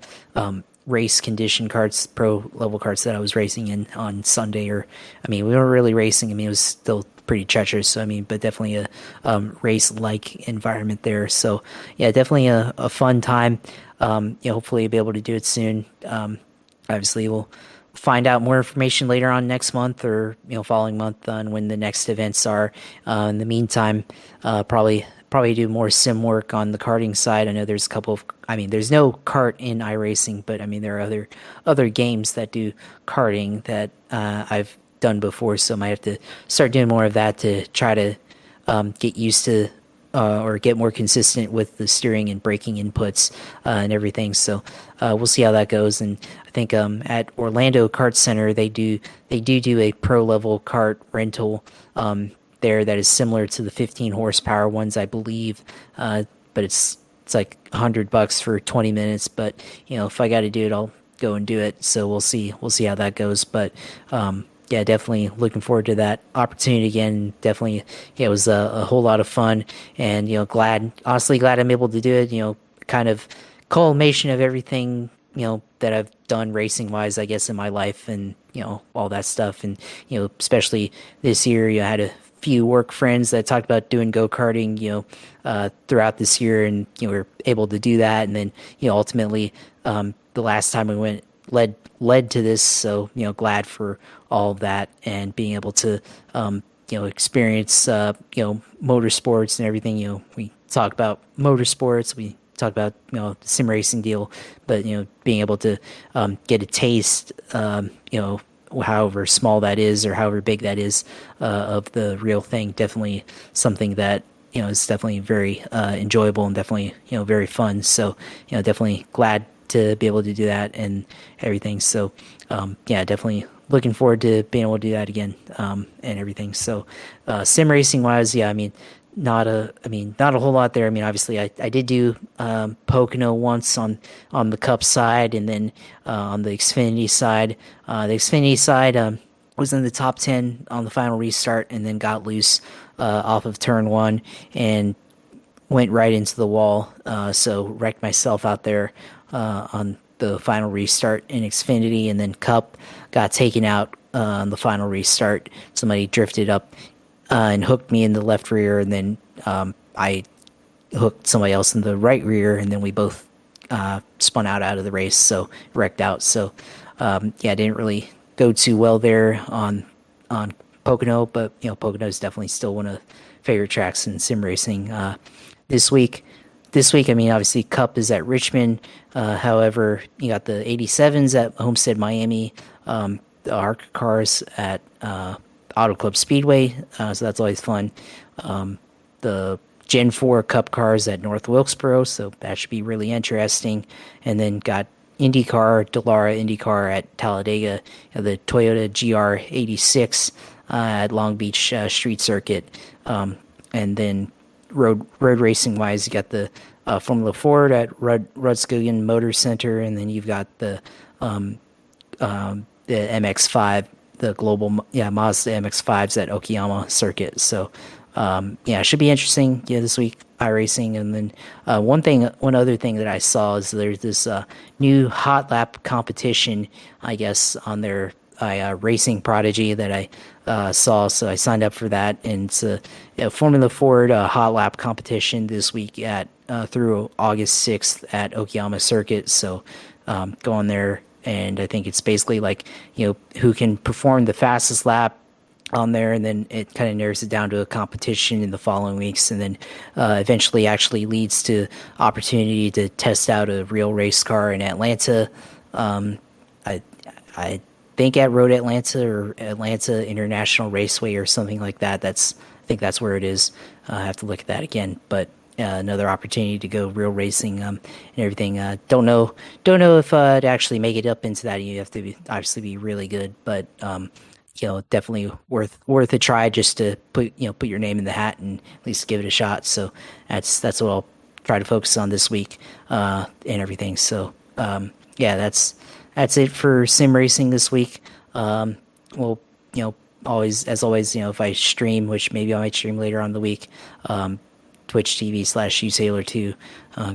race condition carts, pro level carts that I was racing in on Sunday. Or I mean, we weren't really racing. I mean, it was still pretty treacherous. So I mean, but definitely a race like environment there. So yeah, definitely a fun time. Hopefully be able to do it soon. Obviously we'll find out more information later on next month, or following month on when the next events are. In the meantime, probably do more sim work on the karting side. I know there's a couple of, I mean, there's no kart in iRacing, but I mean, there are other games that do karting that I've done before, so I might have to start doing more of that to try to get used to or get more consistent with the steering and braking inputs and everything. So we'll see how that goes. And I think at Orlando Kart Center, they do a pro level kart rental there that is similar to the 15 horsepower ones, I believe, but it's like $100 for 20 minutes. But if I got to do it, I'll go and do it. So we'll see how that goes. But yeah, definitely looking forward to that opportunity again. Definitely, yeah, it was a whole lot of fun, and honestly glad I'm able to do it. Kind of culmination of everything that I've done racing wise, I guess, in my life, and all that stuff. And especially this year, I had a few work friends that talked about doing go-karting throughout this year, and we were able to do that. And then ultimately the last time we went led to this. So glad for all of that, and being able to experience motorsports and everything. We talk about motorsports, we talk about the sim racing deal, but being able to get a taste, however small that is or however big that is, of the real thing, definitely something that is definitely very enjoyable, and definitely very fun. So definitely glad to be able to do that and everything. So yeah, definitely looking forward to being able to do that again, and everything. So sim racing wise, yeah, I mean, not a whole lot there. I mean, obviously I did do Pocono once on the Cup side, and then on the Xfinity side. The Xfinity side, was in the top 10 on the final restart, and then got loose off of turn one and went right into the wall. So wrecked myself out there on the final restart in Xfinity, and then Cup got taken out on the final restart. Somebody drifted up and hooked me in the left rear, and then I hooked somebody else in the right rear, and then we both spun out of the race, so wrecked out. So didn't really go too well there on Pocono, but Pocono is definitely still one of the favorite tracks in sim racing. This week, I mean, obviously Cup is at Richmond. However, you got the 87s at Homestead, Miami, the ARC cars at Auto Club Speedway, so that's always fun. The Gen 4 Cup cars at North Wilkesboro, so that should be really interesting. And then got IndyCar, Dallara IndyCar at Talladega, the Toyota GR86 at Long Beach Street Circuit. And then road racing wise, you got the Formula Ford at Rudskugen Motor Center, and then you've got the MX5, the global Mazda MX5s at Okayama Circuit. So it should be interesting this week, iRacing. And then one other thing that I saw is there's this new hot lap competition, I guess, on their Racing Prodigy that I saw, so I signed up for that. And it's a Formula Ford hot lap competition this week at through August 6th at Okayama Circuit. So go on there, and I think it's basically like who can perform the fastest lap on there, and then it kind of narrows it down to a competition in the following weeks, and then eventually actually leads to opportunity to test out a real race car in Atlanta. I think at Road Atlanta or Atlanta International Raceway or something like that. I think that's where it is. I have to look at that again, but another opportunity to go real racing and everything. Don't know if to actually make it up into that, you have to obviously be really good, but definitely worth a try just to put your name in the hat and at least give it a shot. So that's what I'll try to focus on this week and everything. So that's it for sim racing this week. Always, if I stream, which maybe I might stream later on in the week, Twitch TV/usailor2,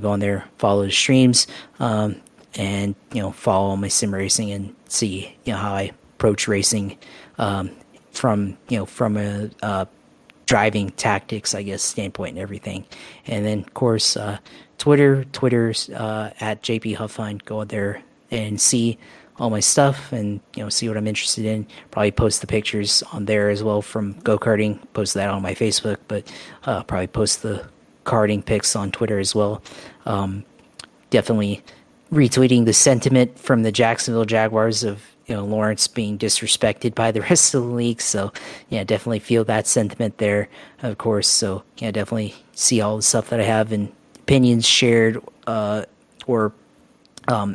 go on there, follow the streams, and follow my sim racing and see how I approach racing from a driving tactics, I guess, standpoint and everything. And then of course Twitter's at JP Huffine. Go out there and see all my stuff and see what I'm interested in. Probably post the pictures on there as well from go-karting. Post that on my Facebook, but probably post the karting pics on Twitter as well. Definitely retweeting the sentiment from the Jacksonville Jaguars of Lawrence being disrespected by the rest of the league. So definitely feel that sentiment there, of course. So definitely see all the stuff that I have and opinions shared or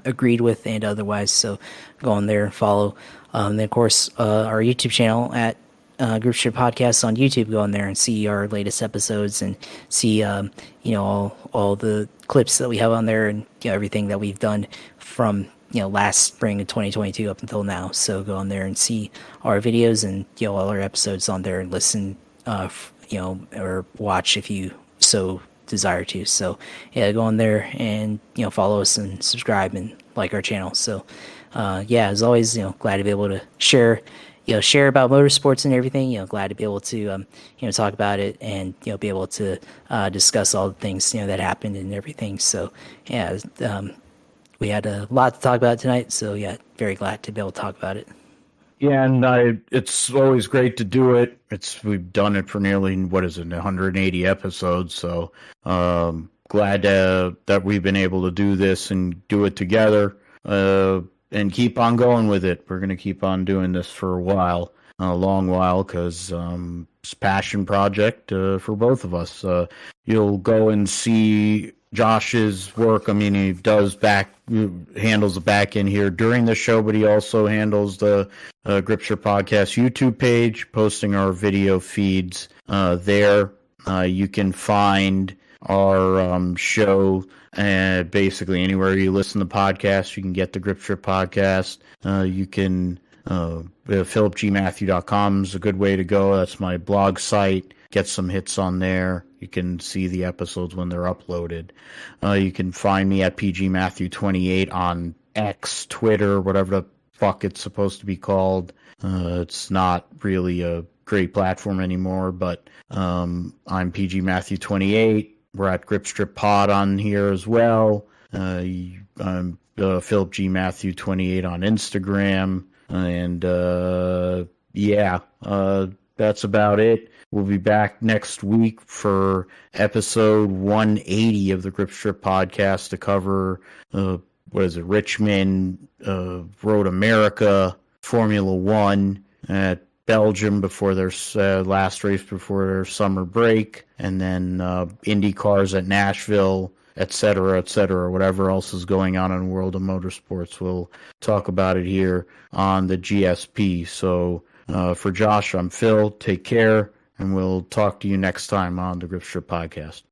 agreed with and otherwise. So go on there and follow. And then of course our YouTube channel at Groupship Podcasts on YouTube. Go on there and see our latest episodes and see all the clips that we have on there and everything that we've done from last spring of 2022 up until now. So go on there and see our videos and all our episodes on there and listen or watch if you so desire to. So go on there and follow us and subscribe and like our channel. So as always, glad to be able to share about motorsports and everything. Glad to be able to talk about it and be able to discuss all the things that happened and everything. So we had a lot to talk about tonight, so very glad to be able to talk about it. Yeah, and it's always great to do it. We've done it for nearly 180 episodes, so glad that we've been able to do this and do it together and keep on going with it. We're going to keep on doing this for a long while, because it's a passion project for both of us. You'll go and see Josh's work. I mean, he handles the back end here during the show, but he also handles the Gripster Podcast YouTube page, posting our video feeds there. You can find our show basically anywhere you listen to podcasts. You can get the Gripster Podcast. You can philipgmatthew.com is a good way to go. That's my blog site. Get some hits on there. You can see the episodes when they're uploaded. You can find me at pgmatthew28 on X, Twitter, whatever the fuck it's supposed to be called. It's not really a great platform anymore, but I'm pgmatthew28. We're at Gripstrip Pod on here as well. I'm Philip G. Matthew 28 on Instagram. And that's about it. We'll be back next week for episode 180 of the Gripstrip Podcast to cover, Richmond, Road America, Formula One at Belgium before their last race before their summer break, and then Indy cars at Nashville, et cetera, whatever else is going on in the world of motorsports. We'll talk about it here on the GSP. So for Josh, I'm Phil. Take care, and we'll talk to you next time on the Gripstrip Podcast.